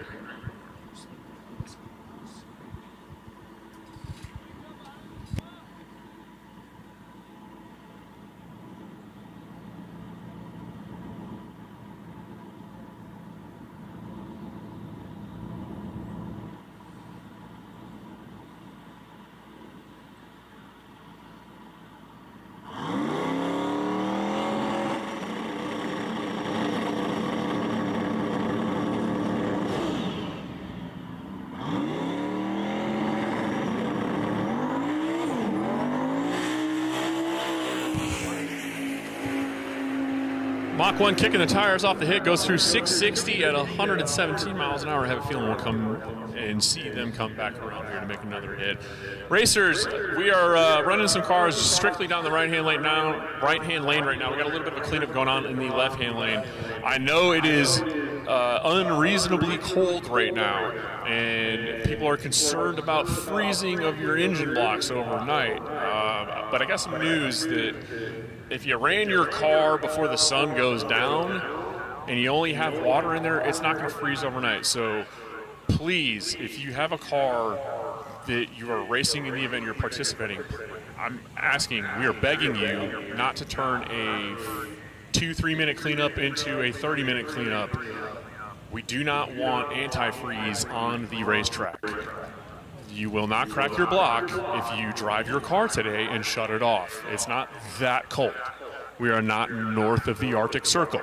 Mach 1 kicking the tires off the hit, goes through 660 at 117 miles an hour. I have a feeling we'll come and see them come back around here to make another hit. Racers, we are running some cars strictly down the right-hand lane right now. We got a little bit of a cleanup going on in the left-hand lane. I know it is unreasonably cold right now, and people are concerned about freezing of your engine blocks overnight. But I got some news that if you ran your car before the sun goes down and you only have water in there, it's not going to freeze overnight. So please, if you have a car that you are racing in the event you're participating, I'm asking, we are begging you not to turn a 2-3 minute cleanup into a 30-minute cleanup. We do not want antifreeze on the racetrack. You will not crack your block if you drive your car today and shut it off. It's not that cold. We are not north of the Arctic Circle.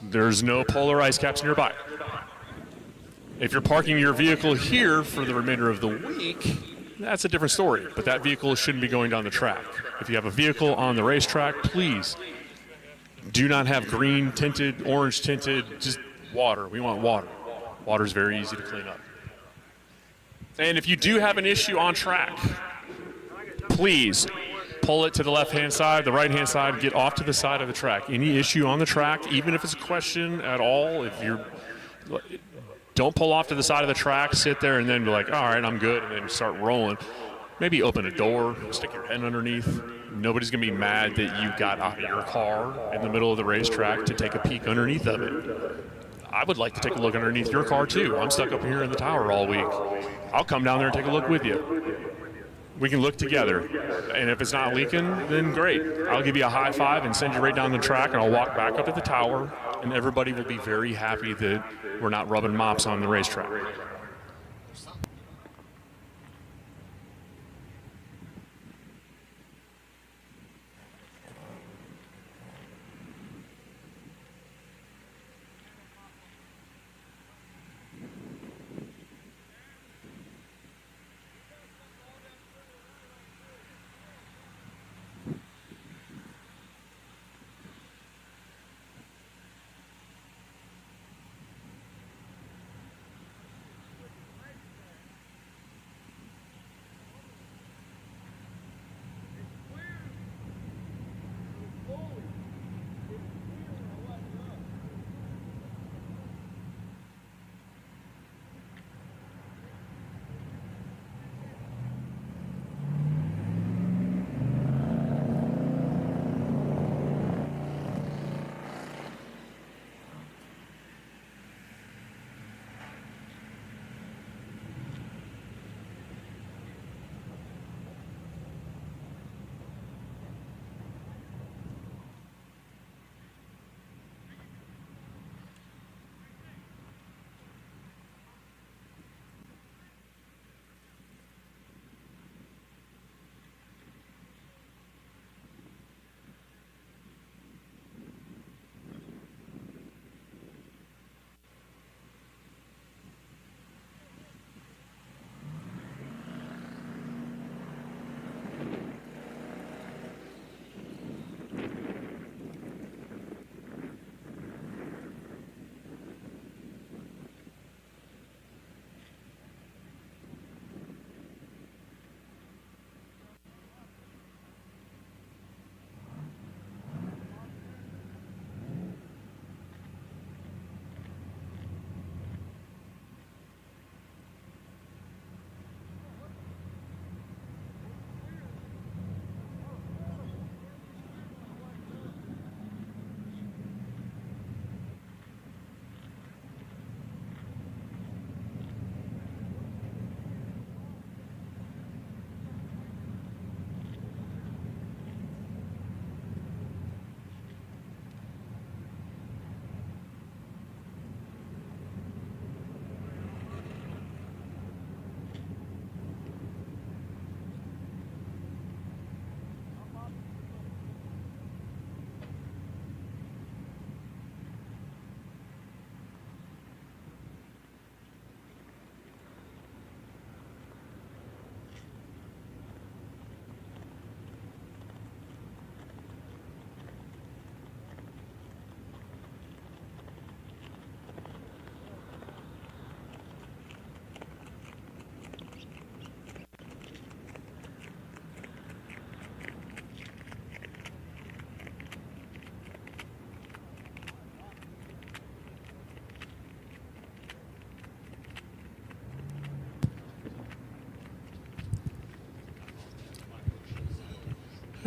There's no polar ice caps nearby. If you're parking your vehicle here for the remainder of the week, that's a different story, but that vehicle shouldn't be going down the track. If you have a vehicle on the racetrack, please do not have green tinted, orange tinted, just water. We want water. Water is very easy to clean up. And if you do have an issue on track, please pull it to the left-hand side, the right-hand side, get off to the side of the track. Any issue on the track, even if it's a question at all, don't pull off to the side of the track, sit there, and then be like, all right, I'm good, and then start rolling. Maybe open a door, stick your head underneath. Nobody's going to be mad that you got out of your car in the middle of the racetrack to take a peek underneath of it. I would like to take a look underneath your car, too. I'm stuck up here in the tower all week. I'll come down there and take a look with you. We can look together. And if it's not leaking, then great. I'll give you a high five and send you right down the track, and I'll walk back up to the tower, and everybody will be very happy that we're not rubbing mops on the racetrack.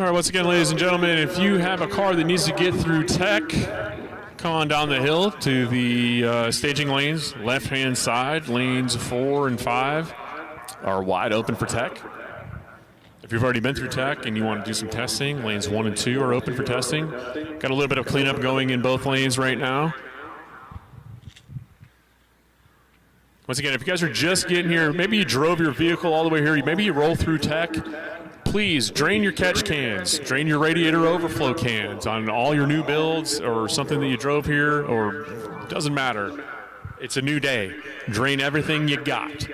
All right, once again, ladies and gentlemen, if you have a car that needs to get through tech, come on down the hill to the staging lanes, left-hand side. Lanes 4 and 5 are wide open for tech. If you've already been through tech and you want to do some testing, lanes 1 and 2 are open for testing. Got a little bit of cleanup going in both lanes right now. Once again, if you guys are just getting here, maybe you drove your vehicle all the way here, maybe you roll through tech, please drain your catch cans, drain your radiator overflow cans on all your new builds or something that you drove here, or doesn't matter. It's a new day. Drain everything you got.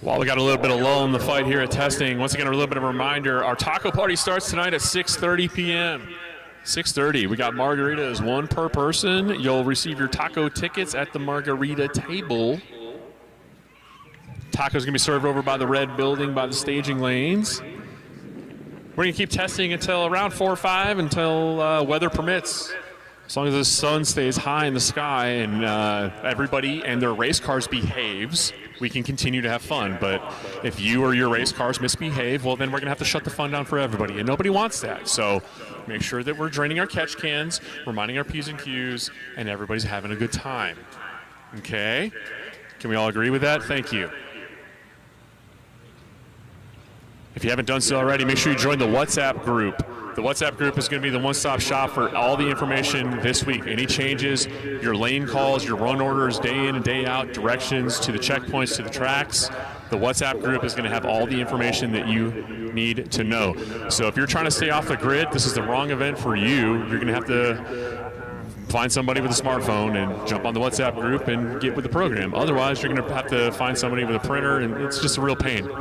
While we got a little bit of lull in the fight here at testing, once again, a little bit of a reminder, our taco party starts tonight at 6:30 p.m. 6:30. We got margaritas, 1 per person. You'll receive your taco tickets at the margarita table. Tacos going to be served over by the red building by the staging lanes. We're going to keep testing until around 4 or 5 until weather permits. As long as the sun stays high in the sky and everybody and their race cars behaves, we can continue to have fun. But if you or your race cars misbehave, well, then we're going to have to shut the fun down for everybody. And nobody wants that. So make sure that we're draining our catch cans, we're minding our P's and Q's, and everybody's having a good time. Okay? Can we all agree with that? Thank you. If you haven't done so already, make sure you join the WhatsApp group. The WhatsApp group is going to be the one-stop shop for all the information this week. Any changes, your lane calls, your run orders, day in and day out, directions to the checkpoints, to the tracks. The WhatsApp group is going to have all the information that you need to know. So if you're trying to stay off the grid, this is the wrong event for you. You're going to have to find somebody with a smartphone and jump on the WhatsApp group and get with the program. Otherwise, you're going to have to find somebody with a printer, and it's just a real pain.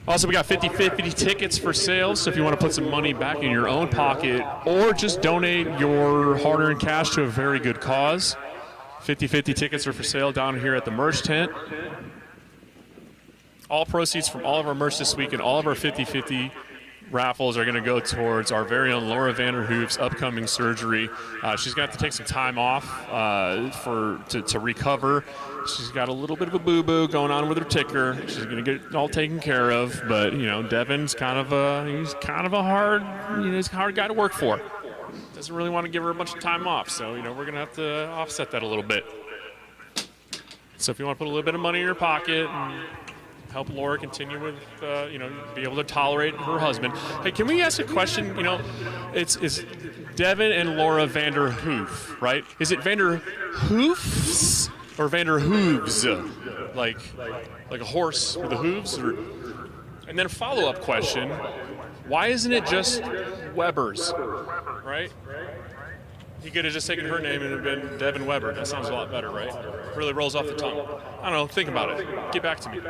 Also, we got 50-50 tickets for sale, so if you want to put some money back in your own pocket or just donate your hard-earned cash to a very good cause, 50-50 tickets are for sale down here at the merch tent. All proceeds from all of our merch this week and all of our 50-50 raffles are going to go towards our very own Laura Vanderhoof's upcoming surgery. She's going to have to take some time off to recover. She's got a little bit of a boo-boo going on with her ticker. She's going to get it all taken care of. But, you know, Devin's kind of a hard guy to work for. Doesn't really want to give her a bunch of time off. So, you know, we're going to have to offset that a little bit. So if you want to put a little bit of money in your pocket and help Laura continue with, be able to tolerate her husband. Hey, can we ask a question? You know, it's Devin and Laura Vanderhoof, right? Is it Vanderhoofs or Vanderhooves? Like a horse with the hooves? And then a follow-up question, why isn't it just Weber's, right? He could have just taken her name and it would have been Devin Weber. That sounds a lot better, right? Really rolls off the tongue. I don't know. Think about it. Get back to me.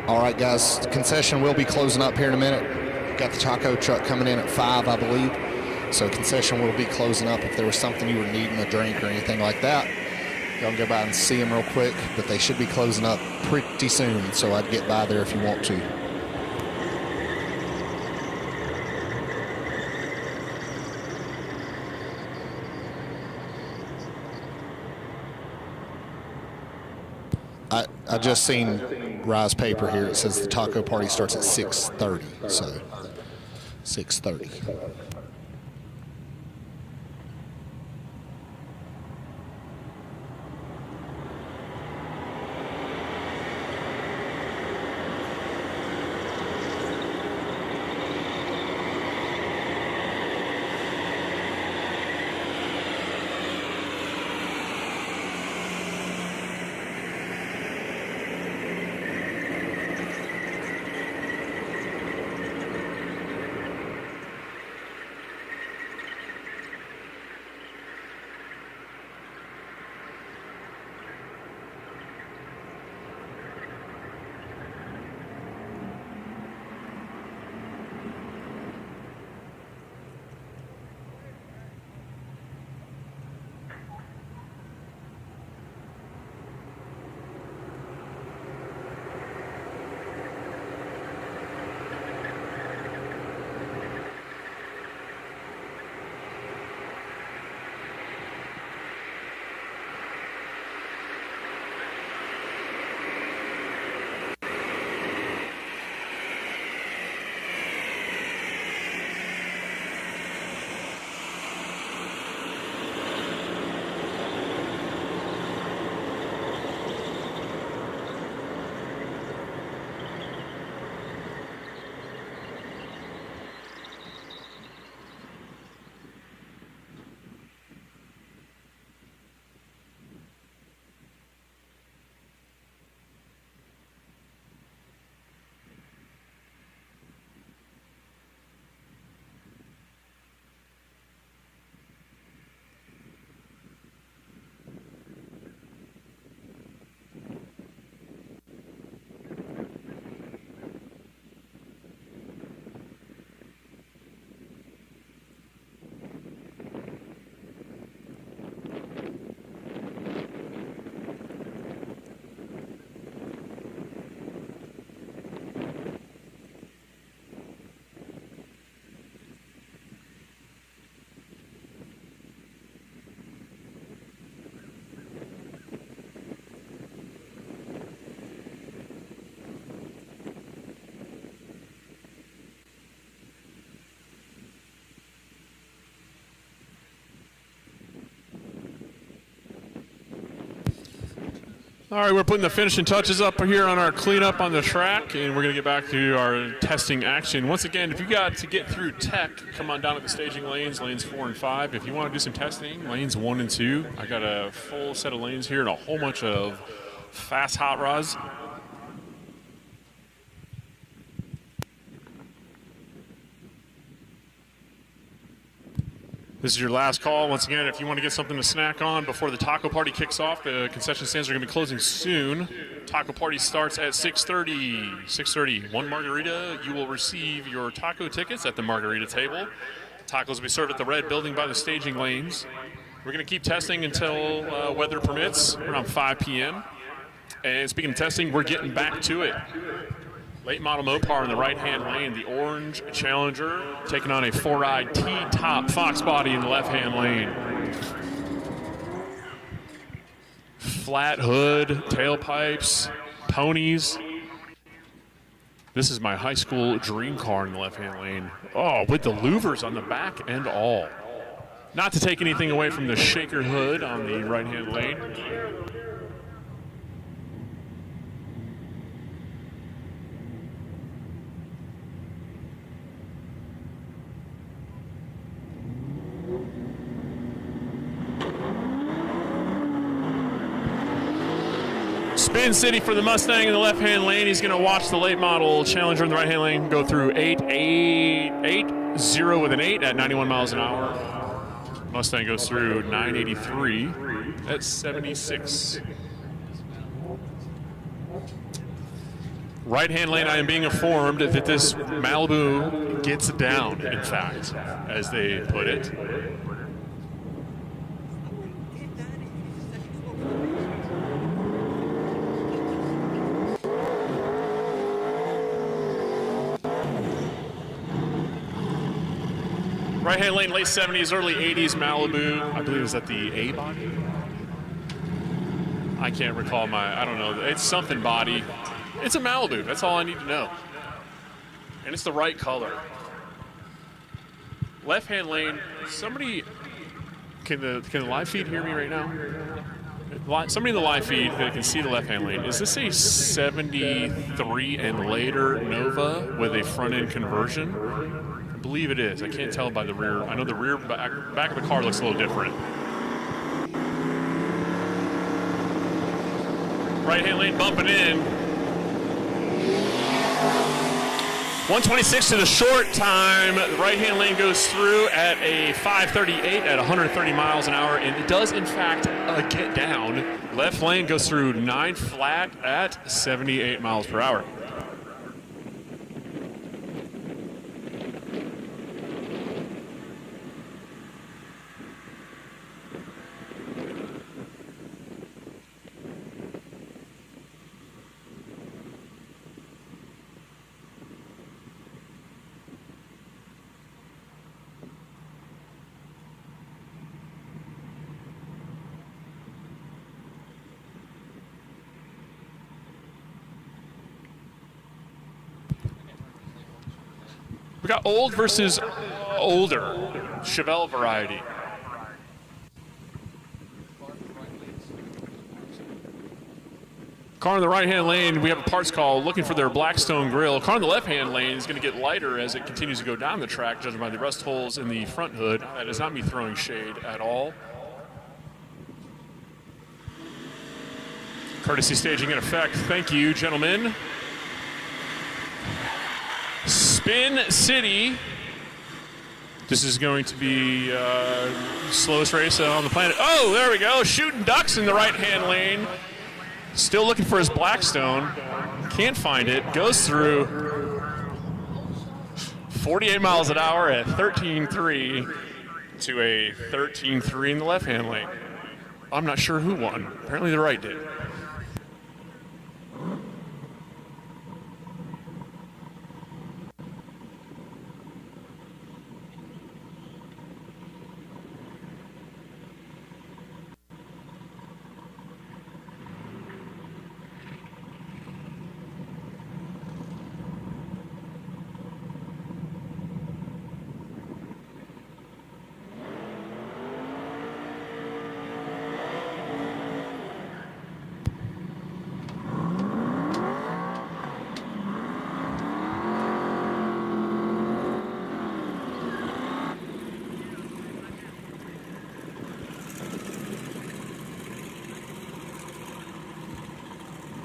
All right, guys, concession will be closing up here in a minute. Got the taco truck coming in at 5, I believe. So concession will be closing up. If there was something you were needing, a drink or anything like that, y'all go by and see them real quick. But they should be closing up pretty soon, so I'd get by there if you want to. I just seen Rise paper here. It says the taco party starts at 6:30, so 6:30. All right, we're putting the finishing touches up here on our cleanup on the track, and we're going to get back to our testing action. Once again, if you got to get through tech, come on down to the staging lanes 4 and 5. If you want to do some testing, lanes 1 and 2. I got a full set of lanes here and a whole bunch of fast hot rods. This is your last call. Once again, if you want to get something to snack on before the taco party kicks off, the concession stands are going to be closing soon. Taco party starts at 6:30. 6:30. One margarita. You will receive your taco tickets at the margarita table. Tacos will be served at the red building by the staging lanes. We're going to keep testing until weather permits, around 5 p.m. And speaking of testing, we're getting back to it. Late model Mopar in the right-hand lane, the orange Challenger taking on a 4-eyed T-top Fox body in the left-hand lane. Flat hood, tailpipes, ponies. This is my high school dream car in the left-hand lane. Oh, with the louvers on the back and all. Not to take anything away from the shaker hood on the right-hand lane. Spin City for the Mustang in the left-hand lane. He's going to watch the late model Challenger in the right-hand lane go through 880 with an 8 at 91 miles an hour. Mustang goes through 983 at 76. Right-hand lane, I am being informed that this Malibu gets down, in fact, as they put it. Right-hand lane, late 70s, early 80s Malibu. I believe is that the A body? I can't recall I don't know. It's something body. It's a Malibu. That's all I need to know. And it's the right color. Left-hand lane. Somebody, can the live feed hear me right now? Somebody in the live feed that can see the left-hand lane. Is this a 73 and later Nova with a front-end conversion? I believe it is. I can't tell by the rear. I know the rear back of the car looks a little different. Right-hand lane bumping in. 126 to the short time. The right-hand lane goes through at a 5:38 at 130 miles an hour, and it does, in fact, get down. Left lane goes through 9 flat at 78 miles per hour. We got old versus older, Chevelle variety. Car in the right-hand lane, we have a parts call looking for their Blackstone grill. Car in the left-hand lane is going to get lighter as it continues to go down the track, judging by the rust holes in the front hood. That is not me throwing shade at all. Courtesy staging in effect. Thank you, gentlemen. Spin City. This is going to be slowest race on the planet. Oh, there we go. Shooting ducks in the right-hand lane. Still looking for his Blackstone. Can't find it. Goes through 48 miles an hour at 13.3 to a 13.3 in the left-hand lane. I'm not sure who won. Apparently the right did.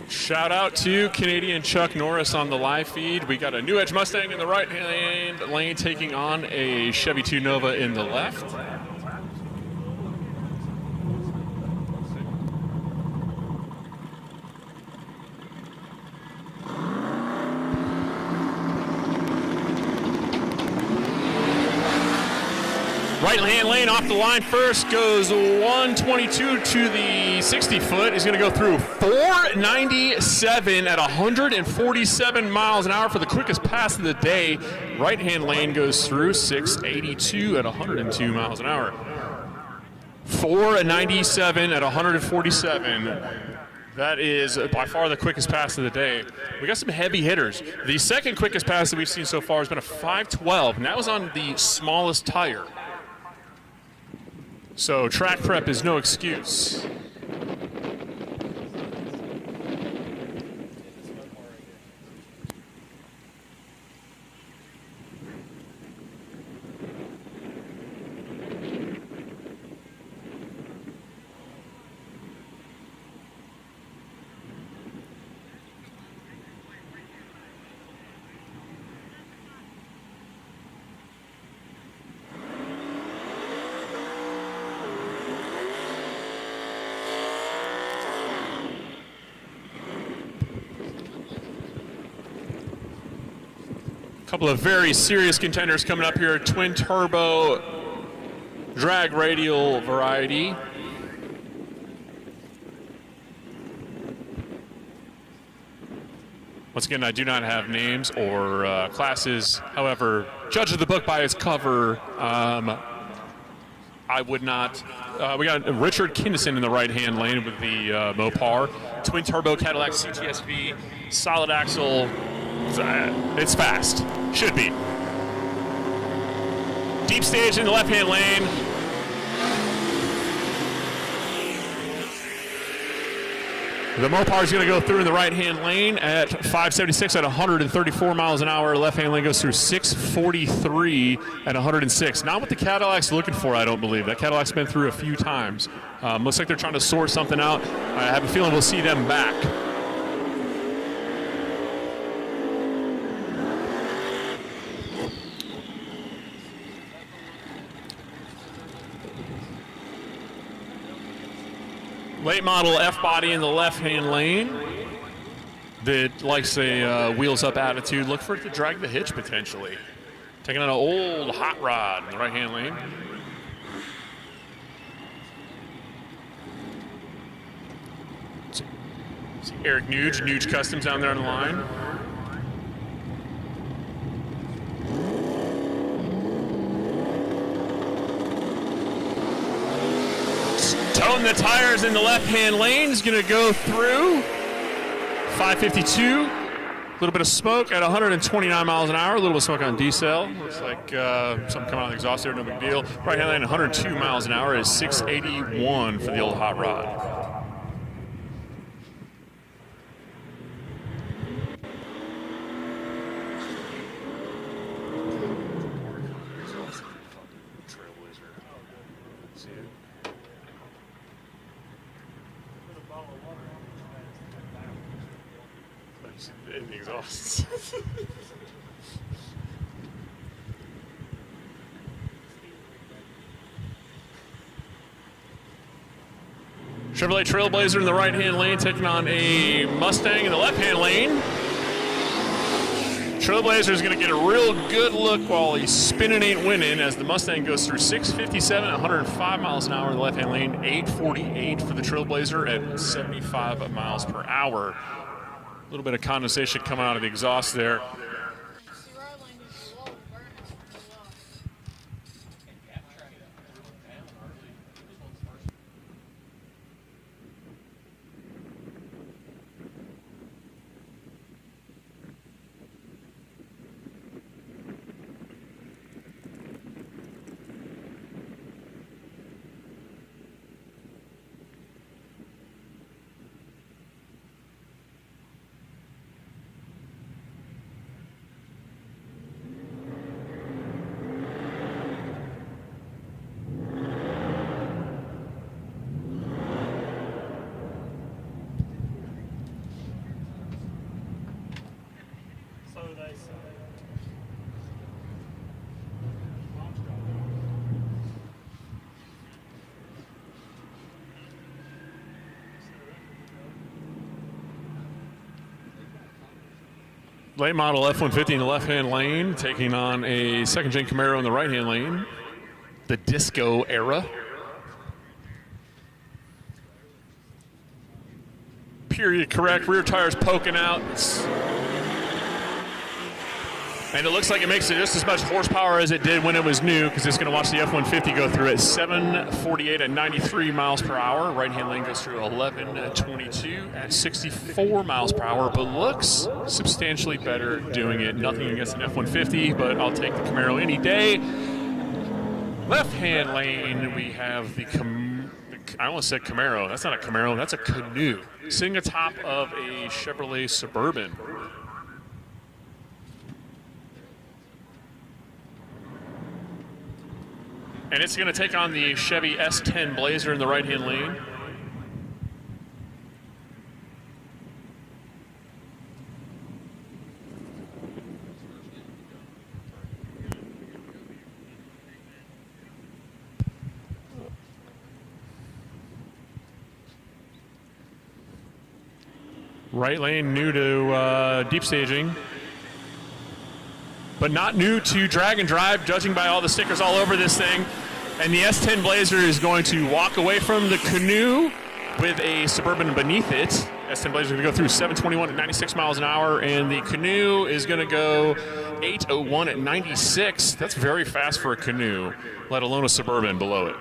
Shout out to Canadian Chuck Norris on the live feed. We got a New Edge Mustang in the right-hand lane taking on a Chevy 2 Nova in the left. Right-hand lane off the line first goes 122 to the 60-foot. He's going to go through 497 at 147 miles an hour for the quickest pass of the day. Right-hand lane goes through 682 at 102 miles an hour. 497 at 147. That is by far the quickest pass of the day. We got some heavy hitters. The second quickest pass that we've seen so far has been a 512, and that was on the smallest tire. So track prep is no excuse. couple of very serious contenders coming up here. Twin turbo drag radial variety. Once again, I do not have names or classes. However, judge of the book by its cover, I would not. We got Richard Kinnison in the right-hand lane with the Mopar. Twin turbo Cadillac CTSV, solid axle. It's fast. Should be. Deep stage in the left-hand lane. The Mopar is going to go through in the right-hand lane at 576 at 134 miles an hour. Left-hand lane goes through 643 at 106. Not what the Cadillac's looking for, I don't believe. That Cadillac's been through a few times. Looks like they're trying to sort something out. I have a feeling we'll see them back. Late model F-body in the left-hand lane that likes a wheels-up attitude. Look for it to drag the hitch, potentially. Taking on an old hot rod in the right-hand lane. See Eric Nuge Customs down there on the line. Toting the tires in the left-hand lane is going to go through 552. A little bit of smoke at 129 miles an hour. A little bit of smoke on D-cell. Looks like something coming out of the exhaust there, no big deal. Right-hand lane, 102 miles an hour is 681 for the old hot rod. In the exhausts. Chevrolet Trailblazer in the right-hand lane taking on a Mustang in the left-hand lane. Trailblazer is going to get a real good look while he's spinning ain't winning as the Mustang goes through 657 at 105 miles an hour in the left-hand lane, 848 for the Trailblazer at 75 miles per hour. A little bit of condensation coming out of the exhaust there. Late model F-150 in the left-hand lane, taking on a second-gen Camaro in the right-hand lane. The Disco era. Period correct, rear tires poking out. And it looks like it makes it just as much horsepower as it did when it was new, because it's going to watch the F-150 go through at 748 at 93 miles per hour. Right-hand lane goes through 1122 at 64 miles per hour, but looks substantially better doing it. Nothing against an F-150, but I'll take the Camaro any day. Left-hand lane, we have I almost said Camaro. That's not a Camaro, that's a canoe. Sitting atop of a Chevrolet Suburban. And it's going to take on the Chevy S10 Blazer in the right-hand lane. Right lane new to deep staging. but not new to drag and drive, judging by all the stickers all over this thing. And the S10 Blazer is going to walk away from the canoe with a Suburban beneath it. S10 Blazer is going to go through 721 at 96 miles an hour, and the canoe is going to go 801 at 96. That's very fast for a canoe, let alone a Suburban below it.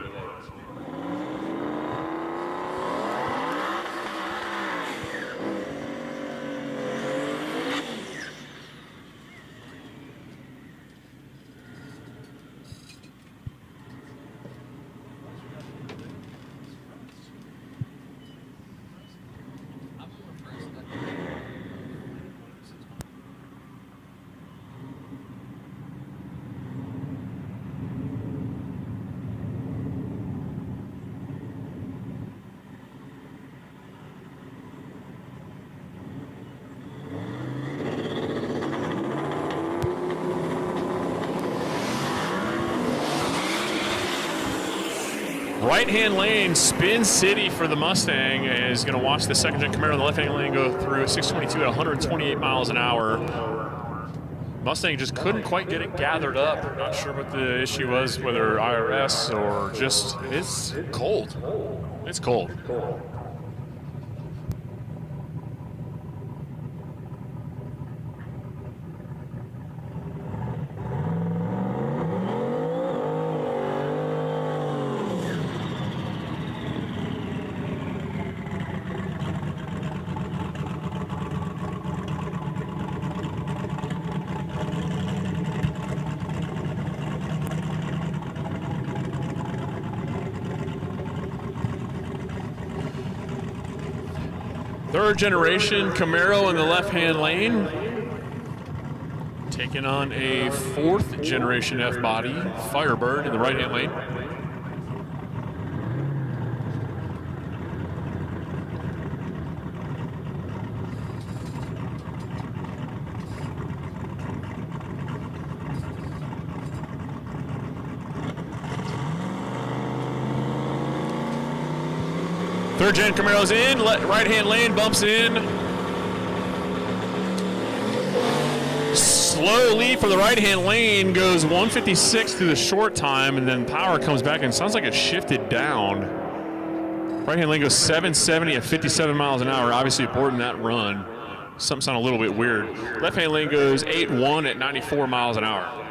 Right-hand lane, Spin City for the Mustang is going to watch the second-gen Camaro in the left-hand lane go through at 622 at 128 miles an hour. Mustang just couldn't quite get it gathered up. Not sure what the issue was, whether IRS or just, it's cold. It's cold. Third generation Camaro in the left-hand lane, taking on a fourth generation F-body Firebird in the right-hand lane. Third gen Camaro's in, right-hand lane bumps in. Slow lead for the right-hand lane, goes 156 through the short time, and then power comes back and sounds like it shifted down. Right-hand lane goes 770 at 57 miles an hour, obviously aborting that run. Something sounded a little bit weird. Left-hand lane goes 8-1 at 94 miles an hour.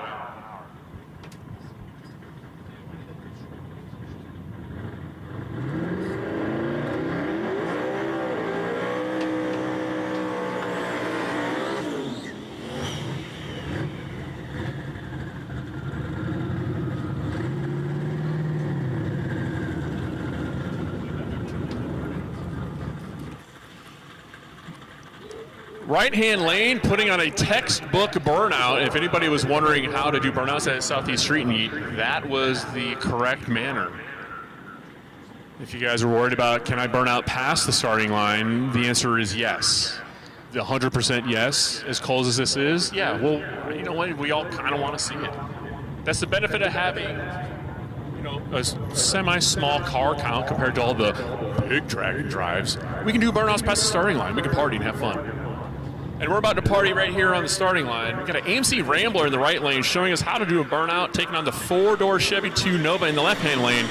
Right-hand lane putting on a textbook burnout. If anybody was wondering how to do burnouts at Southeast Street and Yeet, that was the correct manner. If you guys were worried about, can I burn out past the starting line, the answer is yes. 100% yes. As cold as this is, yeah, well, you know what, we all kind of want to see it. That's the benefit of having, you know, a semi-small car count compared to all the big drag drives. We can do burnouts past the starting line. We can party and have fun. And we're about to party right here on the starting line. We've got an AMC Rambler in the right lane showing us how to do a burnout, taking on the four-door Chevy 2 Nova in the left-hand lane.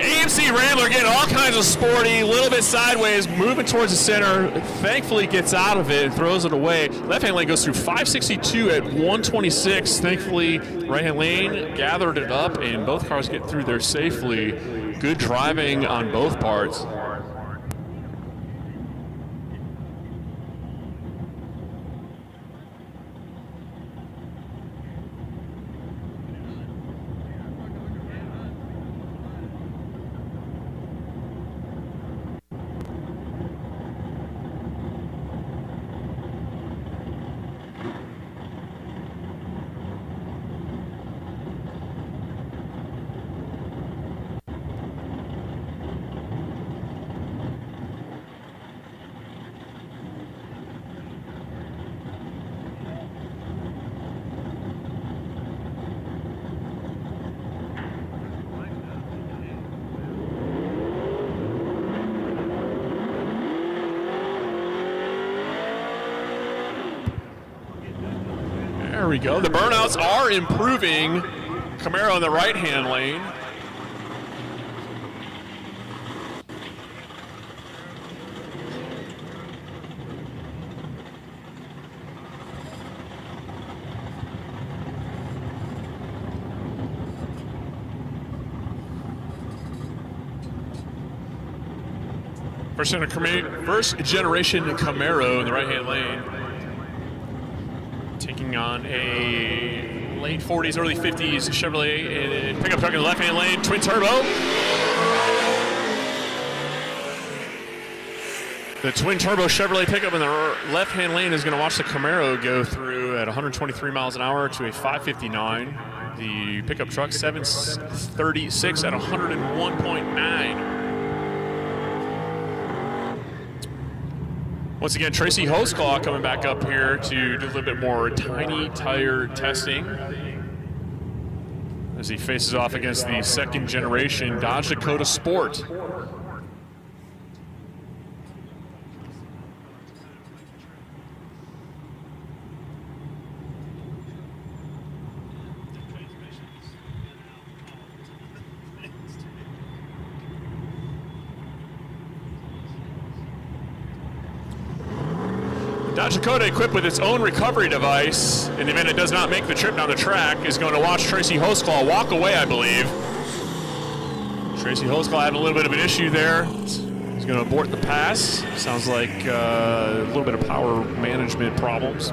AMC Rambler getting all kinds of sporty, a little bit sideways, moving towards the center. Thankfully gets out of it and throws it away. Left-hand lane goes through 562 at 126. Thankfully, right-hand lane gathered it up, and both cars get through there safely. Good driving on both parts. There we go. The burnouts are improving. Camaro in the right-hand lane. First generation Camaro in the right-hand lane. Taking on a late 40s, early 50s Chevrolet and pickup truck in the left-hand lane, twin turbo. The twin turbo Chevrolet pickup in the left-hand lane is going to watch the Camaro go through at 123 miles an hour to a 559. The pickup truck 736 at 101.9. Once again, Tracy Hosclaw coming back up here to do a little bit more tiny tire testing as he faces off against the second generation Dodge Dakota Sport. Dodge Dakota, equipped with its own recovery device, in the event it does not make the trip down the track, is going to watch Tracy Hosclaw walk away, I believe. Tracy Hosclaw had a little bit of an issue there. He's going to abort the pass. Sounds like a little bit of power management problems.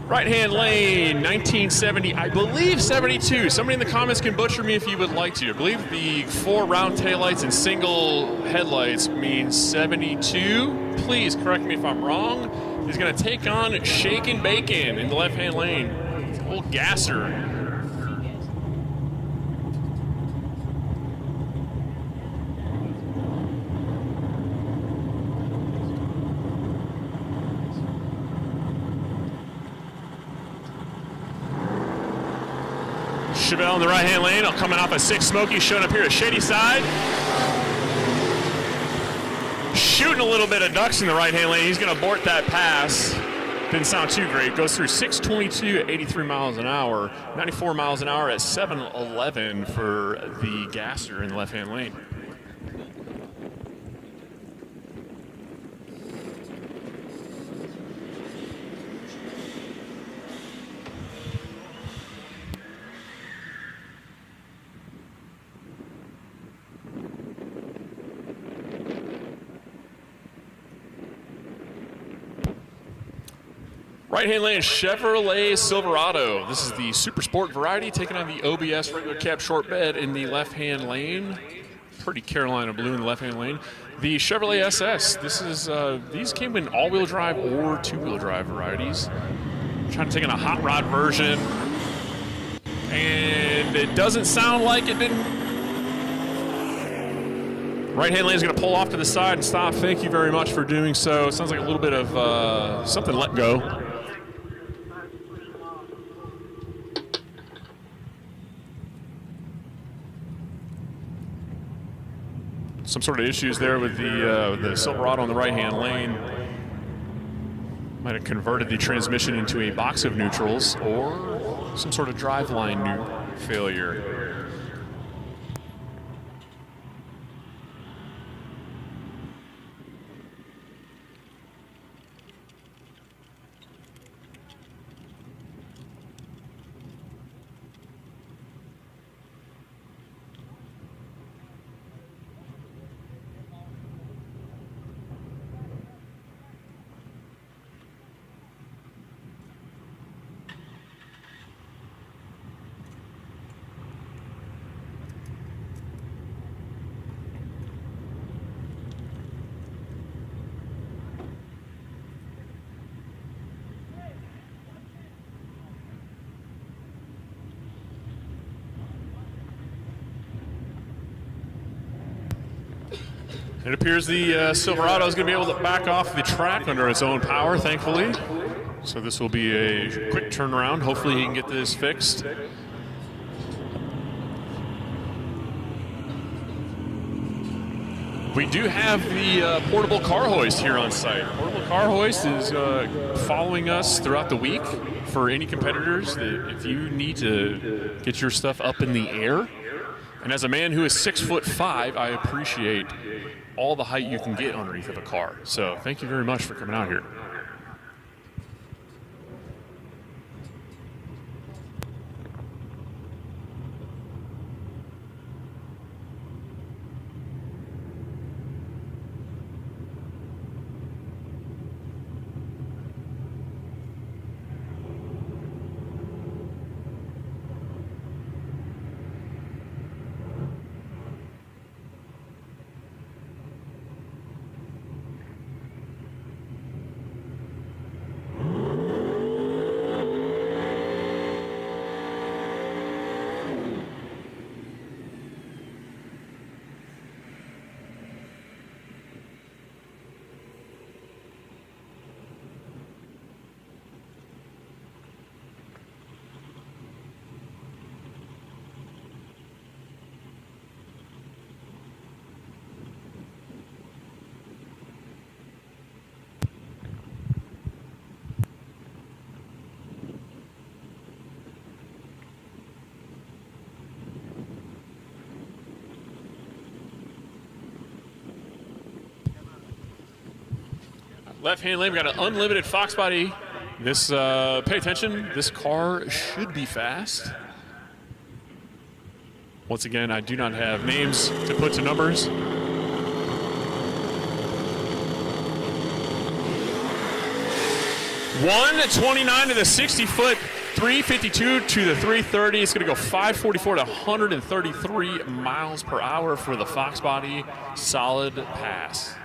Right-hand lane, 1970, I believe 72. Somebody in the comments can butcher me if you would like to. I believe the 4 round taillights and single headlights means 72. Please correct me if I'm wrong. He's going to take on Shakin' Bacon in the left-hand lane. Old gasser. Chevelle in the right-hand lane, coming off a 6 Smoky, showing up here at Shadyside. Shooting a little bit of ducks in the right-hand lane. He's going to abort that pass. Didn't sound too great. Goes through 622 at 83 miles an hour. 94 miles an hour at 711 for the gasser in the left-hand lane. Right-hand lane, Chevrolet Silverado. This is the Super Sport variety, taking on the OBS regular cab short bed in the left-hand lane. Pretty Carolina blue in the left-hand lane. The Chevrolet SS. This is these came in all-wheel drive or two-wheel drive varieties. I'm trying to take in a hot rod version. And it doesn't sound like it didn't. Right-hand lane is going to pull off to the side and stop. Thank you very much for doing so. Sounds like a little bit of something let go. Some sort of issues there with the Silverado on the right-hand lane. Might have converted the transmission into a box of neutrals or some sort of driveline failure. It appears the Silverado is going to be able to back off the track under its own power, thankfully. So this will be a quick turnaround. Hopefully he can get this fixed. We do have the portable car hoist here on site. Portable car hoist is following us throughout the week for any competitors that if you need to get your stuff up in the air. And as a man who is 6'5", I appreciate all the height you can get underneath of a car. So thank you very much for coming out here. Left-hand lane, we got an unlimited Fox body. This, pay attention, this car should be fast. Once again, I do not have names to put to numbers. $129 to the 60-foot, 352 to the 330. It's going to go 544 to 133 miles per hour for the Fox body. Solid pass.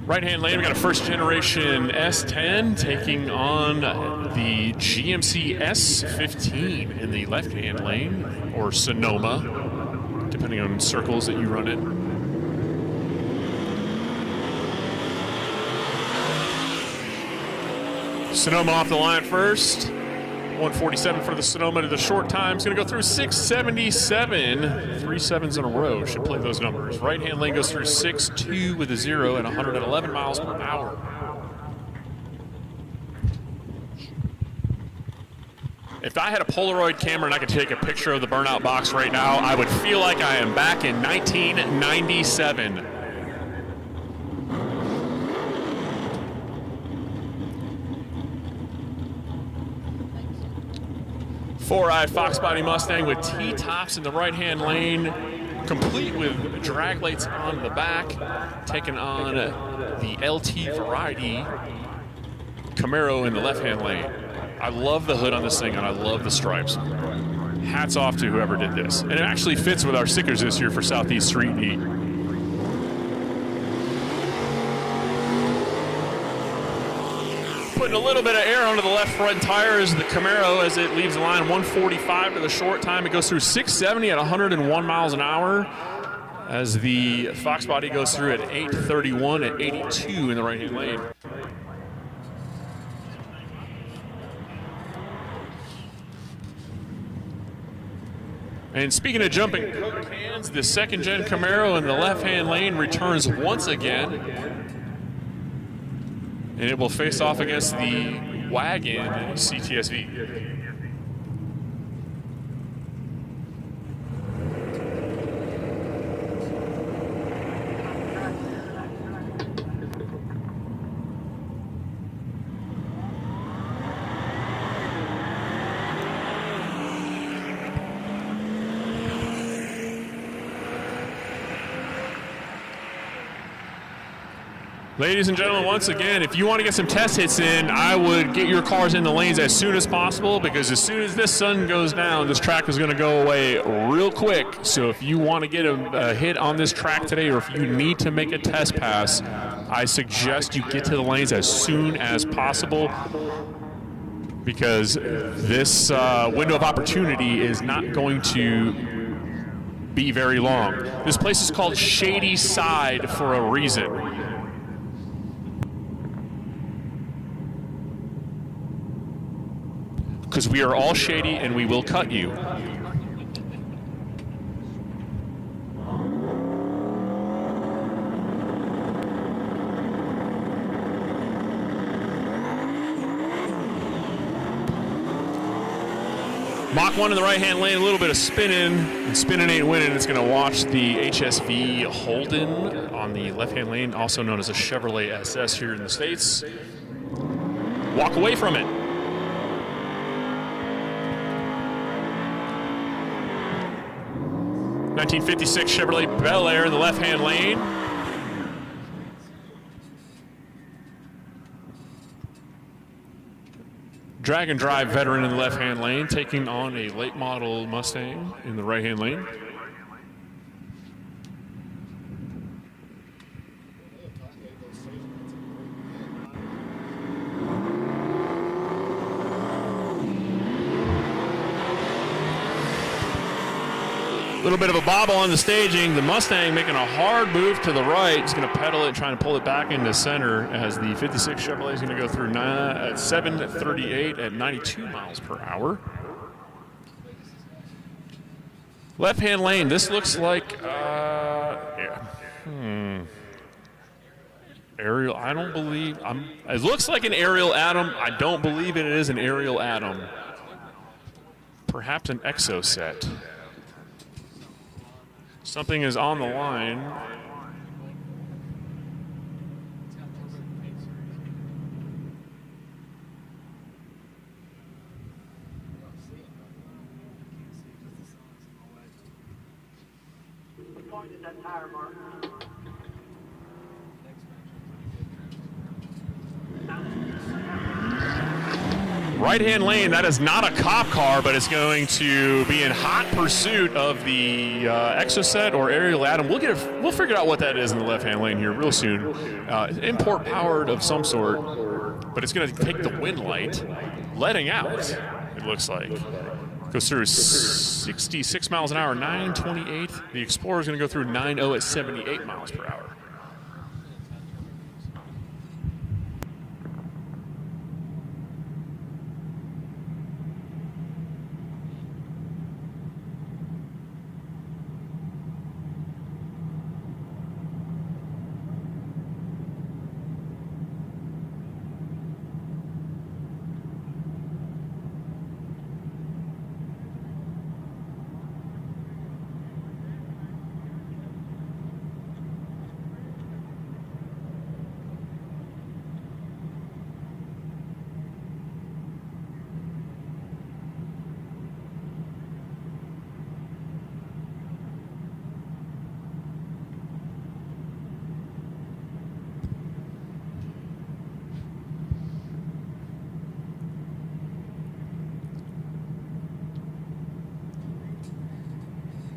Right-hand lane, we got a first-generation S10 taking on the GMC S15 in the left-hand lane, or Sonoma, depending on circles that you run it. Sonoma off the line first. 147 for the Sonoma to the short time. It's going to go through 677. 3 sevens in a row. Should play those numbers. Right-hand lane goes through 6.2 with a 0 at 111 miles per hour. If I had a Polaroid camera and I could take a picture of the burnout box right now, I would feel like I am back in 1997. Four-eyed Fox body Mustang with T-tops in the right-hand lane. complete with drag lights on the back, taking on the LT variety Camaro in the left-hand lane. I love the hood on this thing, and I love the stripes. Hats off to whoever did this. And it actually fits with our stickers this year for Southeast Street Heat. Putting a little bit of air onto the left front tire is the Camaro as it leaves the line 145 to the short time. It goes through 670 at 101 miles an hour as the Fox body goes through at 831 at 82 in the right-hand lane. And speaking of jumping Coke cans, the second-gen Camaro in the left-hand lane returns once again. And it will face off against the wagon CTSV. Ladies and gentlemen, once again, if you want to get some test hits in, I would get your cars in the lanes as soon as possible, because as soon as this sun goes down, this track is going to go away real quick. So if you want to get a hit on this track today, or if you need to make a test pass, I suggest you get to the lanes as soon as possible, because this window of opportunity is not going to be very long. This place is called Shadyside for a reason. Because we are all shady and we will cut you. Mach 1 in the right-hand lane, a little bit of spinning, and spinning ain't winning. It's going to watch the HSV Holden on the left-hand lane, also known as a Chevrolet SS here in the States. Walk away from it. '56 Chevrolet Bel Air in the left-hand lane. Drag and drive veteran in the left-hand lane, taking on a late model Mustang in the right-hand lane. A little bit of a bobble on the staging. The Mustang making a hard move to the right. He's going to pedal it, trying to pull it back into center as the 56 Chevrolet is going to go through at 738 at 92 miles per hour. Left-hand lane. This looks like Ariel. I don't believe. It looks like an Ariel Atom. I don't believe it is an Ariel Atom. Perhaps an Exo set. Something is on the line. Right-hand lane, that is not a cop car, but it's going to be in hot pursuit of the Exocet or Ariel Atom. We'll figure out what that is in the left-hand lane here real soon. Import powered of some sort, but it's going to take the wind light, letting out, it looks like. Goes through 66 miles an hour, 928. The Explorer is going to go through 90 at 78 miles per hour.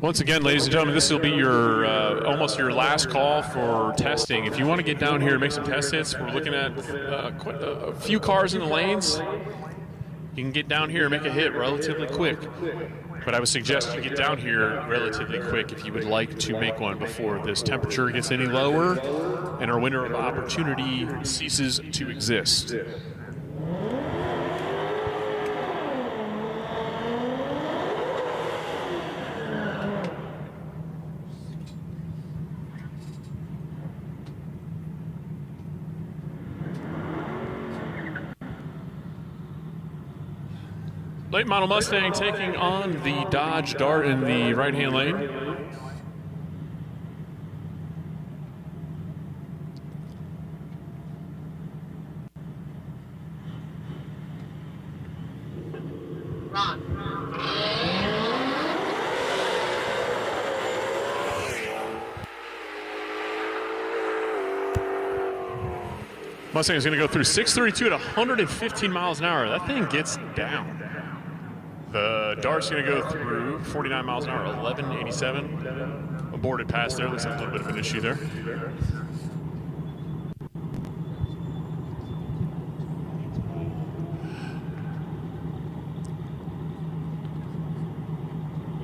Once again, ladies and gentlemen, this will be your almost your last call for testing. If you want to get down here and make some test hits, we're looking at quite a few cars in the lanes. You can get down here and make a hit relatively quick. But I would suggest you get down here relatively quick if you would like to make one before this temperature gets any lower and our window of opportunity ceases to exist. Late model Mustang taking on the Dodge Dart in the right-hand lane. Mustang is going to go through 632 at 115 miles an hour. That thing gets down. The Dart's going to go through 49 miles an hour, 1187. Aborted pass there. Looks like a little bit of an issue there.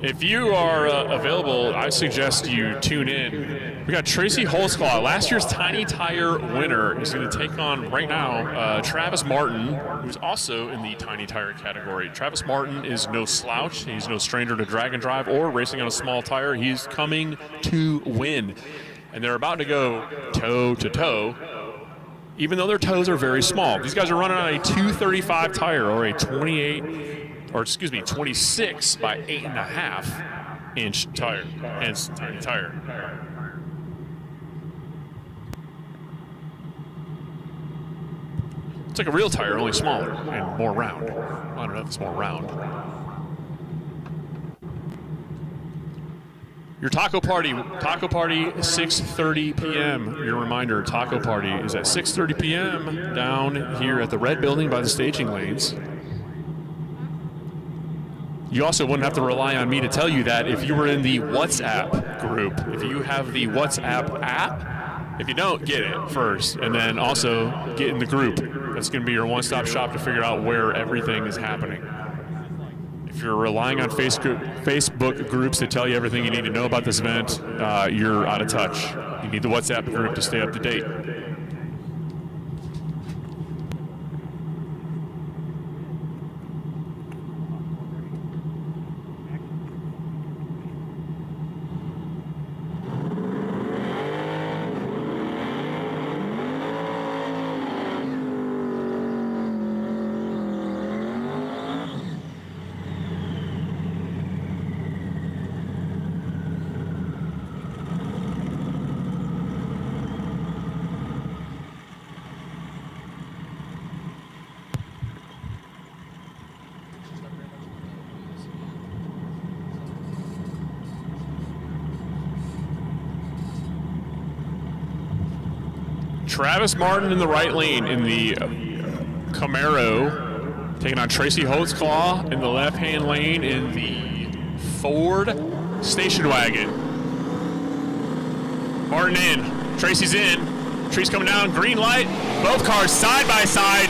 If you are available, I suggest you tune in. We got Tracy Holtzclaw, last year's Tiny Tire winner, is going to take on right now Travis Martin, who's also in the Tiny Tire category. Travis Martin is no slouch. He's no stranger to drag and drive or racing on a small tire. He's coming to win. And they're about to go toe to toe, even though their toes are very small. These guys are running on a 235 tire or a 26 by 8.5 inch tire, hence tiny tire. It's like a real tire, only smaller and more round. Well, I don't know if it's more round. Your taco party, 6:30 p.m. Your reminder, taco party is at 6:30 p.m. down here at the red building by the staging lanes. You also wouldn't have to rely on me to tell you that if you were in the WhatsApp group. If you have the WhatsApp app, if you don't, get it first, and then also get in the group. That's going to be your one-stop shop to figure out where everything is happening. If you're relying on Facebook groups to tell you everything you need to know about this event, you're out of touch. You need the WhatsApp group to stay up to date. Travis Martin in the right lane in the Camaro, taking on Tracy Holtzclaw in the left-hand lane in the Ford station wagon. Martin in, Tracy's in, Tree's coming down, green light, both cars side by side.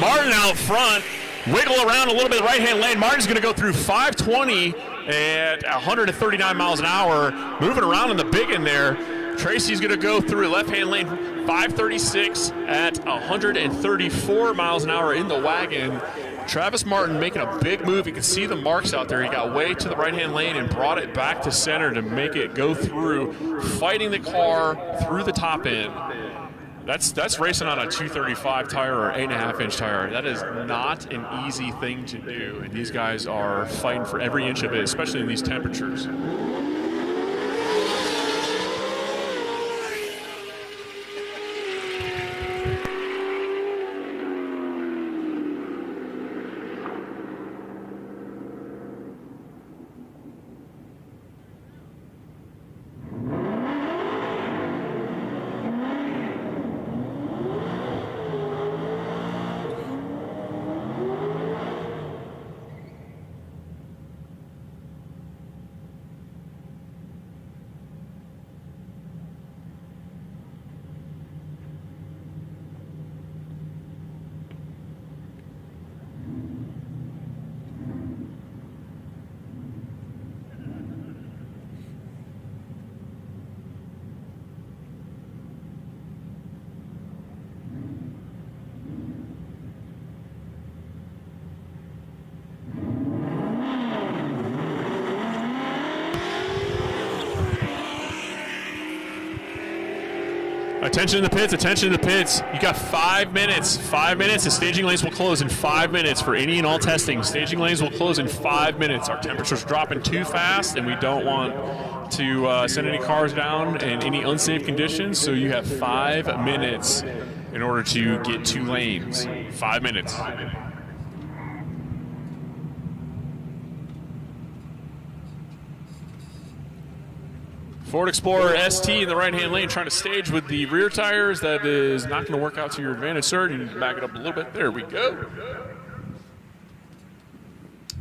Martin out front, wiggle around a little bit right-hand lane. Martin's going to go through 520 at 139 miles an hour, moving around in the big end there. Tracy's going to go through left-hand lane, 536 at 134 miles an hour in the wagon. Travis Martin making a big move. You can see the marks out there. He got way to the right-hand lane and brought it back to center to make it go through, fighting the car through the top end. That's racing on a 235 tire or 8.5-inch tire. That is not an easy thing to do, and these guys are fighting for every inch of it, especially in these temperatures. Attention in the pits, attention in the pits. You got 5 minutes. 5 minutes. The staging lanes will close in 5 minutes for any and all testing. Staging lanes will close in 5 minutes. Our temperature's dropping too fast, and we don't want to send any cars down in any unsafe conditions, so you have 5 minutes in order to get 2 lanes. 5 minutes. Ford Explorer ST in the right-hand lane trying to stage with the rear tires. That is not going to work out to your advantage, sir. You need to back it up a little bit. There we go.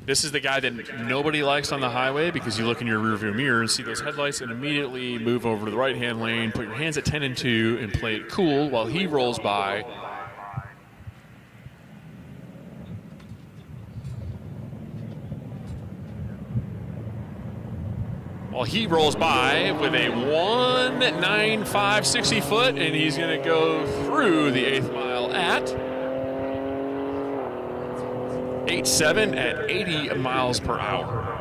This is the guy that nobody likes on the highway because you look in your rearview mirror and see those headlights and immediately move over to the right-hand lane, put your hands at 10 and 2, and play it cool while he rolls by. Well, he rolls by with a 1.95 60 foot, and he's going to go through the 8th mile at 8.7 at 80 miles per hour.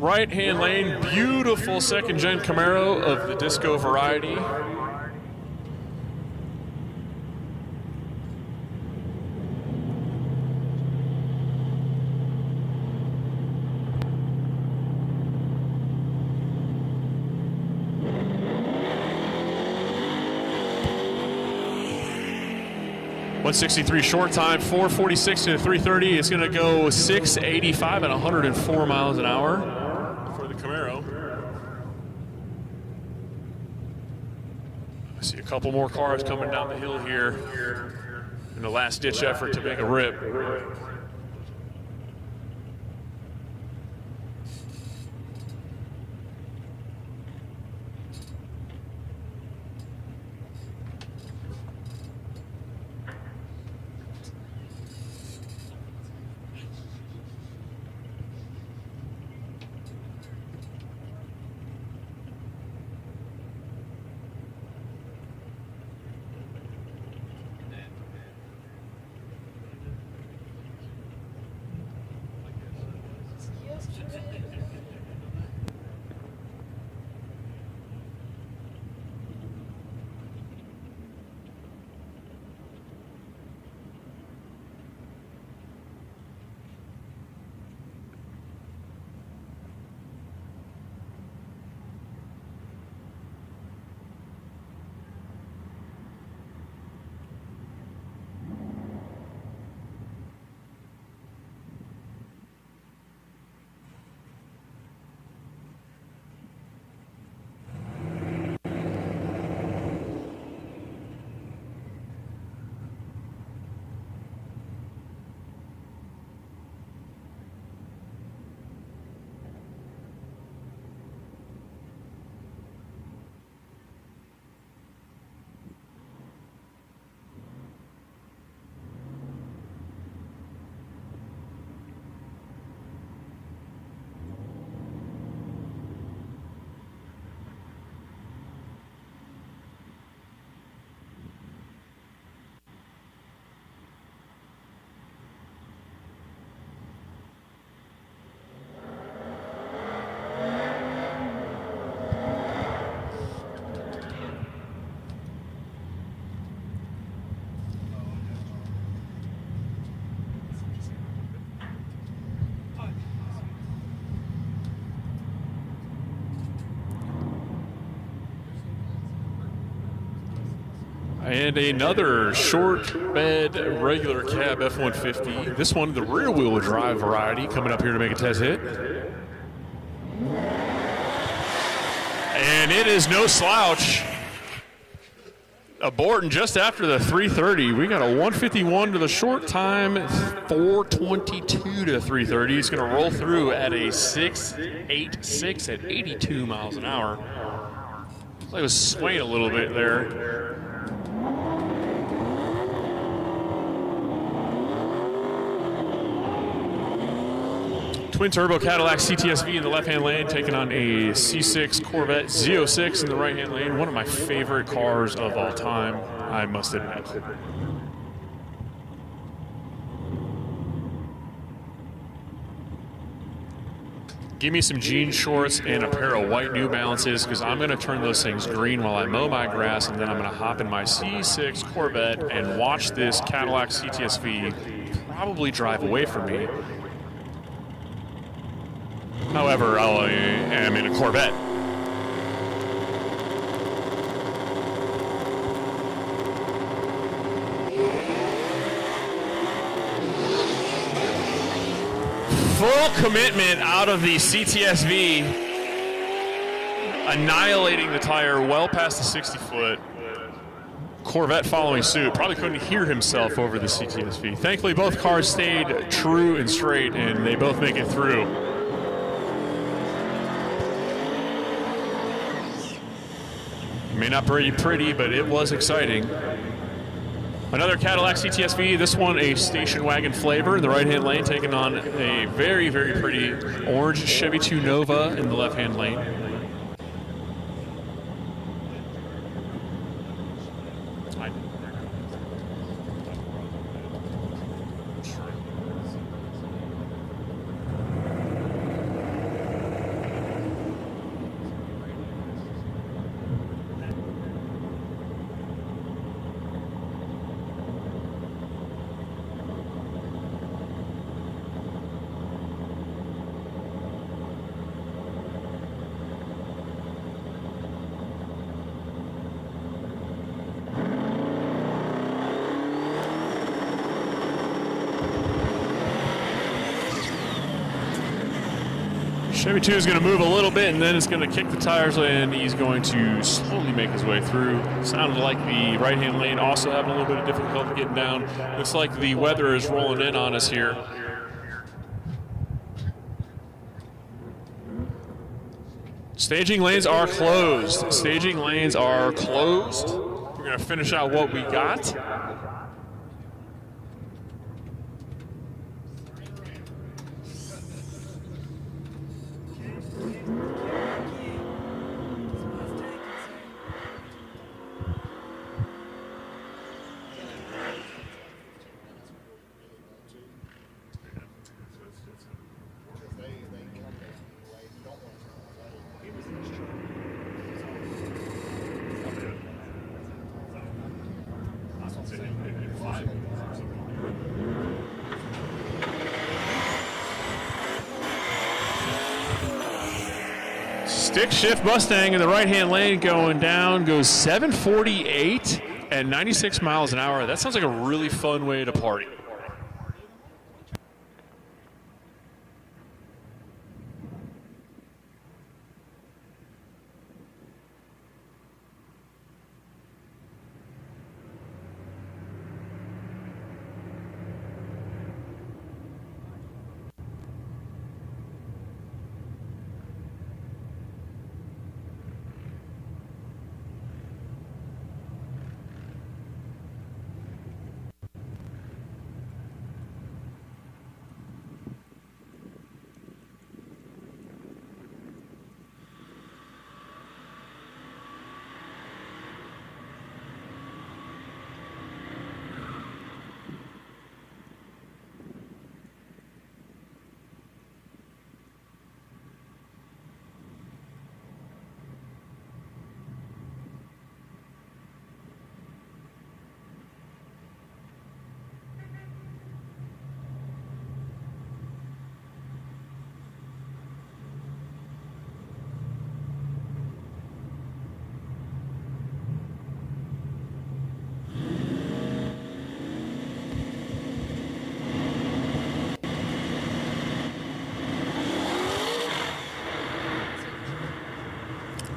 Right-hand lane, beautiful second-gen Camaro of the Disco variety. .163 short time, 4:46 to 3:30. It's going to go 6:85 at 104 miles an hour. Camaro. I see a couple more cars coming down the hill here in the last ditch effort to make a rip. And another short bed regular cab F-150. This one, the rear wheel drive variety, coming up here to make a test hit. And it is no slouch. Aborting just after the 330. We got a 151 to the short time, 422 to 330. It's going to roll through at a 6.86 at 82 miles an hour. Looks like it was swaying a little bit there. Twin turbo Cadillac CTSV in the left-hand lane, taking on a C6 Corvette Z06 in the right-hand lane. One of my favorite cars of all time, I must admit. Give me some jean shorts and a pair of white New Balances, because I'm going to turn those things green while I mow my grass, and then I'm going to hop in my C6 Corvette and watch this Cadillac CTSV probably drive away from me. However, I am in a Corvette. Full commitment out of the CTSV, annihilating the tire well past the 60-foot. Corvette following suit. Probably couldn't hear himself over the CTSV. Thankfully, both cars stayed true and straight, and they both make it through. May not be pretty, but it was exciting. Another Cadillac CTSV, this one a station wagon flavor in the right-hand lane, taking on a very, very pretty orange Chevy 2 Nova in the left-hand lane. Chevy 2 is going to move a little bit, and then it's going to kick the tires, and he's going to slowly make his way through. Sounded like the right-hand lane also having a little bit of difficulty getting down. Looks like the weather is rolling in on us here. Staging lanes are closed. Staging lanes are closed. We're going to finish out what we got. Stick shift Mustang in the right-hand lane going down, goes 748 at 96 miles an hour. That sounds like a really fun way to party.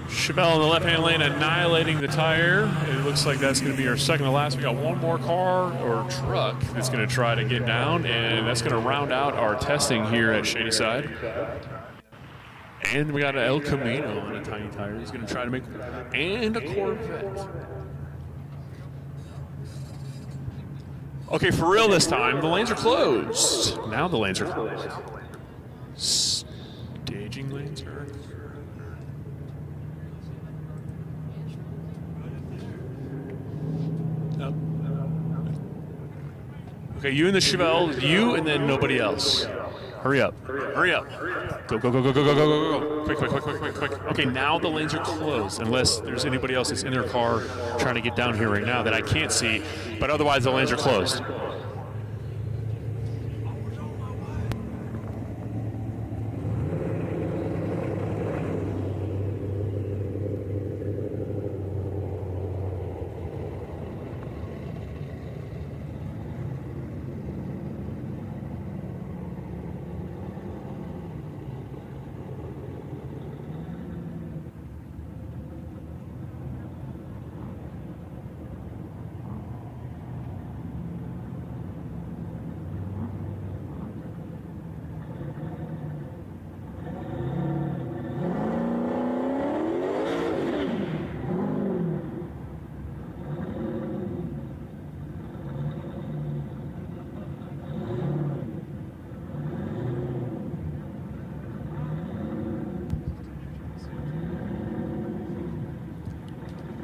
Chevelle in the left-hand lane annihilating the tire. It looks like that's going to be our second to last. We got one more car or truck that's going to try to get down, and that's going to round out our testing here at Shadyside. And we got an El Camino on a tiny tire. He's going to try to make, and a Corvette. Okay, for real this time, the lanes are closed. Now the lanes are closed. Staging lanes are. Oh. Okay, you and the Chevelle, you and then nobody else. Hurry up. Hurry up. Go, go, go, go, go, go, go, go, go. Quick, quick, quick, quick, quick, quick. Okay, now the lanes are closed, unless there's anybody else that's in their car trying to get down here right now that I can't see, but otherwise the lanes are closed.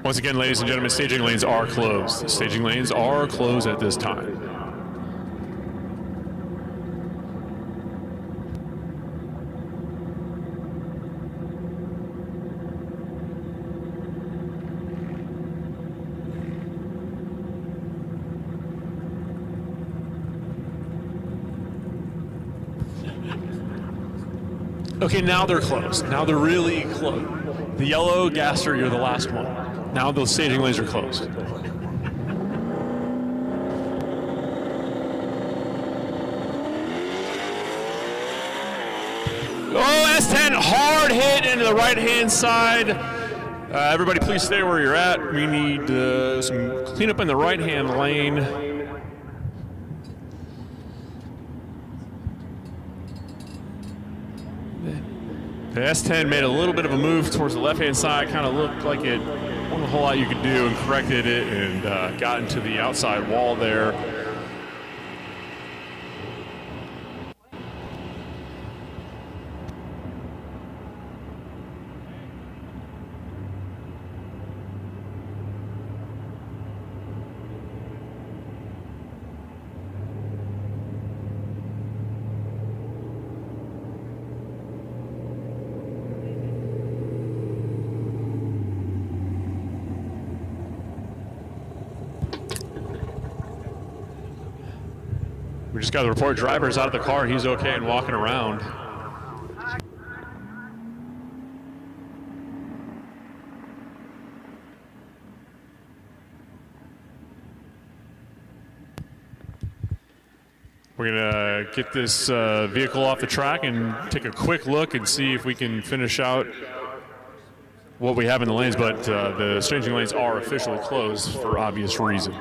Once again, ladies and gentlemen, staging lanes are closed. Staging lanes are closed at this time. Okay, now they're closed. Now they're really closed. The yellow Gaster, you're the last one. Now those staging lanes are closed. Oh, S10, hard hit into the right-hand side. Everybody please stay where you're at. We need some cleanup in the right-hand lane. The S10 made a little bit of a move towards the left-hand side, kind of looked like it wasn't a whole lot you could do, and corrected it and got into the outside wall there. We just got the report driver's out of the car. He's okay and walking around. We're going to get this vehicle off the track and take a quick look and see if we can finish out what we have in the lanes, but the staging lanes are officially closed for obvious reasons.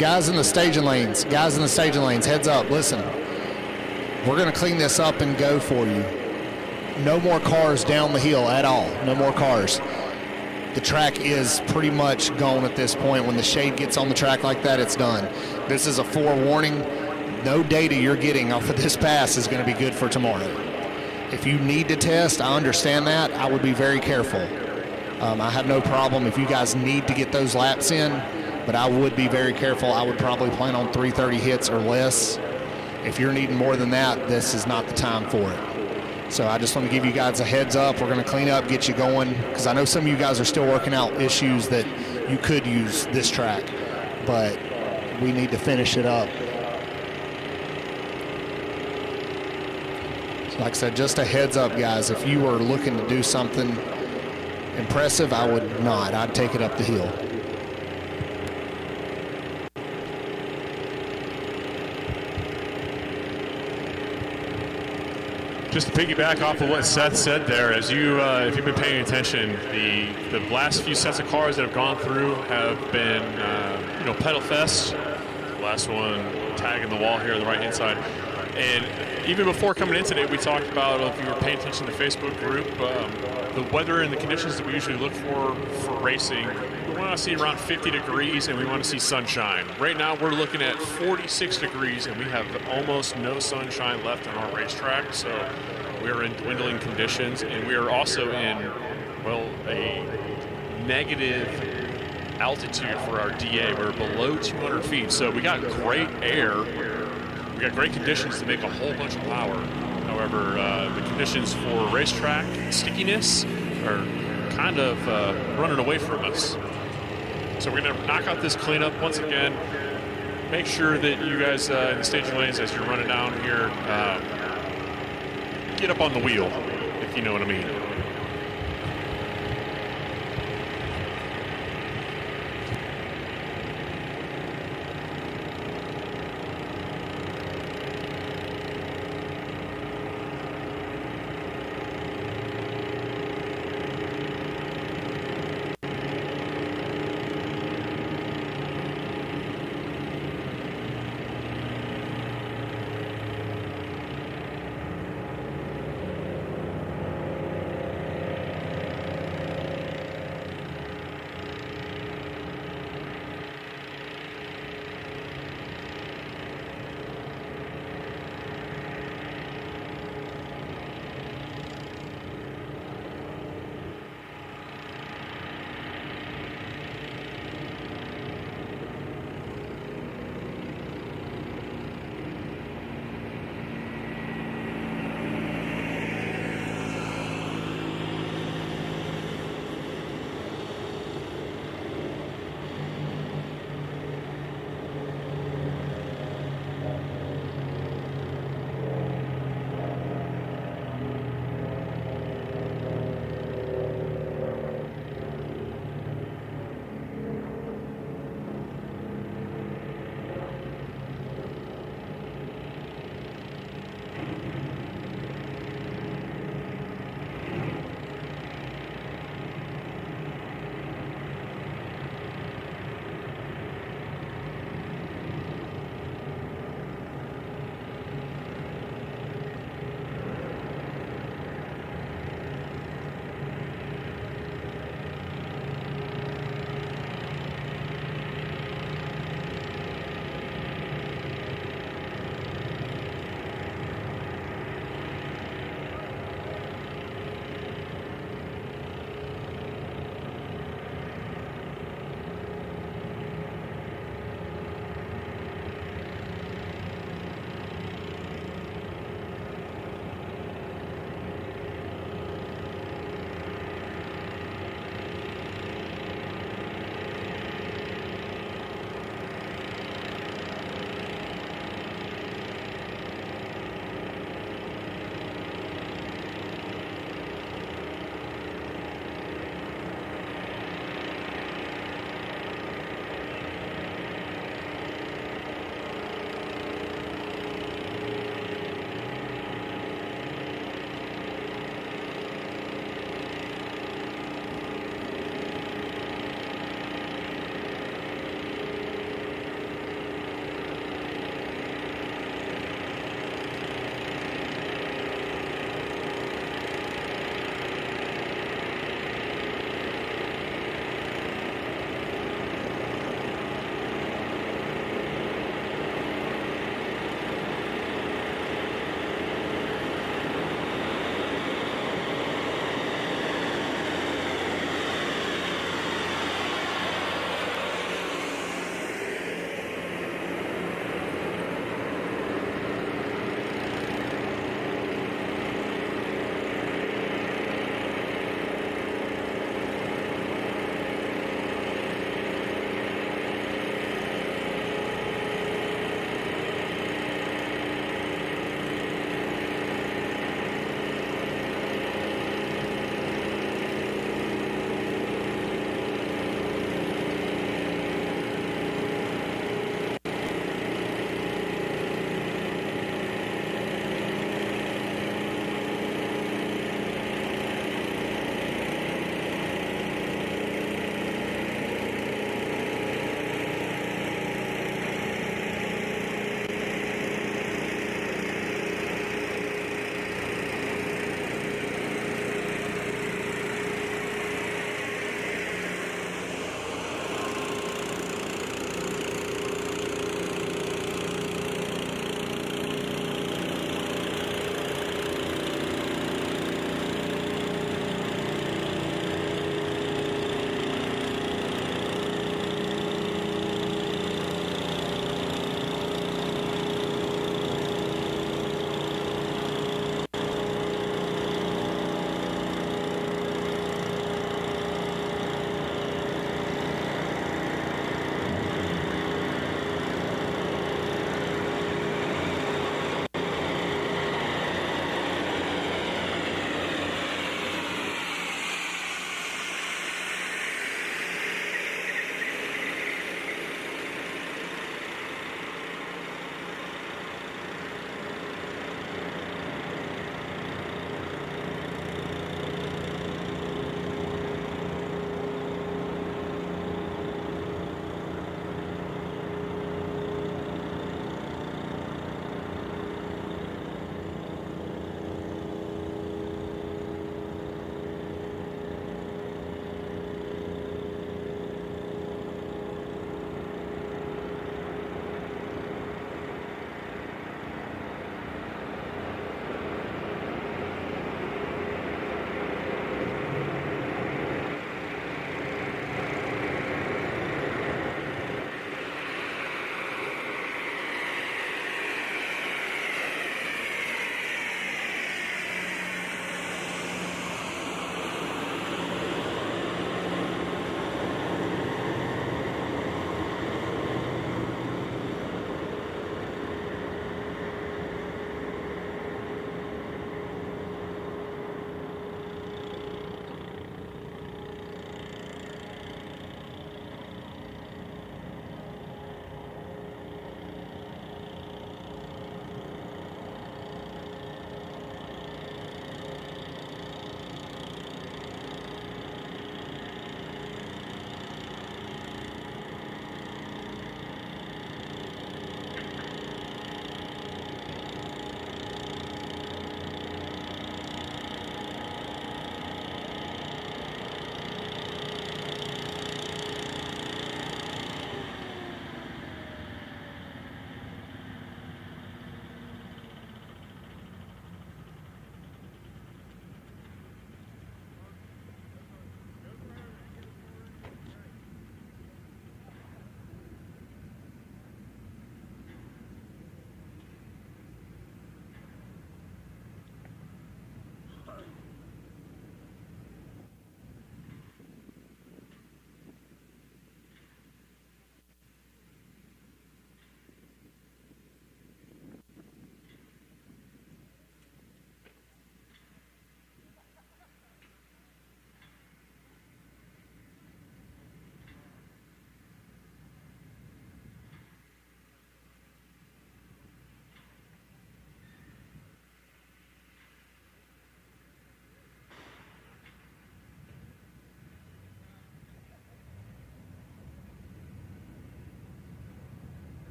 Guys in the staging lanes, heads up, listen. We're going to clean this up and go for you. No more cars down the hill at all. No more cars. The track is pretty much gone at this point. When the shade gets on the track like that, it's done. This is a forewarning. No data you're getting off of this pass is going to be good for tomorrow. If you need to test, I understand that. I would be very careful. I have no problem if you guys need to get those laps in, but I would be very careful. I would probably plan on 330 hits or less. If you're needing more than that, this is not the time for it. So I just want to give you guys a heads up. We're going to clean up, get you going, because I know some of you guys are still working out issues that you could use this track, but we need to finish it up. So like I said, just a heads up, guys. If you are looking to do something impressive, I would not. I'd take it up the hill. Just to piggyback off of what Seth said there, as you, if you've been paying attention, the last few sets of cars that have gone through have been, pedal fest. Last one, tagging the wall here on the right-hand side. And even before coming in today, we talked about, if you were paying attention to the Facebook group, the weather and the conditions that we usually look for racing. We want to see around 50 degrees and we want to see sunshine. Right now we're looking at 46 degrees and we have almost no sunshine left on our racetrack. So we are in dwindling conditions, and we are also in, a negative altitude for our DA. We're below 200 feet. So we got great air. We got great conditions to make a whole bunch of power. However, the conditions for racetrack stickiness are kind of running away from us. So we're going to knock out this cleanup once again. Make sure that you guys in the staging lanes, as you're running down here, get up on the wheel, if you know what I mean.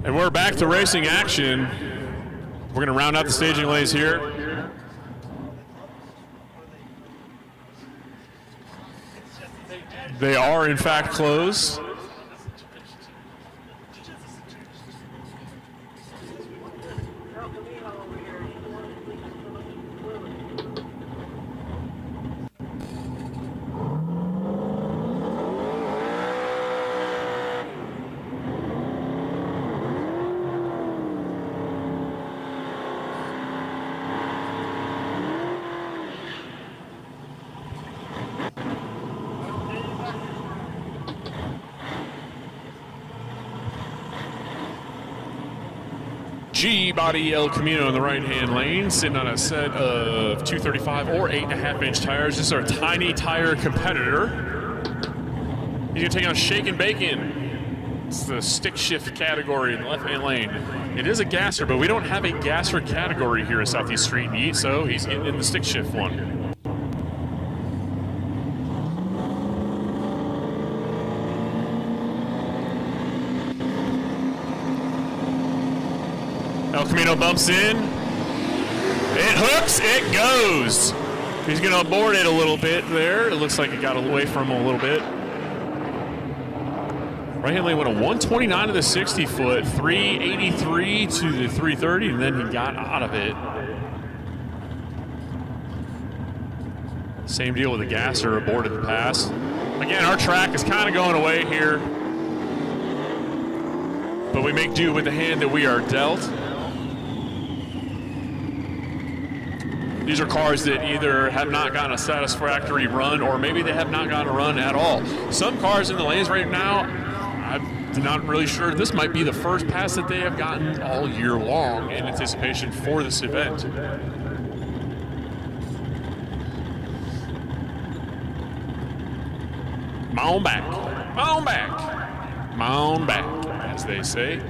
And we're back to racing action. We're going to round out the staging lanes here. They are, in fact, closed. G-Body El Camino in the right-hand lane, sitting on a set of 235 or 8.5-inch tires. This is our tiny tire competitor. He's going to take on Shake and Bacon. It's the stick shift category in the left-hand lane. It is a gasser, but we don't have a gasser category here at Southeast Street and Yeet, so he's getting in the stick shift one. El Camino bumps in. It hooks, it goes. He's going to board it a little bit there. It looks like it got away from him a little bit. Right-hand lane went a 129 to the 60-foot, 383 to the 330, and then he got out of it. Same deal with the gasser, aborted the pass. Again, our track is kind of going away here, but we make do with the hand that we are dealt. These are cars that either have not gotten a satisfactory run or maybe they have not gotten a run at all. Some cars in the lanes right now, I'm not really sure. This might be the first pass that they have gotten all year long in anticipation for this event. Mound back, mound back, mound back, as they say.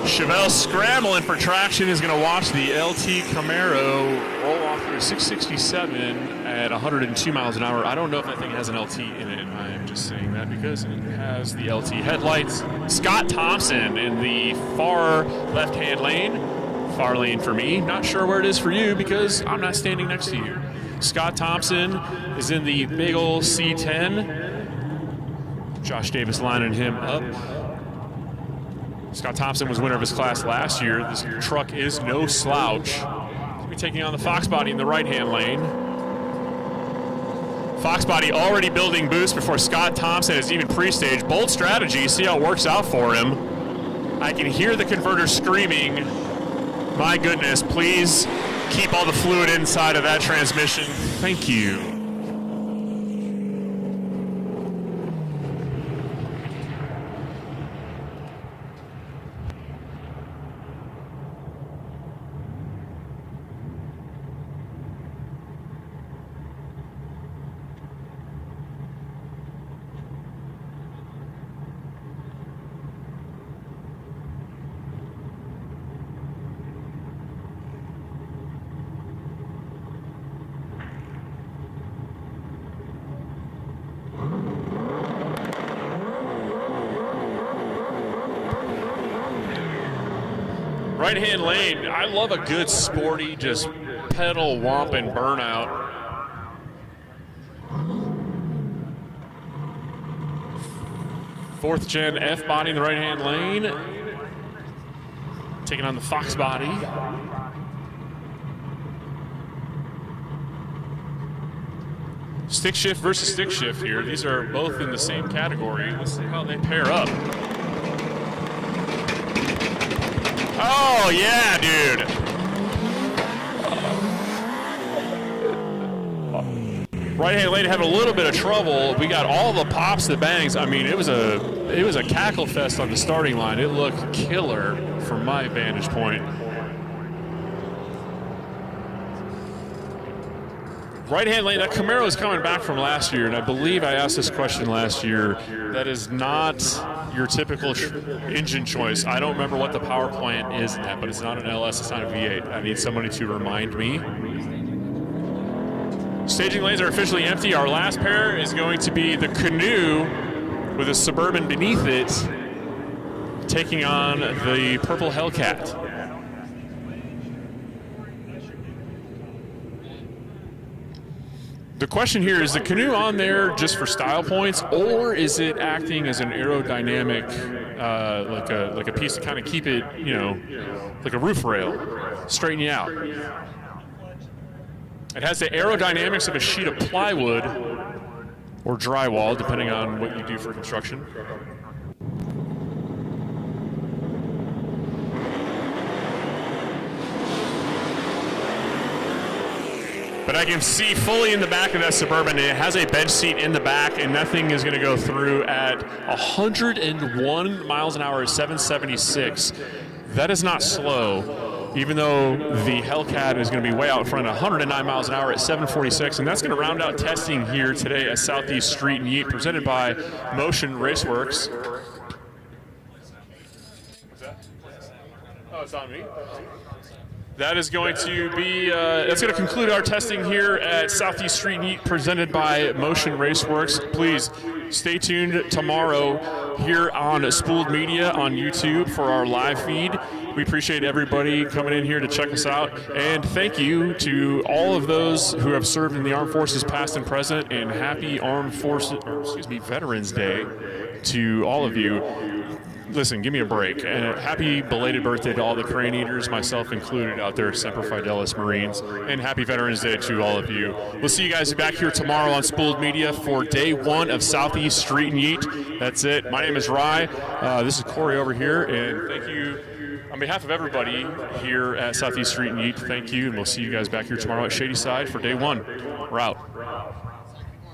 Chevelle scrambling for traction is going to watch the LT Camaro roll off through 667 at 102 miles an hour. I don't know if that thing has an LT in it. I'm just saying that because it has the LT headlights. Scott Thompson in the far left-hand lane. Far lane for me. Not sure where it is for you because I'm not standing next to you. Scott Thompson is in the big ol' C10. Josh Davis lining him up. Scott Thompson was winner of his class last year. This truck is no slouch. He'll be taking on the Fox Body in the right-hand lane. Fox Body already building boost before Scott Thompson has even pre-staged. Bold strategy, see how it works out for him. I can hear the converter screaming, my goodness, please keep all the fluid inside of that transmission. Thank you. Right-hand lane, I love a good sporty, just pedal, whomp, and burnout. Fourth gen F body in the right-hand lane. Taking on the Fox Body. Stick shift versus stick shift here. These are both in the same category. Let's see how they pair up. Oh, yeah, dude. Right-hand lane having a little bit of trouble. We got all the pops, the bangs. I mean, it was a cackle fest on the starting line. It looked killer from my vantage point. Right-hand lane, that Camaro is coming back from last year, and I believe I asked this question last year. That is not your typical engine choice. I don't remember what the power plant is in that, but it's not an LS, it's not a V8. I need somebody to remind me. Staging lanes are officially empty. Our last pair is going to be the Canoe with a Suburban beneath it, taking on the purple Hellcat. The question here, is the Canoe on there just for style points, or is it acting as an aerodynamic, like a piece to kind of keep it, you know, like a roof rail, straighten you out? It has the aerodynamics of a sheet of plywood or drywall, depending on what you do for construction. But I can see fully in the back of that Suburban, it has a bench seat in the back, and that thing is going to go through at 101 miles an hour at 776. That is not slow, even though the Hellcat is going to be way out front at 109 miles an hour at 746, and that's going to round out testing here today at Southeast Street and Yeet, presented by Motion Raceworks. What's that? Oh, it's on me. That is going to be, that's going to conclude our testing here at Southeast Street and Yeet, presented by Motion Raceworks. Please stay tuned tomorrow here on Spoold Media on YouTube for our live feed. We appreciate everybody coming in here to check us out. And thank you to all of those who have served in the Armed Forces past and present, and happy Veterans Day to all of you. Listen, give me a break. And happy belated birthday to all the crane eaters, myself included, out there, Semper Fidelis Marines. And happy Veterans Day to all of you. We'll see you guys back here tomorrow on Spoold Media for day one of Southeast Street and Yeet. That's it. My name is Rye. This is Corey over here. And thank you on behalf of everybody here at Southeast Street and Yeet. Thank you. And we'll see you guys back here tomorrow at Shadyside for day one. We're out.